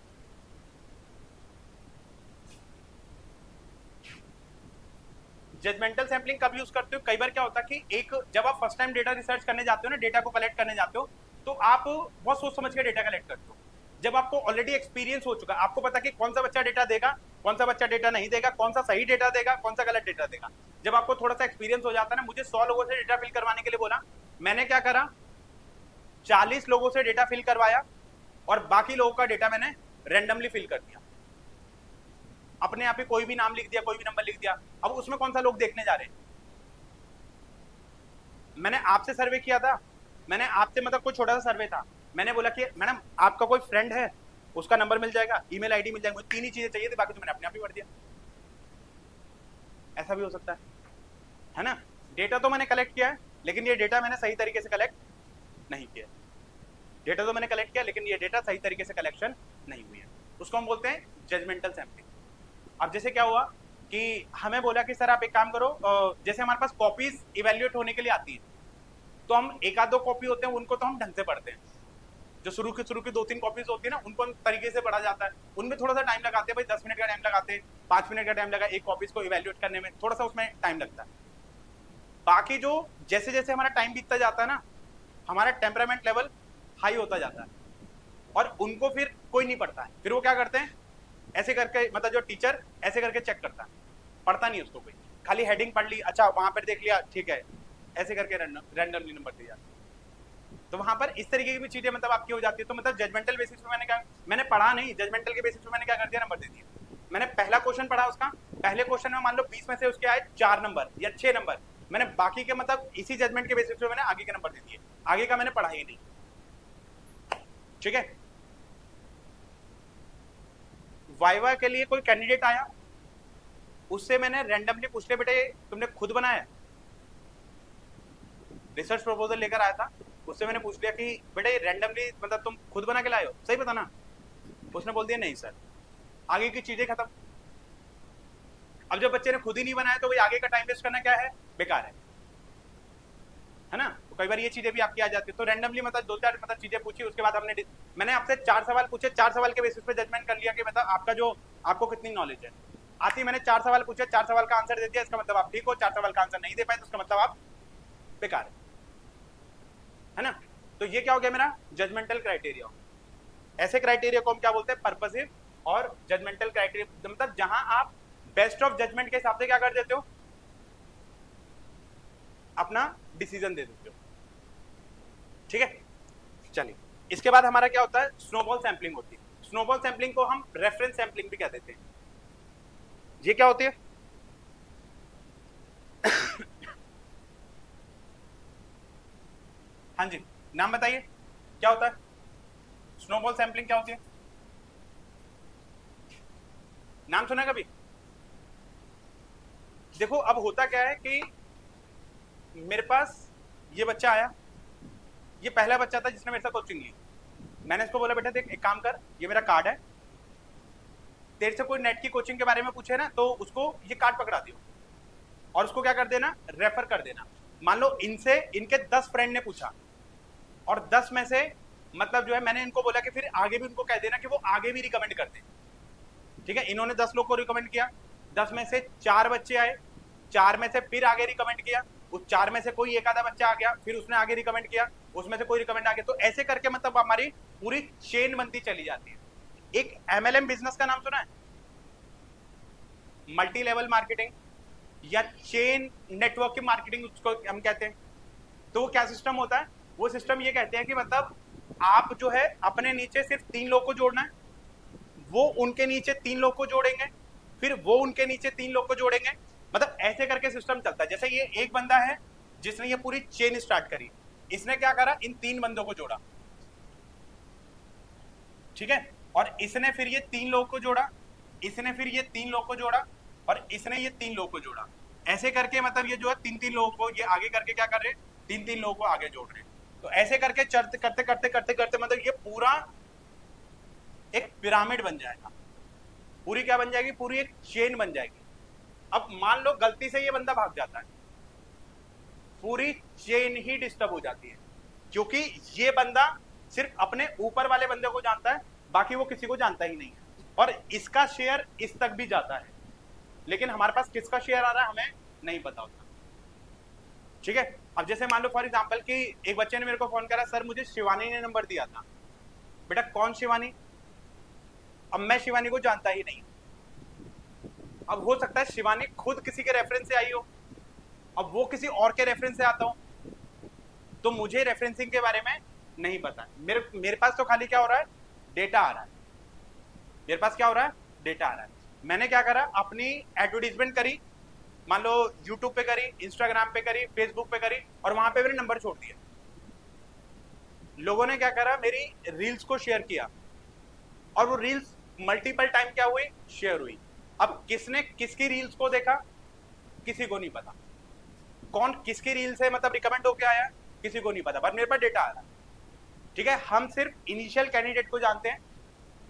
जजमेंटल सैम्पलिंग कब यूज करते हो, कई बार क्या होता है कि एक जब आप फर्स्ट टाइम डेटा रिसर्च करने जाते हो ना, डेटा को कलेक्ट करने जाते हो, तो आप बहुत सोच समझ के डेटा कलेक्ट करते हो। जब आपको ऑलरेडी एक्सपीरियंस हो चुका, आपको पता कि कौन सा बच्चा डेटा देगा, कौन सा बच्चा डेटा नहीं देगा, कौन सा सही डेटा देगा, कौन सा गलत डेटा देगा। जब आपको थोड़ा सा एक्सपीरियंस हो जाता है ना, मुझे 100 लोगों से डेटा फिल करवाने के लिए बोला, मैंने क्या करा, 40 लोगों से डेटा फिल करवाया और बाकी लोगों का डेटा मैंने रैंडमली फिल कर दिया। अपने आप ही कोई भी नाम लिख दिया, कोई भी नंबर लिख दिया। अब उसमें कौन सा लोग देखने जा रहे हैं। मैंने आपसे सर्वे किया था, मैंने आपसे मतलब कोई छोटा सा सर्वे था, मैंने बोला कि मैडम आपका कोई फ्रेंड है, उसका नंबर मिल जाएगा, ईमेल आईडी मिल जाएगा, मुझे 3 ही चीजें चाहिए थी, बाकी तो मैंने अपने आप ही भर दिया। ऐसा भी हो सकता है ना। डेटा तो मैंने कलेक्ट किया है, लेकिन ये डेटा मैंने सही तरीके से कलेक्ट नहीं किया। डेटा तो मैंने कलेक्ट किया, लेकिन ये डेटा सही तरीके से कलेक्शन नहीं हुई है, उसको हम बोलते हैं जजमेंटल सैम्पलिंग। अब जैसे क्या हुआ कि हमें बोला कि सर आप एक काम करो, जैसे हमारे पास कॉपीज इवेल्युएट होने के लिए आती है, तो हम एक आध 2 कॉपी होते हैं, उनको तो हम ढंग से पढ़ते हैं। जो शुरू की 2-3 कॉपीज होती है ना, उनको तरीके से पढ़ा जाता है, उनमें थोड़ा सा टाइम लगाते हैं भाई, 10 मिनट का टाइम लगाते हैं, 5 मिनट का टाइम लगा एक कॉपीज को इवेल्युएट करने में, थोड़ा सा उसमें टाइम लगता है। बाकी जो जैसे जैसे हमारा टाइम बीतता जाता है ना, हमारा टेम्परामेंट लेवल हाई होता जाता है, और उनको फिर कोई नहीं पढ़ता है। फिर वो क्या करते हैं, ऐसे करके मतलब जो टीचर ऐसे करके चेक करता है, पढ़ता नहीं उसको कोई, खाली हेडिंग पढ़ ली, अच्छा वहां पर देख लिया, ठीक है, ऐसे करके रैंडमली नंबर दिया। तो वहां पर इस तरीके की भी चीजें मतलब आपकी हो जाती है। तो मतलब जजमेंटल बेसिस पे मैंने पढ़ा नहीं, जजमेंटल के बेसिस पे मैंने क्या कर दिया, नंबर दे दिया। मैंने पहला क्वेश्चन पढ़ा उसका, पहले क्वेश्चन में मान लो 20 में से उसके आए 4 नंबर या 6 नंबर, मैंने बाकी के मतलब इसी जजमेंट के बेसिस पे मैंने आगे के नंबर दे दिए, आगे का मैंने पढ़ा ही नहीं, ठीक है। वाइवा के लिए कोई कैंडिडेट आया, उससे मैंने रैंडमली पूछ लिया, बेटे तुमने खुद बनाया, रिसर्च प्रपोजल लेकर आया था, उससे मैंने पूछ लिया कि बेटे रैंडमली मतलब तुम खुद बना के लाए हो, सही बताना। उसने बोल दिया नहीं सर, आगे की चीजें खत्म। अब जब बच्चे ने खुद ही नहीं बनाया तो भाई आगे का टाइम वेस्ट करना क्या है, बेकार है ना। तो कई बार ये चीजें भी आपकी आ जाती है। तो रैंडमली मतलब 2-4 मतलब चीजें पूछी, उसके बाद मैंने आपसे 4 सवाल पूछे, 4 सवाल के बेसिस पे जजमेंट कर लिया कि मतलब आपका जो आपको कितनी नॉलेज है। आती मैंने 4 सवाल पूछे, 4 सवाल का आंसर दे दिया, इसका मतलब आप ठीक हो। 4 सवाल का आंसर नहीं दे पाए तो उसका मतलब आप बेकार है ना। तो ये क्या हो गया, मेरा जजमेंटल क्राइटेरिया। ऐसे क्राइटेरिया को हम क्या बोलते हैं, पर्पसिव और जजमेंटल क्राइटेरिया, मतलब जहां आप बेस्ट ऑफ जजमेंट के हिसाब से क्या कर देते हो, अपना डिसीजन दे देते हो, ठीक है। चलिए इसके बाद हमारा क्या होता है, स्नोबॉल सैंपलिंग होती है। स्नोबॉल सैंपलिंग को हम रेफरेंस सैंपलिंग भी कह देते हैं। ये क्या होती है, हाँ जी, नाम बताइए क्या होता है? स्नोबॉल सैंपलिंग क्या होती है? नाम सुना कभी? देखो अब होता क्या है कि मेरे पास ये बच्चा आया, ये पहला बच्चा था जिसने मेरे साथ कोचिंग ली। मैंने इसको बोला बेटा देख एक काम कर, ये मेरा कार्ड है, तेरे से कोई नेट की कोचिंग के बारे में पूछे ना तो उसको ये कार्ड पकड़ा दियो और उसको क्या कर देना, रेफर कर देना। मान लो इनसे इनके 10 फ्रेंड ने पूछा और 10 में से मतलब जो है मैंने इनको बोला कि फिर आगे भी उनको कह देना कि वो आगे भी रिकमेंड कर दें। ठीक है, इन्होंने 10 लोग को रिकमेंड किया, 10 में से 4 बच्चे आए, 4 में से फिर आगे रिकमेंड किया, उस 4 में से कोई एक आधा बच्चा आ गया, फिर उसने आगे रिकमेंड किया, उसमें से कोई रिकमेंड आ गया। तो ऐसे करके मतलब हमारी पूरी चेन बनती चली जाती है। एक MLM बिजनेस का नाम सुना है? मल्टी लेवल मार्केटिंग या चेन नेटवर्क की मार्केटिंग उसको हम कहते हैं। तो वो क्या सिस्टम होता है? वो सिस्टम ये कहते हैं कि मतलब आप जो है अपने नीचे सिर्फ 3 लोग को जोड़ना है, वो उनके नीचे 3 लोग को जोड़ेंगे, फिर वो उनके नीचे 3 लोग को जोड़ेंगे। मतलब ऐसे करके सिस्टम चलता है। जैसे ये एक बंदा है जिसने ये पूरी चेन स्टार्ट करी, इसने क्या करा, इन 3 बंदों को जोड़ा, ठीक है, और इसने फिर ये 3 लोग को जोड़ा, इसने फिर ये 3 लोग को जोड़ा और इसने ये 3 लोग को जोड़ा। ऐसे करके मतलब ये जो है 3-3 लोगों को ये आगे करके क्या कर रहे हैं, 3-3 लोगों को आगे जोड़ रहे हैं। तो ऐसे करके करते करते करते करते करते मतलब ये पूरा एक पिरामिड बन जाएगा, पूरी क्या बन जाएगी, पूरी एक चेन बन जाएगी। अब मान लो गलती से ये बंदा भाग जाता है, पूरी चेन ही डिस्टर्ब हो जाती है, क्योंकि ये बंदा सिर्फ अपने ऊपर वाले बंदे को जानता है, बाकी वो किसी को जानता ही नहीं है, और इसका शेयर इस तक भी जाता है, लेकिन हमारे पास किसका शेयर आ रहा है हमें नहीं पता होता। ठीक है, अब जैसे मान लो फॉर एग्जांपल कि एक बच्चे ने मेरे को फोन करा, सर मुझे शिवानी ने नंबर दिया था। बेटा कौन शिवानी? अब मैं शिवानी को जानता ही नहीं। अब हो सकता है शिवानी खुद किसी के रेफरेंस से आई हो, अब वो किसी और के रेफरेंस से आता हो, तो मुझे रेफरेंसिंग के बारे में नहीं पता। मेरे पास तो खाली क्या हो रहा है, डेटा आ रहा है। मेरे पास क्या हो रहा है, डेटा आ रहा है। मैंने क्या करा, अपनी एडवर्टीजमेंट करी, मान लो यूट्यूब पे करी, इंस्टाग्राम पे करी, फेसबुक पे करी, और वहां पे मेरे नंबर छोड़ दिया। लोगों ने क्या करा, मेरी रील्स को शेयर किया, और वो रील्स मल्टीपल टाइम क्या हुई, शेयर हुई। अब किसने किसकी रील्स को देखा, किसी को नहीं पता। कौन किसकी रील से मतलब रिकमेंड होके आया, किसी को नहीं पता, पर मेरे पास डेटा आ रहा है। ठीक है, हम सिर्फ इनिशियल कैंडिडेट को जानते हैं,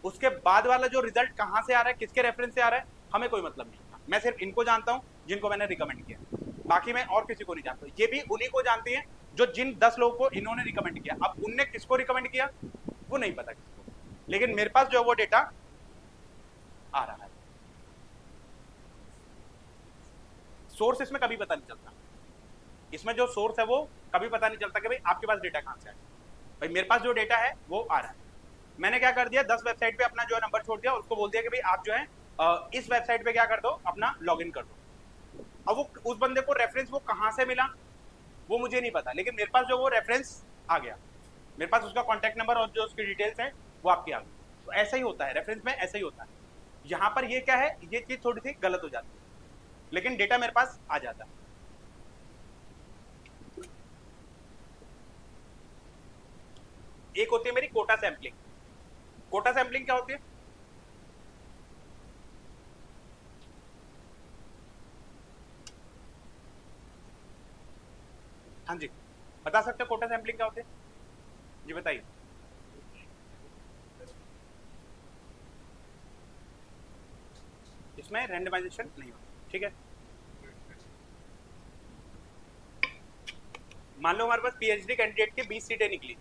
उसके बाद वाला जो रिजल्ट कहां से आ रहा है, किसके रेफरेंस से आ रहा है, हमें कोई मतलब नहीं। मैं सिर्फ इनको जानता हूं जिनको मैंने रिकमेंड किया, बाकी मैं और किसी को नहीं जानता। ये भी उन्हीं को जानती है जो जिन 10 लोगों को इन्होंने रिकमेंड किया। अब उनने किसको रिकमेंड किया वो नहीं पता किसको, लेकिन मेरे पास जो है वो डेटा आ रहा है। सोर्स इसमें कभी पता नहीं चलता, इसमें जो सोर्स है वो कभी पता नहीं चलता कि भाई आपके पास डेटा कहां से आया। भाई मेरे पास जो डेटा है वो आ रहा है। मैंने क्या कर दिया, 10 वेबसाइट पे अपना जो है नंबर छोड़ दिया, उसको बोल दिया कि भाई आप जो है इस वेबसाइट पे क्या कर दो, अपना लॉगिन कर दो। अब वो उस बंदे को रेफरेंस वो कहां से मिला वो मुझे नहीं पता, लेकिन मेरे पास जो वो रेफरेंस आ गया, मेरे पास उसका कॉन्टैक्ट नंबर और जो उसकी डिटेल्स है वो आपकी आ गई। तो ऐसा ही होता है, रेफरेंस में ऐसा ही होता है। यहाँ पर ये क्या है, ये चीज थोड़ी सी गलत हो जाती है, लेकिन डेटा मेरे पास आ जाता है। एक होती है मेरी कोटा सैंपलिंग। कोटा सैंपलिंग क्या होती है? हाँ जी, बता सकते हो कोटा सैंपलिंग क्या होती है? जी बताइए। इसमें रैंडमाइजेशन नहीं होता, ठीक है। मान लो हमारे पास पीएचडी कैंडिडेट की 20 सीटें निकली,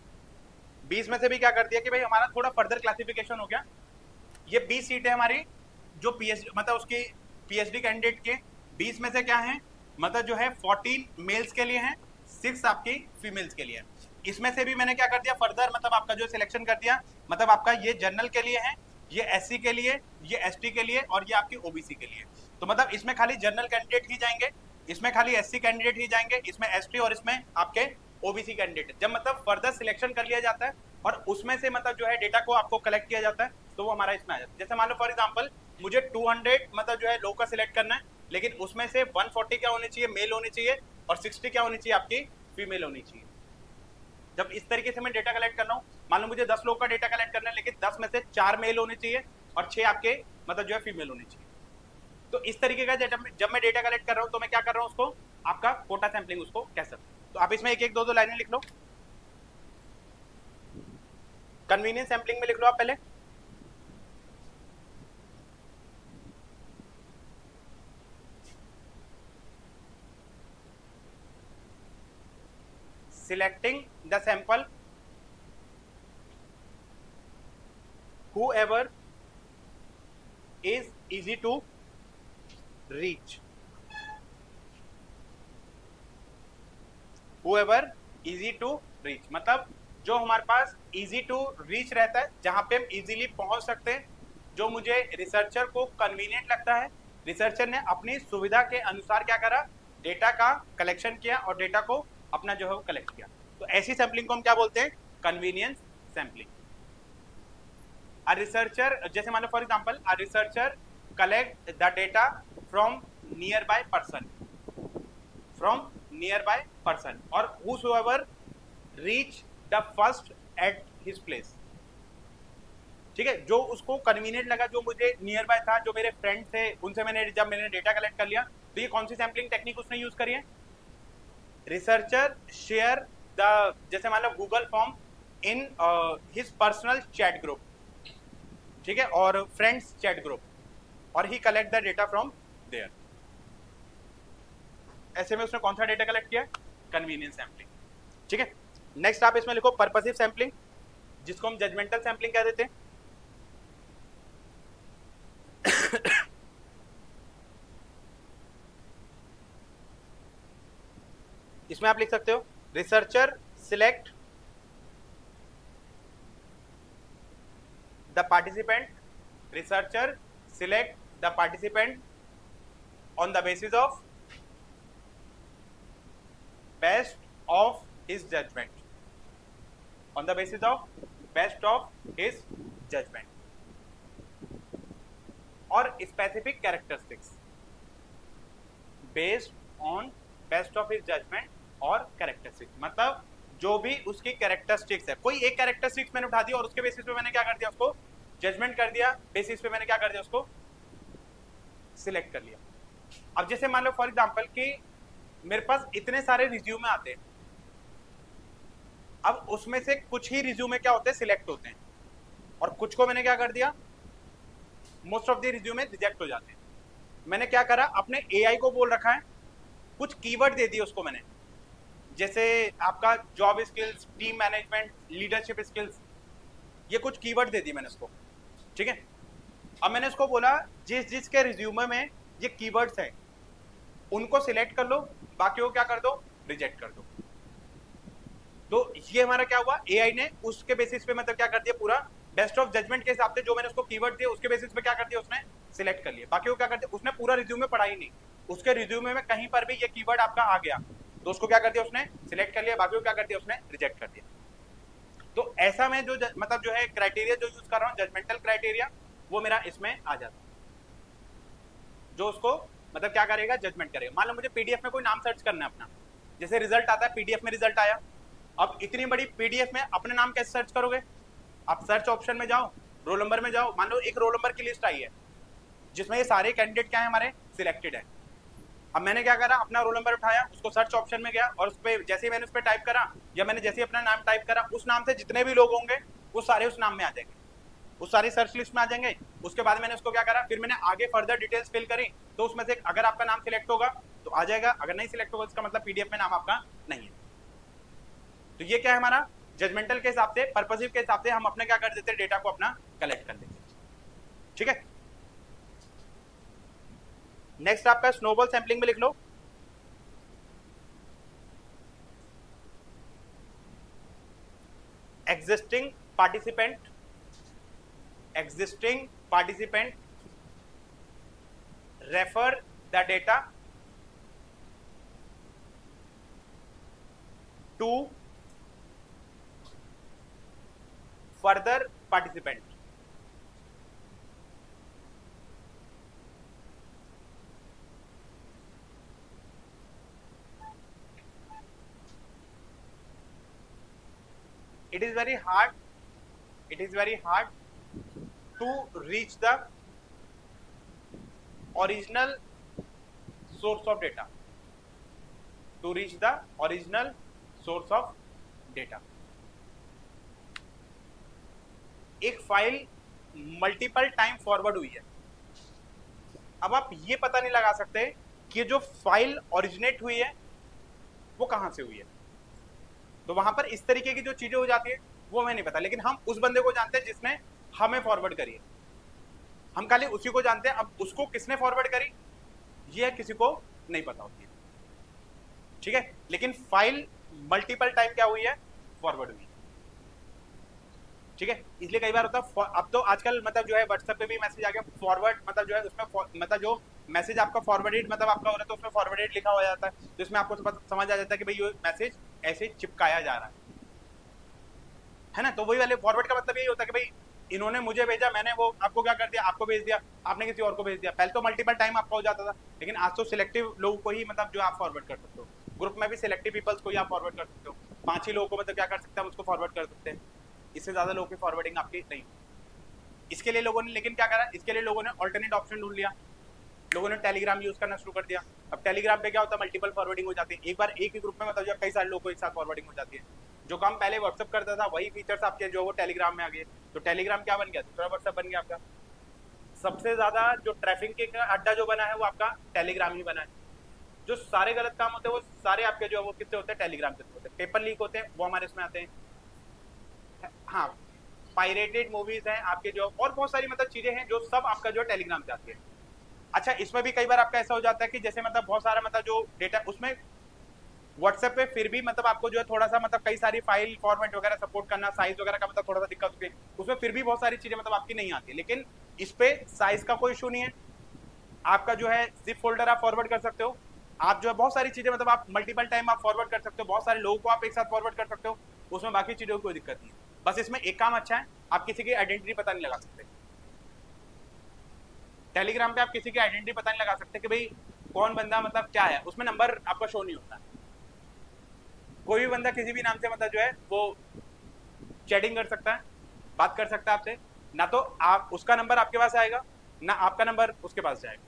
20 में से भी क्या कर दिया कि भाई हमारा थोड़ा फर्दर क्लासिफिकेशन हो गया। ये 20 सीटें हमारी जो पीएचडी मतलब उसकी पीएचडी कैंडिडेट के 20 में से क्या है, मतलब जो है 14 मेल्स के लिए हैं, 6 आपकी फीमेल्स के लिए है। इसमें से भी मैंने क्या कर दिया फर्दर, मतलब आपका जो सिलेक्शन कर दिया, मतलब आपका ये जनरल के लिए है, ये एससी के लिए, ये एसटी के लिए, और ये आपकी ओबीसी के लिए। तो मतलब इसमें खाली जनरल कैंडिडेट ही जाएंगे, इसमें खाली एससी कैंडिडेट ही जाएंगे, इसमें एसटी और इसमें आपके ओबीसी कैंडिडेट। जब मतलब फर्दर सिलेक्शन कर लिया जाता है और उसमें से मतलब जो है डेटा को आपको कलेक्ट किया जाता है, तो वो हमारा इसमें आ जाता है। जैसे मान लो फॉर एग्जांपल मुझे 200 मतलब जो है लोग का सिलेक्ट करना है, लेकिन उसमें से 140 क्या होनी चाहिए, मेल होनी चाहिए, और 60 क्या होनी चाहिए, आपकी फीमेल होनी चाहिए। जब इस तरीके से मैं डेटा कलेक्ट कर रहा हूँ, मान लो मुझे 10 लोगों का डेटा कलेक्ट करना है, लेकिन 10 में से 4 मेल होने चाहिए और 6 आपके मतलब जो है फीमेल होने चाहिए। तो इस तरीके का जब मैं डेटा कलेक्ट कर रहा हूँ तो मैं क्या कर रहा हूँ, उसको आपका कोटा सैम्पलिंग उसको कह सकते हैं। तो आप इसमें एक एक दो दो लाइनें लिख लो। कन्वीनियंस सैम्पलिंग में लिख लो आप पहले। Selecting the sample whoever is easy to reach, whoever easy to reach मतलब जो हमारे पास easy to reach रहता है, जहां पे हम easily पहुंच सकते हैं, जो मुझे रिसर्चर को कन्वीनियंट लगता है। रिसर्चर ने अपनी सुविधा के अनुसार क्या करा, डेटा का कलेक्शन किया और डेटा को अपना जो है वो कलेक्ट किया। तो ऐसी सैम्पलिंग को हम क्या बोलते हैं, कन्वीनियंस सैम्पलिंग। A researcher, जैसे मान लो for example, a researcher collect the data from nearby person, from nearby person or whosoever reach the first at his place। ठीक है, जो उसको कन्वीनियंट लगा, जो मुझे नियर बाय था, जो मेरे फ्रेंड थे, उनसे जब मैंने डेटा कलेक्ट कर लिया, तो ये कौन सी सैम्पलिंग टेक्निक उसने यूज करी है, रिसर्चर शेयर द, जैसे मान लो Google form in his personal chat group, ठीक है, और फ्रेंड्स चैट ग्रुप, और he collect the data from there. ऐसे में उसने कौन सा डेटा कलेक्ट किया, कन्वीनियंस सैम्पलिंग। ठीक है, नेक्स्ट आप इसमें लिखो पर्पसिव सैम्पलिंग, जिसको हम जजमेंटल सैम्पलिंग कह देते हैं। इसमें आप लिख सकते हो researcher select the participant, researcher select the participant on the basis of best of his judgment, on the basis of best of his judgment और specific characteristics, based on best of his judgment और characteristics, मतलब जो भी उसकी कैरेक्टरिस्टिक्स है, कोई एक कैरेक्टरिस्टिक्स मैंने उठा दिया और उसके बेसिस पे मैंने क्या कर दिया, उसको जजमेंट कर दिया, बेसिस पे मैंने क्या कर दिया, उसको सिलेक्ट कर लिया। अब जैसे मान लो फॉर एग्जांपल कि मेरे पास इतने सारे रिज्यूमे आते हैं, अब उसमें से कुछ ही रिज्यूमे क्या होते हैं, सिलेक्ट होते हैं, और कुछ को मैंने क्या कर दिया, most of the resume reject हो जाते हैं। मैंने क्या करा, अपने एआई को बोल रखा है, कुछ कीवर्ड दे दिए उसको मैंने, जैसे आपका job skills, team management, leadership skills, ये कुछ कीवर्ड दे दिए मैंने उसको। ठीक है, अब मैंने उसको बोला जिस जिसके रिज्यूमे में ये कीवर्ड्स हैं उनको सिलेक्ट कर लो, बाकी को क्या कर दो, रिजेक्ट कर दो। तो ये हमारा क्या हुआ, एआई ने उसके बेसिस पे मतलब क्या कर दिया, पूरा बेस्ट ऑफ जजमेंट के हिसाब से जो मैंने उसको कीवर्ड दिए उसके बेसिस पे क्या कर दिया, उसने सिलेक्ट कर लिया। बाकी को क्या कर दिया, उसने पूरा रिज्यूमे पढ़ा ही नहीं, उसके रिज्यूमे में कहीं पर भी ये कीवर्ड आपका आ गया तो उसको क्या कर दिया, उसने सिलेक्ट कर लिया, बाकी को क्या कर दिया, उसने रिजेक्ट कर दिया। तो ऐसा मैं जो मतलब जो है क्राइटेरिया जो यूज कर रहा हूँ, जजमेंटल क्राइटेरिया, वो मेरा इसमें आ जाता है, जो उसको मतलब क्या करेगा, जजमेंट करेगा। मान लो मुझे पीडीएफ में कोई नाम सर्च करना है अपना, जैसे रिजल्ट आता है पीडीएफ में, रिजल्ट आया, अब इतनी बड़ी पीडीएफ में अपने नाम कैसे सर्च करोगे, आप सर्च ऑप्शन में जाओ, रोल नंबर में जाओ, मान लो एक रोल नंबर की लिस्ट आई है जिसमें ये सारे कैंडिडेट क्या है, हमारे सिलेक्टेड है। अब मैंने क्या करा, अपना रोल नंबर उठाया, उसको सर्च ऑप्शन में गया और उस पर जैसे ही मैंने उस पर टाइप करा, या मैंने जैसे ही अपना नाम टाइप करा, उस नाम से जितने भी लोग होंगे वो सारे उस नाम में आ जाएंगे, उस सारी सर्च लिस्ट में आ जाएंगे। उसके बाद मैंने उसको क्या करा, फिर मैंने आगे फर्दर डिटेल्स फिल करी, तो उसमें से अगर आपका नाम सिलेक्ट होगा तो आ जाएगा, अगर नहीं सिलेक्ट होगा इसका मतलब पीडीएफ में नाम आपका नहीं है। तो ये क्या है हमारा जजमेंटल के हिसाब से, पर्पसिव के हिसाब से हम अपने क्या कर देते हैं, डेटा को अपना कलेक्ट कर लेते हैं। ठीक है, नेक्स्ट आपका स्नोबॉल सैंपलिंग में लिख लो existing participant refer the data to further participant। it is very hard to reach the original source of data, एक फाइल मल्टीपल टाइम फॉरवर्ड हुई है, अब आप ये पता नहीं लगा सकते कि जो फाइल ओरिजिनेट हुई है वो कहां से हुई है, तो वहां पर इस तरीके की जो चीजें हो जाती है वो हमें नहीं पता, लेकिन हम उस बंदे को जानते हैं जिसने हमें फॉरवर्ड करी है, हम खाली उसी को जानते हैं। अब उसको किसने फॉरवर्ड करी ये किसी को नहीं पता होती है, ठीक है, लेकिन फाइल मल्टीपल टाइम क्या हुई है, फॉरवर्ड हुई, ठीक है। इसलिए कई बार होता है, अब तो आजकल मतलब जो है व्हाट्सएप पे भी मैसेज आ गया फॉरवर्ड, मतलब जो है उसमें मतलब जो मैसेज आपका फॉरवर्डेड मतलब आपका हो रहा है तो उसमें फॉरवर्डेड लिखा हो जाता है, तो इसमें आपको समझ आ जाता है कि भाई ये मैसेज ऐसे चिपकाया जा रहा है ना। तो वही वाले फॉरवर्ड का मतलब यही होता है कि भाई इन्होंने मुझे भेजा, मैंने वो आपको क्या कर दिया, आपको भेज दिया, आपने किसी और को भेज दिया। पहले तो मल्टीपल टाइम आपका हो जाता था, लेकिन आज तो सिलेक्टिव लोगों को ही मतलब जो आप फॉरवर्ड कर सकते हो, ग्रुप में भी सिलेक्टिव पीपल्स को ही आप फॉरवर्ड कर सकते हो, 5 ही लोगों को मतलब क्या कर सकते हैं उसको फॉरवर्ड कर सकते हैं, इससे ज्यादा लोगों की फॉरवर्डिंग आपकी नहीं। इसके लिए लोगों ने लेकिन क्या करा, इसके लिए लोगों ने ऑल्टरनेट ऑप्शन ढूंढ लिया, लोगों ने टेलीग्राम यूज करना शुरू कर दिया। अब टेलीग्राम पे क्या होता है, मल्टीपल फॉरवर्डिंग हो जाती है, एक बार एक ही ग्रुप में मतलब जो कई सारे लोगों को एक साथ फॉरवर्डिंग हो जाती है। जो काम पहले व्हाट्सएप करता था वही फीचर्स आपके जो वो टेलीग्राम में आ गए, तो टेलीग्राम क्या बन गया, दूसरा व्हाट्सएप बन गया आपका। सबसे ज्यादा जो ट्रैफिक के अड्डा जो बना है वो आपका टेलीग्राम ही बना है। जो सारे गलत काम होते हैं वो सारे आपके जो है वो किससे होते हैं, टेलीग्राम से होते हैं। पेपर लीक होते हैं वो हमारे इसमें आते हैं, हाँ पायरेटेड मूवीज हैं आपके जो, और बहुत सारी मतलब चीजें हैं जो सब आपका जो टेलीग्राम से आती है। अच्छा इसमें भी कई बार आपका ऐसा हो जाता है कि जैसे मतलब बहुत सारा मतलब जो डेटा उसमें व्हाट्सएप पे फिर भी मतलब आपको जो है थोड़ा सा मतलब कई सारी फाइल फॉर्मेट वगैरह सपोर्ट करना, साइज वगैरह का मतलब थोड़ा सा दिक्कत होती है, उसमें फिर भी बहुत सारी चीजें मतलब आपकी नहीं आती, लेकिन इस पे साइज का कोई इशू नहीं है। आपका जो है जिप फोल्डर आप फॉरवर्ड कर सकते हो, आप जो है बहुत सारी चीजें मतलब आप मल्टीपल टाइम आप फॉरवर्ड कर सकते हो, बहुत सारे लोगों को आप एक साथ फॉरवर्ड कर सकते हो, उसमें बाकी चीजों की कोई दिक्कत नहीं है। बस इसमें एक काम अच्छा है, आप किसी की आइडेंटिटी पता नहीं लगा सकते। टेलीग्राम पे आप किसी की आइडेंटिटी पता नहीं लगा सकते कि भाई कौन बंदा मतलब क्या है, उसमें नंबर आपका शो नहीं होता। कोई भी बंदा किसी भी नाम से मतलब जो है वो चैटिंग कर सकता है, बात कर सकता है आपसे, ना तो आप उसका नंबर आपके पास आएगा ना आपका नंबर उसके पास जाएगा।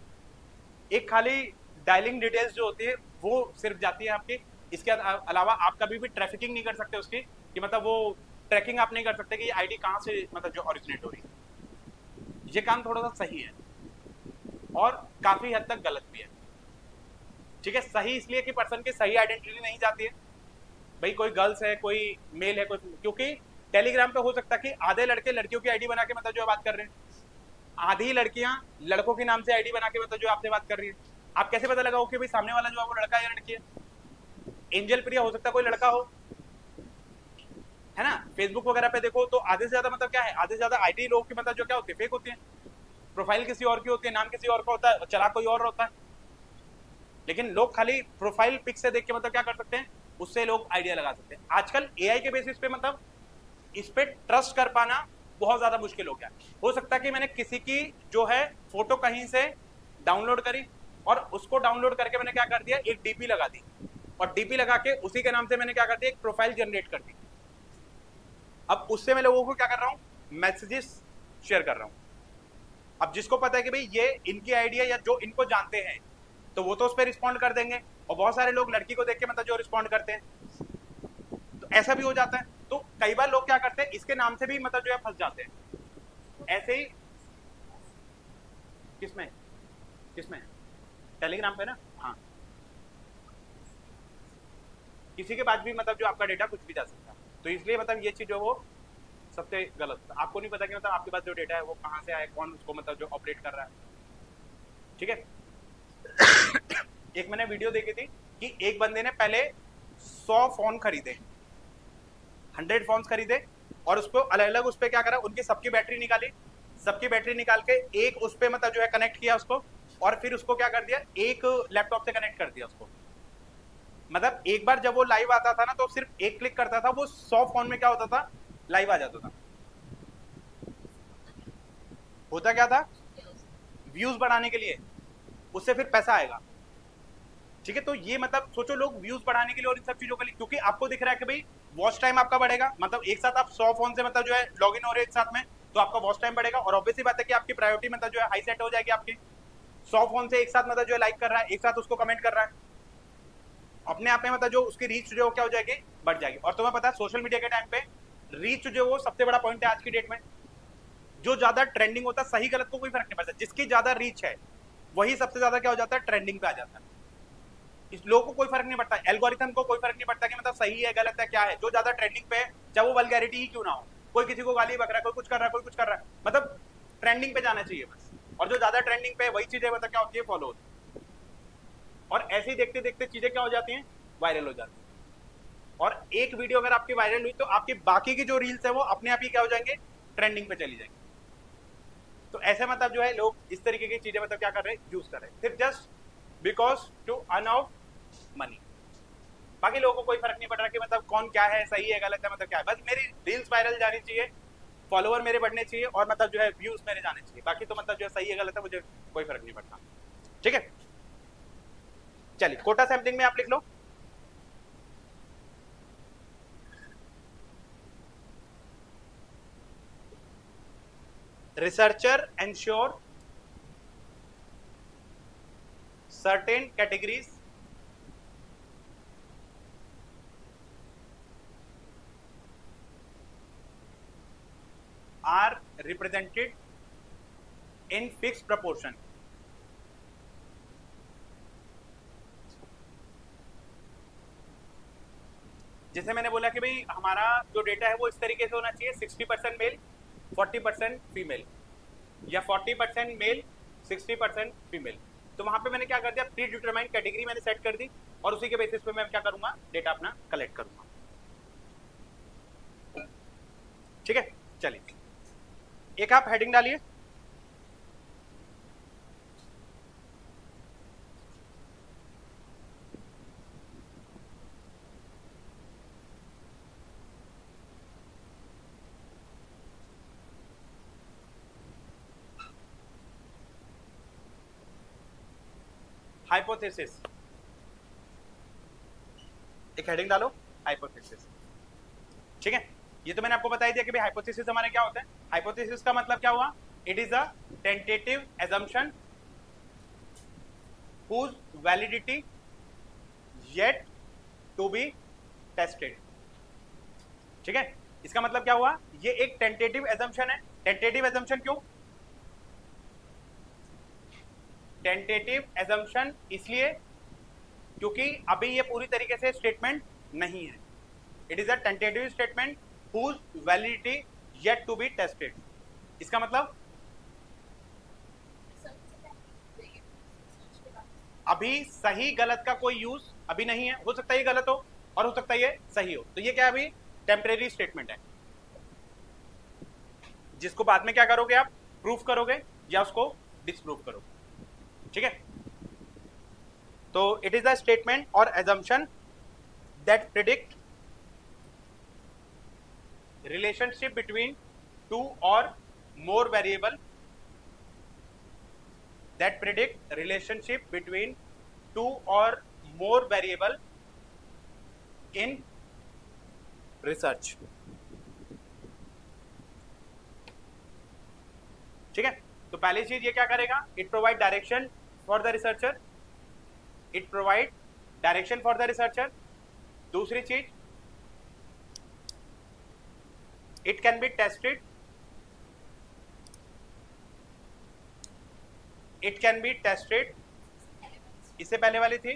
एक खाली डायलिंग डिटेल्स जो होती है वो सिर्फ जाती है आपकी, इसके अलावा आप कभी भी ट्रैफिकिंग नहीं कर सकते उसकी, कि मतलब वो ट्रैकिंग आप नहीं कर सकते कि ये आईडी कहाँ से मतलब जो ओरिजिनेट हो रही है। ये काम थोड़ा सा सही है और काफी हद तक गलत भी है, ठीक है। सही इसलिए कि पर्सन की सही आइडेंटिटी नहीं जाती है, भाई कोई गर्ल्स है कोई मेल है कोई, क्योंकि टेलीग्राम पे हो सकता है कि आधे लड़के लड़कियों की आईडी बना के मतलब जो बात कर रहे हैं, आधी लड़कियां लड़कों के नाम से आईडी बना के मतलब जो आपसे बात कर रही है। आप कैसे पता लगाओ कि भाई सामने वाला जो है वो लड़का है या लड़की है। एंजल प्रिया हो सकता है कोई लड़का हो, है ना। फेसबुक वगैरह पे देखो तो आधे से ज्यादा मतलब क्या है, आधे से ज्यादा आईडी लोग की मतलब जो क्या होती है, फेक होती है, प्रोफाइल किसी और की होती है, नाम किसी और का होता है, चला कोई और होता है, लेकिन लोग खाली प्रोफाइल पिक से देख के मतलब क्या कर सकते हैं, उससे लोग आइडिया लगा सकते हैं। आजकल एआई के बेसिस पे मतलब इस पे ट्रस्ट कर पाना बहुत ज्यादा मुश्किल हो गया। हो सकता है कि मैंने किसी की जो है फोटो कहीं से डाउनलोड करी और उसको डाउनलोड करके मैंने क्या कर दिया, एक डीपी लगा दी, और डीपी लगा के उसी के नाम से मैंने क्या कर दिया, एक प्रोफाइल जनरेट कर दी। अब उससे मैं लोगों को क्या कर रहा हूँ, मैसेजेस शेयर कर रहा हूँ। अब जिसको पता है कि भाई ये इनकी आइडिया या जो इनको जानते हैं तो वो तो उस पर रिस्पॉन्ड कर देंगे, और बहुत सारे लोग लड़की को देख के मतलब जो रिस्पॉन्ड करते हैं, तो ऐसा भी हो जाता है। तो कई बार लोग क्या करते हैं, इसके नाम से भी मतलब जो है फंस जाते हैं। ऐसे ही किसमें किसमें टेलीग्राम पे ना, हाँ किसी के पास भी मतलब जो आपका डेटा कुछ भी जा सकता है, तो इसलिए मतलब ये चीज जो वो सबसे गलत है। आपको नहीं पता कि मतलब आपके पास जो डेटा है वो कहाँ से आया, कौन उसको मतलब जो ऑपरेट कर रहा है, ठीक है। एक मैंने वीडियो देखी थी कि एक बंदे ने पहले 100 फोन खरीदे, 100 फोन खरीदे, और उसको अलग अलग उस पर क्या करा, उनकी सबकी बैटरी निकाली, सबकी बैटरी निकाल के एक उस पर मतलब जो है कनेक्ट किया उसको, और फिर उसको क्या कर दिया, एक लैपटॉप से कनेक्ट कर दिया उसको। मतलब एक बार जब वो लाइव आता था ना तो सिर्फ एक क्लिक करता था, वो 100 फोन में क्या होता था, लाइव आ जाता था। होता क्या था, व्यूज बढ़ाने के लिए, उससे फिर पैसा आएगा, ठीक है। तो ये मतलब सोचो लोग व्यूज बढ़ाने के लिए और इन सब चीजों के लिए, क्योंकि आपको दिख रहा है कि भाई वॉच टाइम आपका बढ़ेगा, मतलब एक साथ आप 100 फोन से मतलब जो है लॉग इन हो रहे हैं एक साथ में, तो आपका वॉच टाइम बढ़ेगा। और ऑब्वियसली बात है कि आपकी प्रायोरिटी मतलब जो है हाई सेट हो जाएगी आपकी। 100 फोन से एक साथ मतलब जो है लाइक कर रहा है, एक साथ उसको कमेंट कर रहा है, अपने आप में मतलब जो उसकी रीच जो क्या हो जाएगी, बढ़ जाएगी। और तुम्हें पता है सोशल मीडिया के टाइम पे रीच जो वो सबसे बड़ा पॉइंट है आज की डेट में। जो ज्यादा ट्रेंडिंग होता है, सही गलत को कोई फर्क नहीं पड़ता, जिसकी ज्यादा रीच है वही सबसे ज्यादा क्या हो जाता है, ट्रेंडिंग पे आ जाता है। इस लोगों को कोई फर्क नहीं पड़ता, एल्गोरिथम को कोई फर्क नहीं पड़ता कि मतलब सही है गलत है क्या है, जो ज्यादा ट्रेंडिंग पे है, चाहे वो वल्गैरिटी ही क्यों ना हो, कोई किसी को गाली बक रहा है, कोई कुछ कर रहा है, कोई कुछ कर रहा है, मतलब ट्रेंडिंग पे जाना चाहिए बस। और जो ज्यादा ट्रेंडिंग पे वही चीजें मतलब क्या होती है, फॉलो होती है। और ऐसे ही देखते देखते चीजें क्या हो जाती हैं, वायरल हो जाती है। और एक वीडियो अगर आपकी वायरल हुई तो आपकी बाकी की जो रील्स है वो अपने आप ही क्या हो जाएंगे, ट्रेंडिंग पे चली जाएंगी। तो ऐसे मतलब जो है लोग इस तरीके की चीजें मतलब क्या कर रहे हैं, यूज कर रहे हैं, सिर्फ just because to earn of money. बाकी लोगों को कोई फर्क नहीं पड़ रहा कि मतलब कौन क्या है, सही है गलत है, मतलब क्या है, बस मेरी रील्स वायरल जानी चाहिए, फॉलोवर मेरे बढ़ने चाहिए, और मतलब जो है व्यूज मेरे जाने चाहिए। बाकी तो मतलब जो है सही है गलत है मुझे कोई फर्क नहीं पड़ता। ठीक है, चलिए कोटा सैम्पलिंग में आप लिख लो। Researcher ensure certain categories are represented in fixed proportion। जैसे मैंने बोला कि भाई हमारा जो डेटा है वो इस तरीके से होना चाहिए, 60% मेल 40% फीमेल, या 40% मेल 60% फीमेल। तो वहां पे मैंने क्या कर दिया, प्री डिटरमाइंड कैटेगरी मैंने सेट कर दी, और उसी के बेसिस पे मैं क्या करूंगा, डेटा अपना कलेक्ट करूंगा। ठीक है, चलिए एक आप हेडिंग डालिए। हाइपोथेसिस, एक हेडिंग डालो, हाइपोथेसिस। ठीक है, ये तो मैंने आपको बता ही दिया कि भाई हाइपोथेसिस हमारे क्या होता है। हाइपोथेसिस का मतलब क्या हुआ, it is a tentative assumption whose validity yet to be tested। ठीक है, इसका मतलब क्या हुआ, ये एक टेंटेटिव एजम्पशन है। टेंटेटिव एजम्पशन क्यों, टेंटेटिव एजम्पशन इसलिए क्योंकि अभी ये पूरी तरीके से स्टेटमेंट नहीं है। It is a tentative statement whose validity yet to be tested। इसका मतलब अभी सही गलत का कोई यूज अभी नहीं है, हो सकता है ये गलत हो और हो सकता है ये सही हो, तो ये क्या अभी टेम्परेरी स्टेटमेंट है, जिसको बाद में क्या करोगे आप, प्रूफ करोगे या उसको डिसप्रूव करोगे। ठीक है, तो इट इज अ स्टेटमेंट और assumption that predict relationship between two और मोर variable, that predict relationship between two or more variable in research। ठीक है, तो पहली चीज ये क्या करेगा, it provide direction for the researcher, it provide direction for the researcher. दूसरी चीज, it can be tested, it can be tested, इससे पहले वाली थी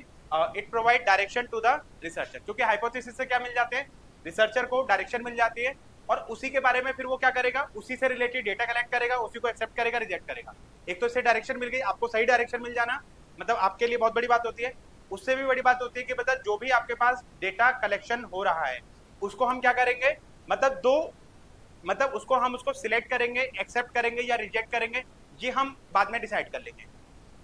it provide direction to the researcher, क्योंकि हाइपोथेसिस से क्या मिल जाते हैं, रिसर्चर को डायरेक्शन मिल जाती है, और उसी के बारे में फिर वो क्या करेगा, उसी से रिलेटेड डेटा कलेक्ट करेगा, उसी को एक्सेप्ट करेगा, रिजेक्ट करेगा। एक तो इससे डायरेक्शन मिल गई, आपको सही डायरेक्शन मिल जाना मतलब आपके लिए बहुत बड़ी बात होती है। उससे भी बड़ी बात होती है कि मतलब जो भी आपके पास डेटा कलेक्शन हो रहा है उसको हम क्या करेंगे, मतलब मतलब उसको सिलेक्ट करेंगे, एक्सेप्ट करेंगे या रिजेक्ट करेंगे, ये हम बाद में डिसाइड कर लेंगे।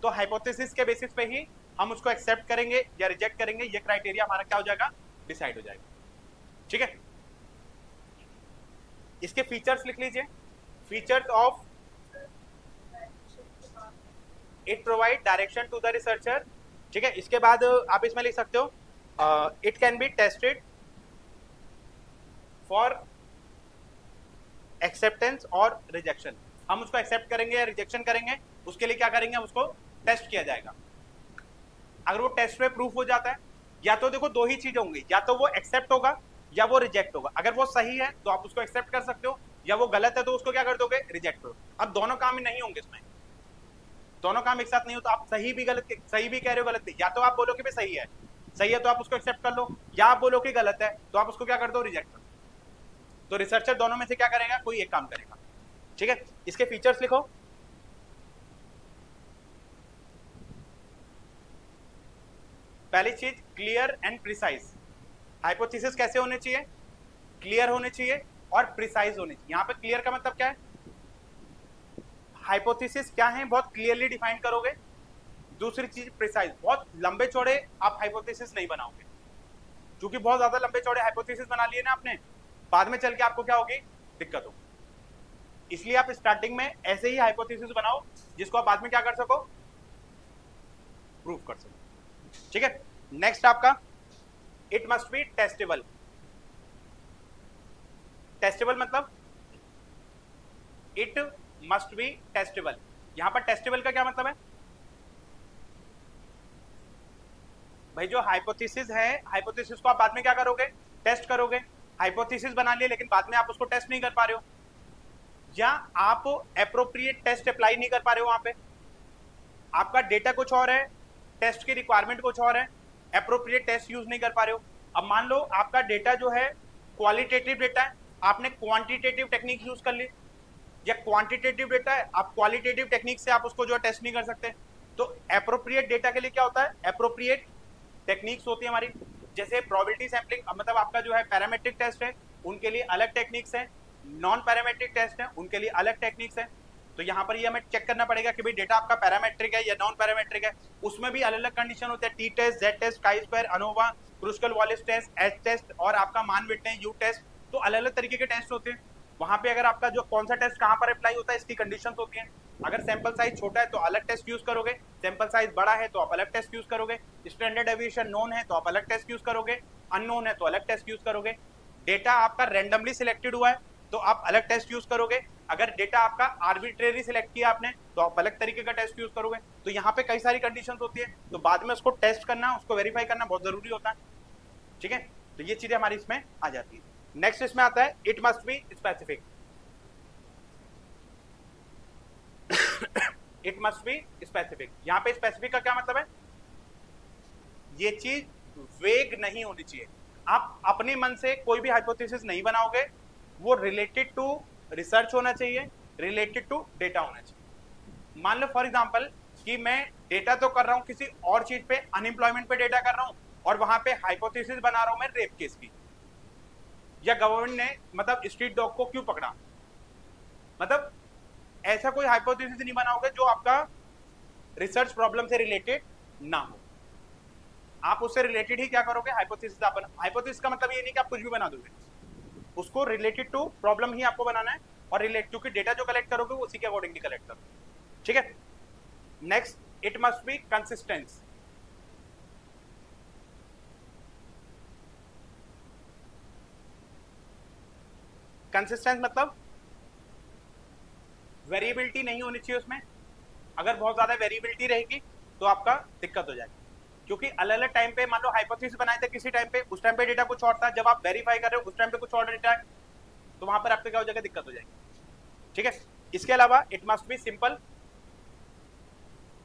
तो हाइपोथेसिस के बेसिस पे ही हम उसको एक्सेप्ट करेंगे या रिजेक्ट करेंगे, ये क्राइटेरिया हमारा क्या हो जाएगा, डिसाइड हो जाएगा। ठीक है, इसके फीचर्स लिख लीजिए। Features of it provide direction to the researcher. ठीक है, इसके बाद आप इसमें लिख सकते हो it can be tested, for acceptance और रिजेक्शन। हम उसको एक्सेप्ट करेंगे या रिजेक्शन करेंगे, उसके लिए क्या करेंगे, उसको टेस्ट किया जाएगा। अगर वो टेस्ट में प्रूफ हो जाता है, या तो देखो दो ही चीजें होंगी, या तो वो एक्सेप्ट होगा या वो रिजेक्ट होगा। अगर वो सही है तो आप उसको एक्सेप्ट कर सकते हो, या वो गलत है तो उसको क्या कर दोगे, रिजेक्ट करो। अब दोनों काम ही नहीं होंगे इसमें, दोनों काम एक साथ नहीं हो, तो आप सही भी गलत, सही भी कह रहे हो गलत भी, या तो आप बोलो कि भाई सही है तो आप उसको एक्सेप्ट कर लो, या आप बोलो कि गलत है तो आप उसको क्या कर दो, रिजेक्ट कर दो। तो रिसर्चर दोनों में से क्या करेगा, कोई एक काम करेगा। ठीक है, इसके फीचर्स लिखो। पहली चीज, क्लियर एंड प्रिसाइज। हाइपोथेसिस कैसे होने चाहिए, क्लियर होने चाहिए और प्रिसाइज होने चाहिए। यहां पे क्लियर का मतलब क्या है, हाइपोथेसिस क्या है बहुत क्लियरली डिफाइन करोगे। दूसरी चीज प्रिसाइज, बहुत लंबे चौड़े आप हाइपोथेसिस नहीं बनाओगे, क्योंकि बहुत ज्यादा लंबे चौड़े हाइपोथेसिस बना लिए ना आपने, बाद में चल के आपको क्या होगी, दिक्कत होगी। इसलिए आप स्टार्टिंग में ऐसे ही हाइपोथेसिस बनाओ जिसको आप बाद में क्या कर सको, प्रूफ कर सको। ठीक है, नेक्स्ट आपका, it must B testable. Testable मतलब इट मस्ट बी टेस्टेबल। यहां पर टेस्टेबल का क्या मतलब है, भाई जो हाइपोथेसिस है, हाइपोथेसिस को आप बाद में क्या करोगे, टेस्ट करोगे। हाइपोथेसिस बना लिए लेकिन बाद में आप उसको टेस्ट नहीं कर पा रहे हो, या आप एप्रोप्रिएट टेस्ट अप्लाई नहीं कर पा रहे हो। वहां पे आपका डेटा कुछ और है, टेस्ट की रिक्वायरमेंट कुछ और है, एप्रोप्रिएट टेस्ट यूज नहीं कर पा रहे हो। अब मान लो आपका डेटा जो है क्वालिटेटिव डेटा है, आपने क्वांटिटेटिव टेक्निक यूज कर ली, या क्वांटिटेटिव डेटा है, आप क्वालिटेटिव टेक्निक से आप उसको जो है टेस्ट नहीं कर सकते। तो एप्रोप्रिएट डेटा के लिए क्या होता है, एप्रोप्रिएट टेक्निक्स होती है हमारी। जैसे प्रोबेबिलिटी सैंपलिंग, मतलब आपका जो है पैरामेट्रिक टेस्ट है, उनके लिए अलग टेक्निक्स है, नॉन पैरामेट्रिक टेस्ट है, उनके लिए अलग टेक्निक्स है। तो यहाँ पर ये हमें चेक करना पड़ेगा कि भाई डेटा आपका पैरामेट्रिक है या नॉन पैरामेट्रिक है। उसमें भी अलग अलग कंडीशन होते हैं, T test, Z test, chi square, ANOVA, Kruskal Wallis test, H test, और आपका मान विटने, यू टेस्ट। तो अलग अलग तरीके के टेस्ट होते हैं। वहां पे अगर आपका जो कौन सा टेस्ट कहाँ पर अप्लाई होता है, इसकी कंडीशंस होती हैं। अगर सैंपल साइज छोटा है तो अलग टेस्ट यूज करोगे, सैंपल साइज बड़ा है तो आप अलग टेस्ट यूज करोगे, स्टैंडर्ड डेविएशन नोन है तो आप अलग टेस्ट यूज करोगे, अननोन है तो अलग टेस्ट यूज करोगे। डेटा आपका रैंडमली सिलेक्टेड हुआ है तो आप अलग टेस्ट यूज करोगे। अगर डेटा आपका आर्बिट्रेरी सिलेक्ट किया आपने तो आप अलग तरीके का टेस्ट यूज करोगे। तो यहाँ पे कई सारी कंडीशंस होती है, तो बाद में उसको टेस्ट करना, उसको वेरीफाई करना बहुत जरूरी होता है। ठीक है, तो ये चीजें हमारी इसमें आ जाती है। नेक्स्ट इसमें आता है, it must be specific. It must be specific. यहां पे स्पेसिफिक का क्या मतलब है, ये चीज वेग नहीं होनी चाहिए। आप अपने मन से कोई भी हाइपोथेसिस नहीं बनाओगे, वो रिलेटेड टू रिसर्च होना चाहिए, रिलेटेड टू डेटा होना चाहिए। मान लो फॉर एग्जांपल कि मैं डेटा तो कर रहा हूं किसी और चीज पे, अनएम्प्लॉयमेंट पे डेटा कर रहा हूं, और वहां पे हाइपोथेसिस बना रहा हूं मैं रेप केस की, या गवर्नमेंट ने मतलब स्ट्रीट डॉग को क्यों पकड़ा। मतलब ऐसा कोई हाइपोथेसिस नहीं बनाओगे जो आपका रिसर्च प्रॉब्लम से रिलेटेड ना हो। आप उससे रिलेटेड ही क्या करोगे, हाइपोथेसिस। आप हाइपोथेसिस का मतलब ये नहीं कि आप कुछ भी बना दोगे, उसको रिलेटेड टू प्रॉब्लम ही आपको बनाना है, और रिलेट, क्योंकि डेटा जो कलेक्ट करोगे वो उसी के अकॉर्डिंगली कलेक्ट करोगे। ठीक है, next, it must be consistence. Consistence मतलब वेरिएबिलिटी नहीं होनी चाहिए उसमें। अगर बहुत ज्यादा वेरिएबिलिटी रहेगी तो आपका दिक्कत हो जाएगी, क्योंकि अलग अलग टाइम पे मान लो हाइपोथेसिस बनाए थे किसी टाइम पे, उस टाइम पे डेटा कुछ और था, जब आप वेरीफाई कर रहे हो उस टाइम पे कुछ और डेटा है, तो वहां पर आपको क्या हो जाएगा, दिक्कत हो जाएगी। ठीक है, इसके अलावा it must B simple,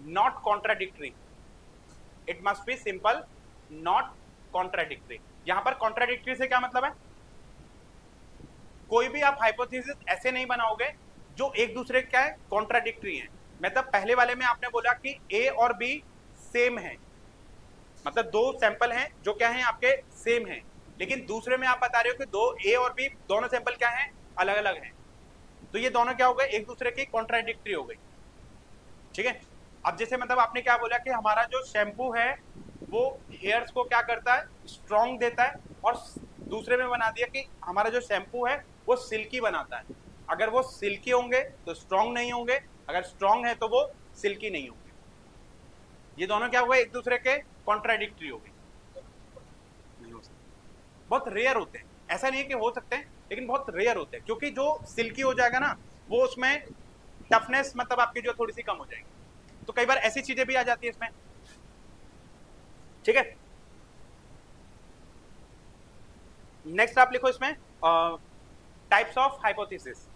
not contradictory. It must B simple, not contradictory. यहां पर कॉन्ट्राडिक्टरी से क्या मतलब है, कोई भी आप हाइपोथेसिस ऐसे नहीं बनाओगे जो एक दूसरे क्या है, कॉन्ट्राडिक्टरी है। मतलब पहले वाले में आपने बोला कि ए और बी सेम है, मतलब दो सैंपल हैं जो क्या हैं आपके सेम हैं, लेकिन दूसरे में आप बता रहे हो कि दो ए और बी दोनों सैंपल क्या हैं, अलग अलग हैं। तो ये दोनों क्या हो गए, एक दूसरे की कॉन्ट्राडिक्टरी हो गई। ठीक है, अब जैसे मतलब आपने क्या बोला कि हमारा जो शैम्पू है वो हेयर्स को क्या करता है, स्ट्रॉन्ग देता है, और दूसरे में बना दिया कि हमारा जो शैम्पू है वो सिल्की बनाता है। अगर वो सिल्की होंगे तो स्ट्रॉन्ग नहीं होंगे, अगर स्ट्रॉन्ग है तो वो सिल्की नहीं होंगे। ये दोनों क्या हो गए, एक दूसरे के कॉन्ट्राडिक्टरी हो गए, बहुत रेयर होते हैं। ऐसा नहीं है कि हो सकते हैं, लेकिन बहुत रेयर होते हैं, क्योंकि जो सिल्की हो जाएगा ना वो उसमें टफनेस मतलब आपकी जो थोड़ी सी कम हो जाएगी, तो कई बार ऐसी चीजें भी आ जाती है इसमें। ठीक है, नेक्स्ट आप लिखो इसमें टाइप्स ऑफ हाइपोथेसिस।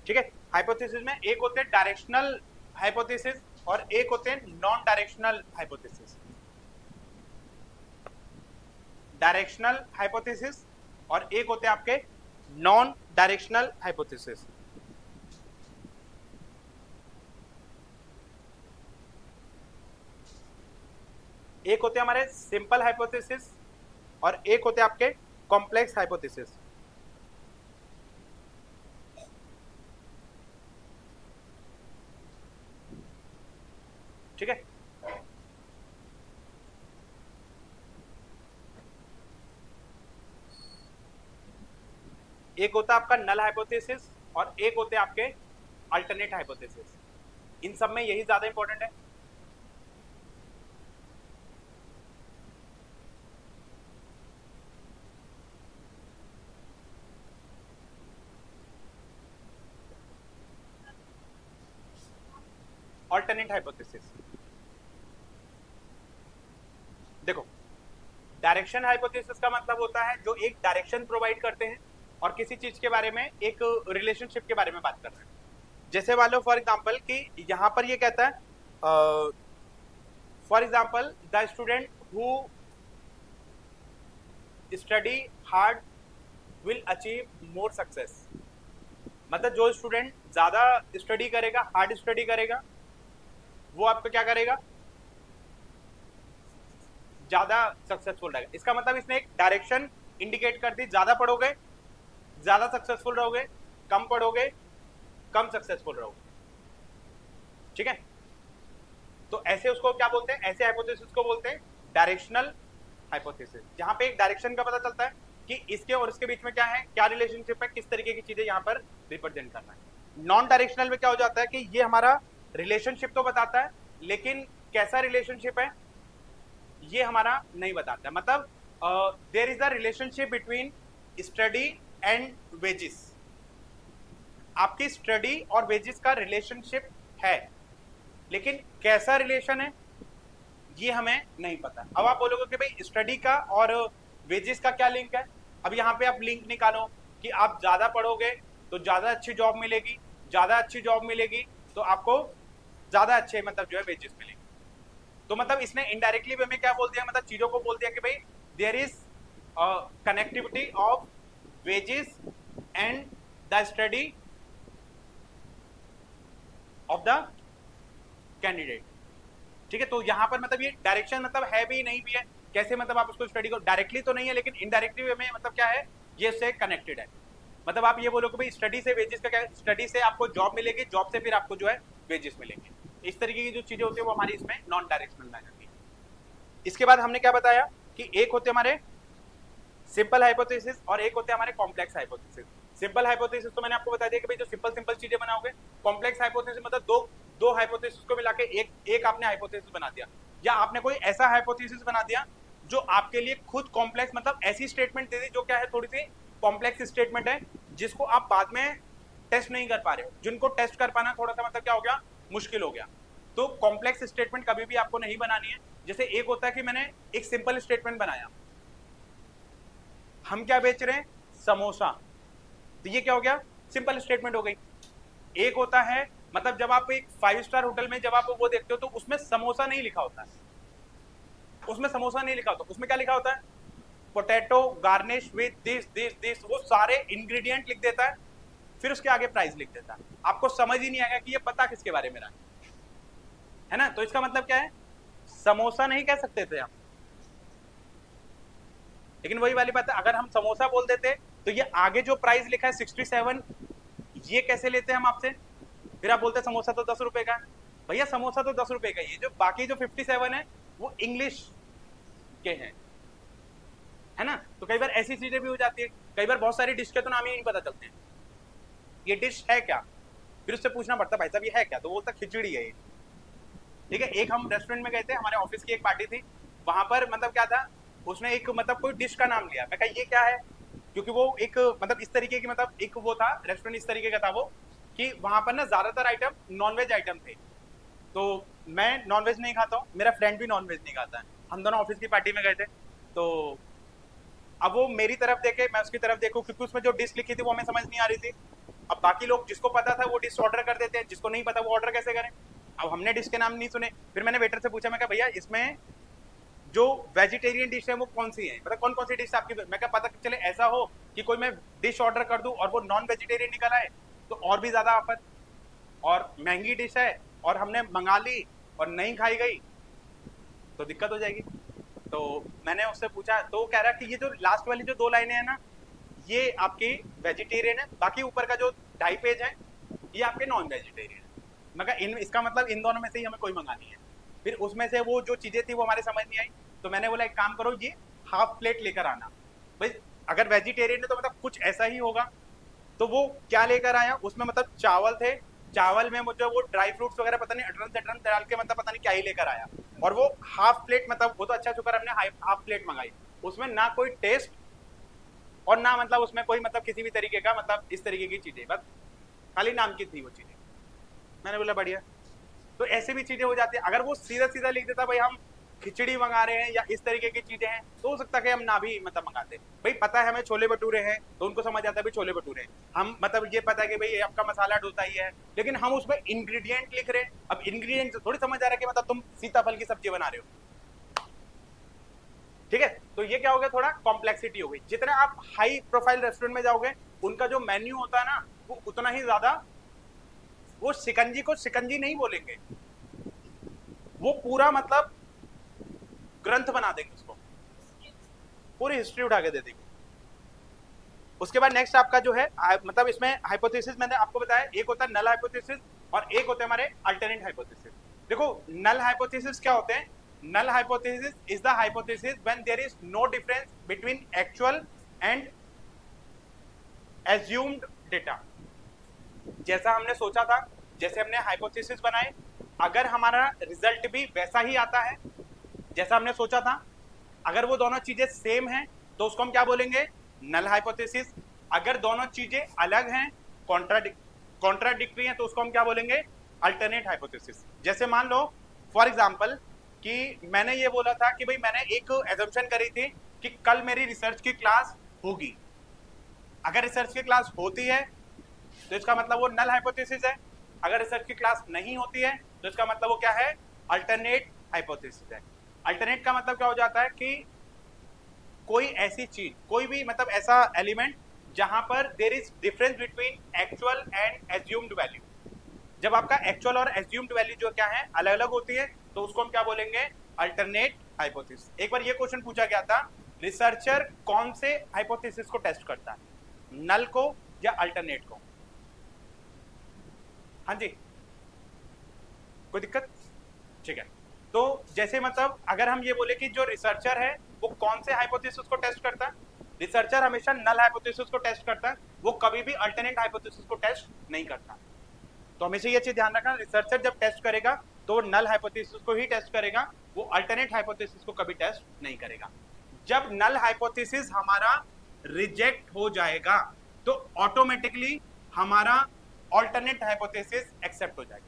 ठीक है, हाइपोथेसिस में एक होते हैं डायरेक्शनल हाइपोथेसिस और एक होते हैं non directional hypothesis. Directional hypothesis और एक होते हैं आपके नॉन डायरेक्शनल हाइपोथेसिस। एक होते हैं हमारे सिंपल हाइपोथेसिस और एक होते हैं आपके कॉम्प्लेक्स हाइपोथेसिस। ठीक है, एक होता है आपका नल हाइपोथेसिस और एक होते हैं आपके अल्टरनेट हाइपोथेसिस। इन सब में यही ज्यादा इंपॉर्टेंट है। अल्टरनेट हाइपोथेसिस, देखो डायरेक्शन हाइपोथेसिस का मतलब होता है जो एक डायरेक्शन प्रोवाइड करते हैं और किसी चीज के बारे में एक रिलेशनशिप के बारे में बात कर रहे हैं। जैसे मान लो फॉर एग्जांपल कि यहां पर ये कहता है for example the student who study hard will achieve more success. मतलब जो स्टूडेंट ज्यादा स्टडी करेगा, हार्ड स्टडी करेगा, वो आपको क्या करेगा, ज्यादा सक्सेसफुल रहेगा। इसका मतलब इसने एक डायरेक्शन इंडिकेट कर दी, ज्यादा पढ़ोगे ज्यादा सक्सेसफुल रहोगे, कम पढ़ोगे कम सक्सेसफुल रहोगे। ठीक है, तो ऐसे उसको क्या बोलते हैं, ऐसे हाइपोथेसिस को बोलते हैं डायरेक्शनल हाइपोथेसिस, जहां पे एक डायरेक्शन का पता चलता है कि इसके और इसके बीच में क्या है, क्या रिलेशनशिप है, किस तरीके की चीजें यहाँ पर रिप्रेजेंट करना है। नॉन डायरेक्शनल में क्या हो जाता है कि ये हमारा रिलेशनशिप तो बताता है लेकिन कैसा रिलेशनशिप है ये हमारा नहीं बताता। मतलब there is a relationship between study and wages. आपकी स्टडी और वेजेस का रिलेशनशिप है, लेकिन कैसा रिलेशन है ये हमें नहीं पता। अब आप बोलोगे कि भाई स्टडी का और वेजेस का क्या लिंक है। अब यहाँ पे आप लिंक निकालो कि आप ज्यादा पढ़ोगे तो ज्यादा अच्छी जॉब मिलेगी, ज्यादा अच्छी जॉब मिलेगी तो आपको ज्यादा अच्छे मतलब जो है वेजेस मिलेंगे। तो मतलब इसने इनडायरेक्टली वे में क्या बोल दिया, मतलब चीजों को बोल दिया कि भाई there is connectivity of wages and the study of the candidate. ठीक है, तो यहां पर मतलब ये डायरेक्शन मतलब है भी नहीं भी है। कैसे मतलब आप उसको स्टडी को डायरेक्टली तो नहीं है लेकिन इनडायरेक्टली वे में मतलब क्या है, ये से कनेक्टेड है। मतलब आप ये बोलो कि भाई स्टडी से वेजेस का क्या, स्टडी से आपको जॉब मिलेगी, जॉब से फिर आपको जो है वेजेस मिलेंगे। इस तरीके की जो चीजें होती है वो हमारी इसमें नॉन डायरेक्शनल में आ जाती है। इसके बाद हमने क्या बताया कि एक होते हमारे सिंपल हाइपोथेसिस और एक होते हमारे कॉम्प्लेक्स हाइपोथेसिस। सिंपल हाइपोथेसिस तो मैंने आपको बता दिया कि भाई जो सिंपल सिंपल चीजें बनाओगे। कॉम्प्लेक्स हाइपोथेसिस मतलब दो हाइपोथेसिस को मिला के एक आपने हाइपोथेसिस बना दिया, या आपने कोई ऐसा हाइपोथेसिस बना दिया जो आपके लिए खुद कॉम्प्लेक्स मतलब ऐसी स्टेटमेंट दे दी जो क्या है, थोड़ी सी कॉम्प्लेक्स स्टेटमेंट है जिसको आप बाद में टेस्ट नहीं कर पा रहे हो, जिनको टेस्ट कर पाना थोड़ा सा मतलब क्या हो गया, मुश्किल हो गया। तो कॉम्प्लेक्स स्टेटमेंट कभी भी आपको नहीं बनानी है। जैसे एक होता है कि मैंने एक सिंपल स्टेटमेंट बनाया, हम क्या बेच रहे हैं, समोसा, तो ये क्या हो गया, सिंपल स्टेटमेंट हो गई। एक होता है मतलब जब आप एक 5 स्टार होटल में जब आप वो देखते हो तो उसमें समोसा नहीं लिखा होता है, उसमें समोसा नहीं लिखा होता, उसमें क्या लिखा होता है, potato garnish with this this this, वो सारे इंग्रेडिएंट लिख देता है, फिर उसके आगे प्राइस लिख देता है। आपको समझ ही नहीं आएगा कि ये पता किसके बारे में रहा है ना। तो इसका मतलब क्या है, समोसा नहीं कह सकते थे आप, लेकिन वही वाली बात है, अगर हम समोसा बोल देते तो ये आगे जो प्राइस लिखा है 67, ये कैसे लेते हैं हम आपसे, फिर आप बोलते हैं समोसा तो 10 रुपए का है। भैया समोसा तो 10 रुपए का, ये जो बाकी जो 57 है वो इंग्लिश के हैं, है ना। तो कई बार ऐसी चीजें भी हो जाती है, कई बार बहुत सारी डिश के तो नाम ही नहीं पता चलते हैं, ये डिश है क्या, फिर उससे पूछना पड़ता भाई साहब ये है क्या, तो वो बोलता खिचड़ी है ये। ठीक है, एक हम रेस्टोरेंट में गए थे, हमारे ऑफिस की एक पार्टी थी, वहां पर मतलब क्या था, उसने एक मतलब कोई डिश का नाम लिया, मैं कहा ये क्या है, क्योंकि वो एक मतलब इस तरीके की मतलब एक वो था रेस्टोरेंट इस तरीके का था वो, कि वहां पर ना ज्यादातर आइटम नॉनवेज आइटम थे। तो मैं नॉनवेज नहीं खाता हूँ, मेरा फ्रेंड भी नॉनवेज नहीं खाता है, हम दोनों ऑफिस की पार्टी में गए थे। तो अब वो मेरी तरफ देखे, मैं उसकी तरफ देखूं, क्योंकि उसमें जो डिश लिखी थी वो हमें समझ नहीं आ रही थी। अब बाकी लोग जिसको पता था वो डिश ऑर्डर कर देते हैं, जिसको नहीं पता वो ऑर्डर कैसे करें। अब हमने डिश के नाम नहीं सुने, फिर मैंने वेटर से पूछा, मैं कहा भैया इसमें जो वेजिटेरियन डिश है वो कौन सी है, मतलब कौन कौन सी डिश आपकी, मैं क्या पता चले ऐसा हो कि कोई मैं डिश ऑर्डर कर दूं और वो नॉन वेजिटेरियन निकल आए, तो और भी ज्यादा आफत, और महंगी डिश है और हमने मंगा ली और नहीं खाई गई तो दिक्कत हो जाएगी। तो मैंने उससे पूछा, तो वो कह रहा है कि ये जो लास्ट वाली जो 2 लाइनें हैं ना, ये आपकी वेजिटेरियन है, बाकी ऊपर का जो 2.5 पेज है ये आपके नॉन वेजिटेरियन है। मैं कहा इन इसका मतलब इन दोनों में से ही हमें कोई मंगानी है। फिर उसमें से वो जो चीजें थी वो हमारे समझ नहीं आई, तो मैंने बोला एक काम करो, ये हाफ प्लेट लेकर आना भाई, अगर वेजिटेरियन है तो मतलब कुछ ऐसा ही होगा। तो वो क्या लेकर आया, उसमें मतलब चावल थे, चावल में मुझे वो ड्राई फ्रूट्स वगैरह पता नहीं अटरन सटरन डाल के मतलब पता नहीं क्या ही लेकर आया, और वो हाफ प्लेट, मतलब वो तो अच्छा शुक्र हमने हाफ प्लेट मंगाई, उसमें ना कोई टेस्ट और ना मतलब उसमें कोई मतलब किसी भी तरीके का मतलब इस तरीके की चीजें, बस खाली नाम की थी वो चीजें। मैंने बोला बढ़िया। तो ऐसे भी चीजें हो जाती है, अगर वो सीधा सीधा लिख देता भाई हम खिचड़ी मंगा रहे हैं या इस तरीके की चीजें हैं, तो हो सकता है कि हम ना भी मतलब मंगाते। भाई पता है हमें छोले भटूरे हैं तो उनको समझ आता है भाई छोले भटूरे, हम मतलब ये पता है कि भाई आपका मसाला डोसा ही है, लेकिन हम उसमें इंग्रेडिएंट लिख रहे हैं, अब इंग्रेडिएंट थोड़ी समझ आ रहा है कि मतलब तुम सीताफल की सब्जी बना रहे हो। ठीक है, तो ये क्या हो गया, थोड़ा कॉम्प्लेक्सिटी हो गई। जितना आप हाई प्रोफाइल रेस्टोरेंट में जाओगे उनका जो मेन्यू होता है ना वो उतना ही ज्यादा, वो शिकंजी को शिकंजी नहीं बोलेंगे, वो पूरा मतलब ग्रंथ बना देंगे उसको, पूरी हिस्ट्री उठा के दे देंगे। उसके बाद नेक्स्ट आपका जो है मतलब इसमें हाइपोथेसिस मैंने आपको बताया, एक होता है नल हाइपोथेसिस और एक होता है हमारे अल्टरनेट हाइपोथेसिस। देखो नल हाइपोथेसिस क्या होते हैं, null hypothesis is the hypothesis when there is no difference between actual and assumed data. जैसा हमने सोचा था, जैसे हमने हाइपोथेसिस बनाए, अगर हमारा रिजल्ट भी वैसा ही आता है जैसा हमने सोचा था, अगर वो दोनों चीजें सेम हैं तो उसको हम क्या बोलेंगे, नल हाइपोथेसिस। अगर दोनों चीजें अलग हैं, कॉन्ट्राडिक्टरी हैं, तो उसको हम क्या बोलेंगे, अल्टरनेट हाइपोथेसिस। जैसे मान लो फॉर एग्जांपल कि मैंने ये बोला था कि भाई मैंने एक एजम्पशन करी थी कि कल मेरी रिसर्च की क्लास होगी, अगर रिसर्च की क्लास होती है तो इसका मतलब वो नल हाइपोथेसिस है, अगर रिसर्च की क्लास नहीं होती है तो इसका मतलब वो क्या है, अल्टरनेट हाइपोथेसिस है। अल्टरनेट का मतलब क्या हो जाता है कि कोई ऐसी चीज, कोई भी मतलब ऐसा एलिमेंट जहां पर there is difference between actual and assumed value. जब आपका एक्चुअल और एज्यूम्ड वैल्यू जो क्या है अलग अलग होती है तो उसको हम क्या बोलेंगे, अल्टरनेट हाइपोथेसिस। एक बार ये क्वेश्चन पूछा गया था, रिसर्चर कौन से हाइपोथेसिस को टेस्ट करता है, नल को या अल्टरनेट को। हाँ जी, कोई दिक्कत, ठीक है। तो जैसे मतलब अगर हम ये बोले कि जो रिसर्चर है वो कौन से हाइपोथेसिस को टेस्ट करता है, रिसर्चर हमेशा नल हाइपोथेसिस को टेस्ट करता है, वो कभी भी अल्टरनेट हाइपोथेसिस को टेस्ट नहीं करता। तो हमेशा ये चीज ध्यान रखना, रिसर्चर जब टेस्ट करेगा तो वो नल हाइपोथेसिस को ही टेस्ट करेगा, वो अल्टरनेट हाइपोथेसिस को कभी टेस्ट नहीं करेगा। जब नल हाइपोथेसिस हमारा रिजेक्ट हो जाएगा तो ऑटोमेटिकली हमारा अल्टरनेट हाइपोथेसिस एक्सेप्ट हो जाएगा।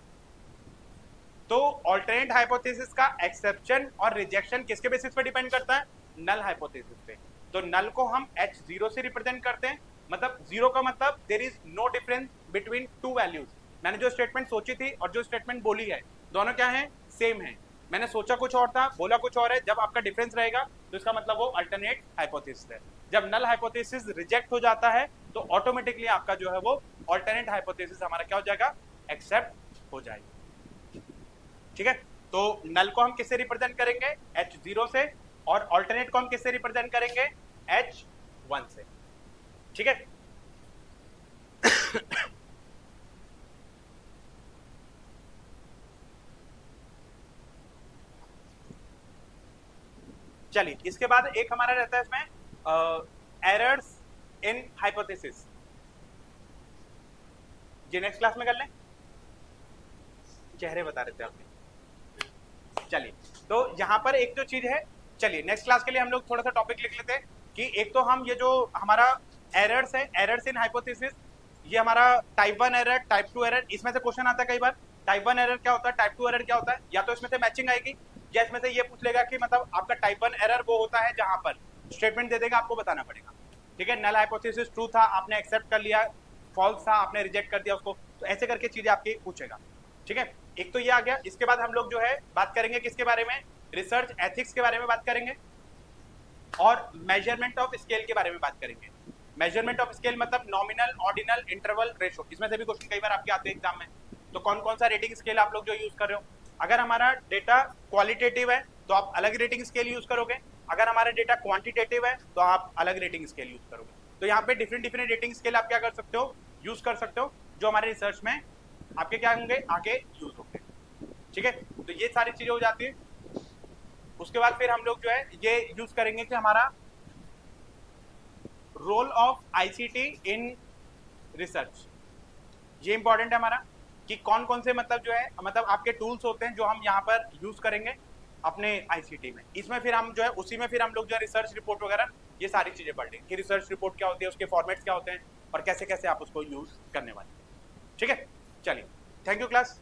तो अल्टरनेट हाइपोथेसिस का एक्सेप्शन और रिजेक्शन किसके बेसिस पे डिपेंड करता है, नल हाइपोथेसिस पे। तो नल को हम H0 से रिप्रेजेंट करते हैं, मतलब जीरो का मतलब there is no difference between two values. मैंने जो स्टेटमेंट सोची थी और जो स्टेटमेंट बोली है दोनों क्या है, सेम है। मैंने सोचा कुछ और था, बोला कुछ और है, जब आपका डिफरेंस रहेगा तो इसका मतलब वो अल्टरनेट हाइपोथेसिस है। जब नल हाइपोथेसिस रिजेक्ट हो जाता है तो ऑटोमेटिकली आपका जो है वो अल्टरनेट हाइपोथेसिस हमारा क्या हो जाएगा, एक्सेप्ट हो जाएगा। ठीक है, तो नल को हम किससे रिप्रेजेंट करेंगे, H0 से, और अल्टरनेट को हम किससे रिप्रेजेंट करेंगे, H1 से। ठीक है चलिए, इसके बाद एक हमारा रहता है इसमें एरर्स इन हाइपोथेसिस, ये नेक्स्ट क्लास में कर लें। चेहरे बता रहे थे आपने। चलिए, तो यहाँ पर एक जो चीज है, चलिए नेक्स्ट क्लास के लिए हम लोग थोड़ा सा टॉपिक लिख लेते हैं कि एक तो हम ये जो हमारा एरर्स है, एरर्स इन हाइपोथेसिस, ये हमारा टाइप 1 एरर, टाइप 2 एरर, इसमें से क्वेश्चन आता है कई बार। टाइप 1 एरर क्या होता है, टाइप 2 एरर क्या होता है, या तो इसमें से मैचिंग आएगी या इसमें से ये पूछ लेगा कि मतलब आपका टाइप 1 एरर वो होता है जहां पर स्टेटमेंट दे देगा, आपको बताना पड़ेगा, ठीक है, नल हाइपोथेसिस ट्रू था, आपने एक्सेप्ट कर लिया, फॉल्स था, आपने रिजेक्ट कर दिया उसको, तो ऐसे करके चीजें आपकी पूछेगा, ठीक है। एक तो ये आ गया। इसके बाद हम लोग जो है बात करेंगे किसके बारे में, रिसर्च एथिक्स के बारे में बात करेंगे और मेजरमेंट ऑफ स्केल के बारे में बात करेंगे। मेजरमेंट ऑफ स्केल मतलब नॉमिनल, ऑर्डिनल, इंटरवल, रेशो, इसमें से भी क्वेश्चन कई बार आपके आते हैं एग्जाम में। तो कौन कौन सा रेटिंग स्केल आप लोग जो यूज कर रहे हो, अगर हमारा डेटा क्वालिटेटिव है तो आप अलग रेटिंग स्केल यूज करोगे, अगर हमारा डेटा क्वांटिटेटिव है तो आप अलग रेटिंग स्केल यूज करोगे। तो यहाँ पे डिफरेंट डिफरेंट रेटिंग स्केल आप क्या कर सकते हो, यूज कर सकते हो, जो हमारे रिसर्च में आपके क्या होंगे, आगे यूज होंगे, ठीक है। तो ये सारी चीजें हो जाती है। उसके बाद फिर हम लोग जो है ये यूज करेंगे कि हमारा role of ICT in research, ये इंपॉर्टेंट है हमारा कि कौन कौन से मतलब जो है मतलब आपके टूल्स होते हैं जो हम यहाँ पर यूज करेंगे अपने आईसीटी में। इसमें फिर हम जो है उसी में फिर हम लोग जो है रिसर्च रिपोर्ट वगैरह ये सारी चीजें पढ़ लेंगे कि रिसर्च रिपोर्ट क्या होती है, उसके फॉर्मेट्स क्या होते हैं और कैसे कैसे आप उसको यूज करने वाले, ठीक है। चलिए, थैंक यू क्लास।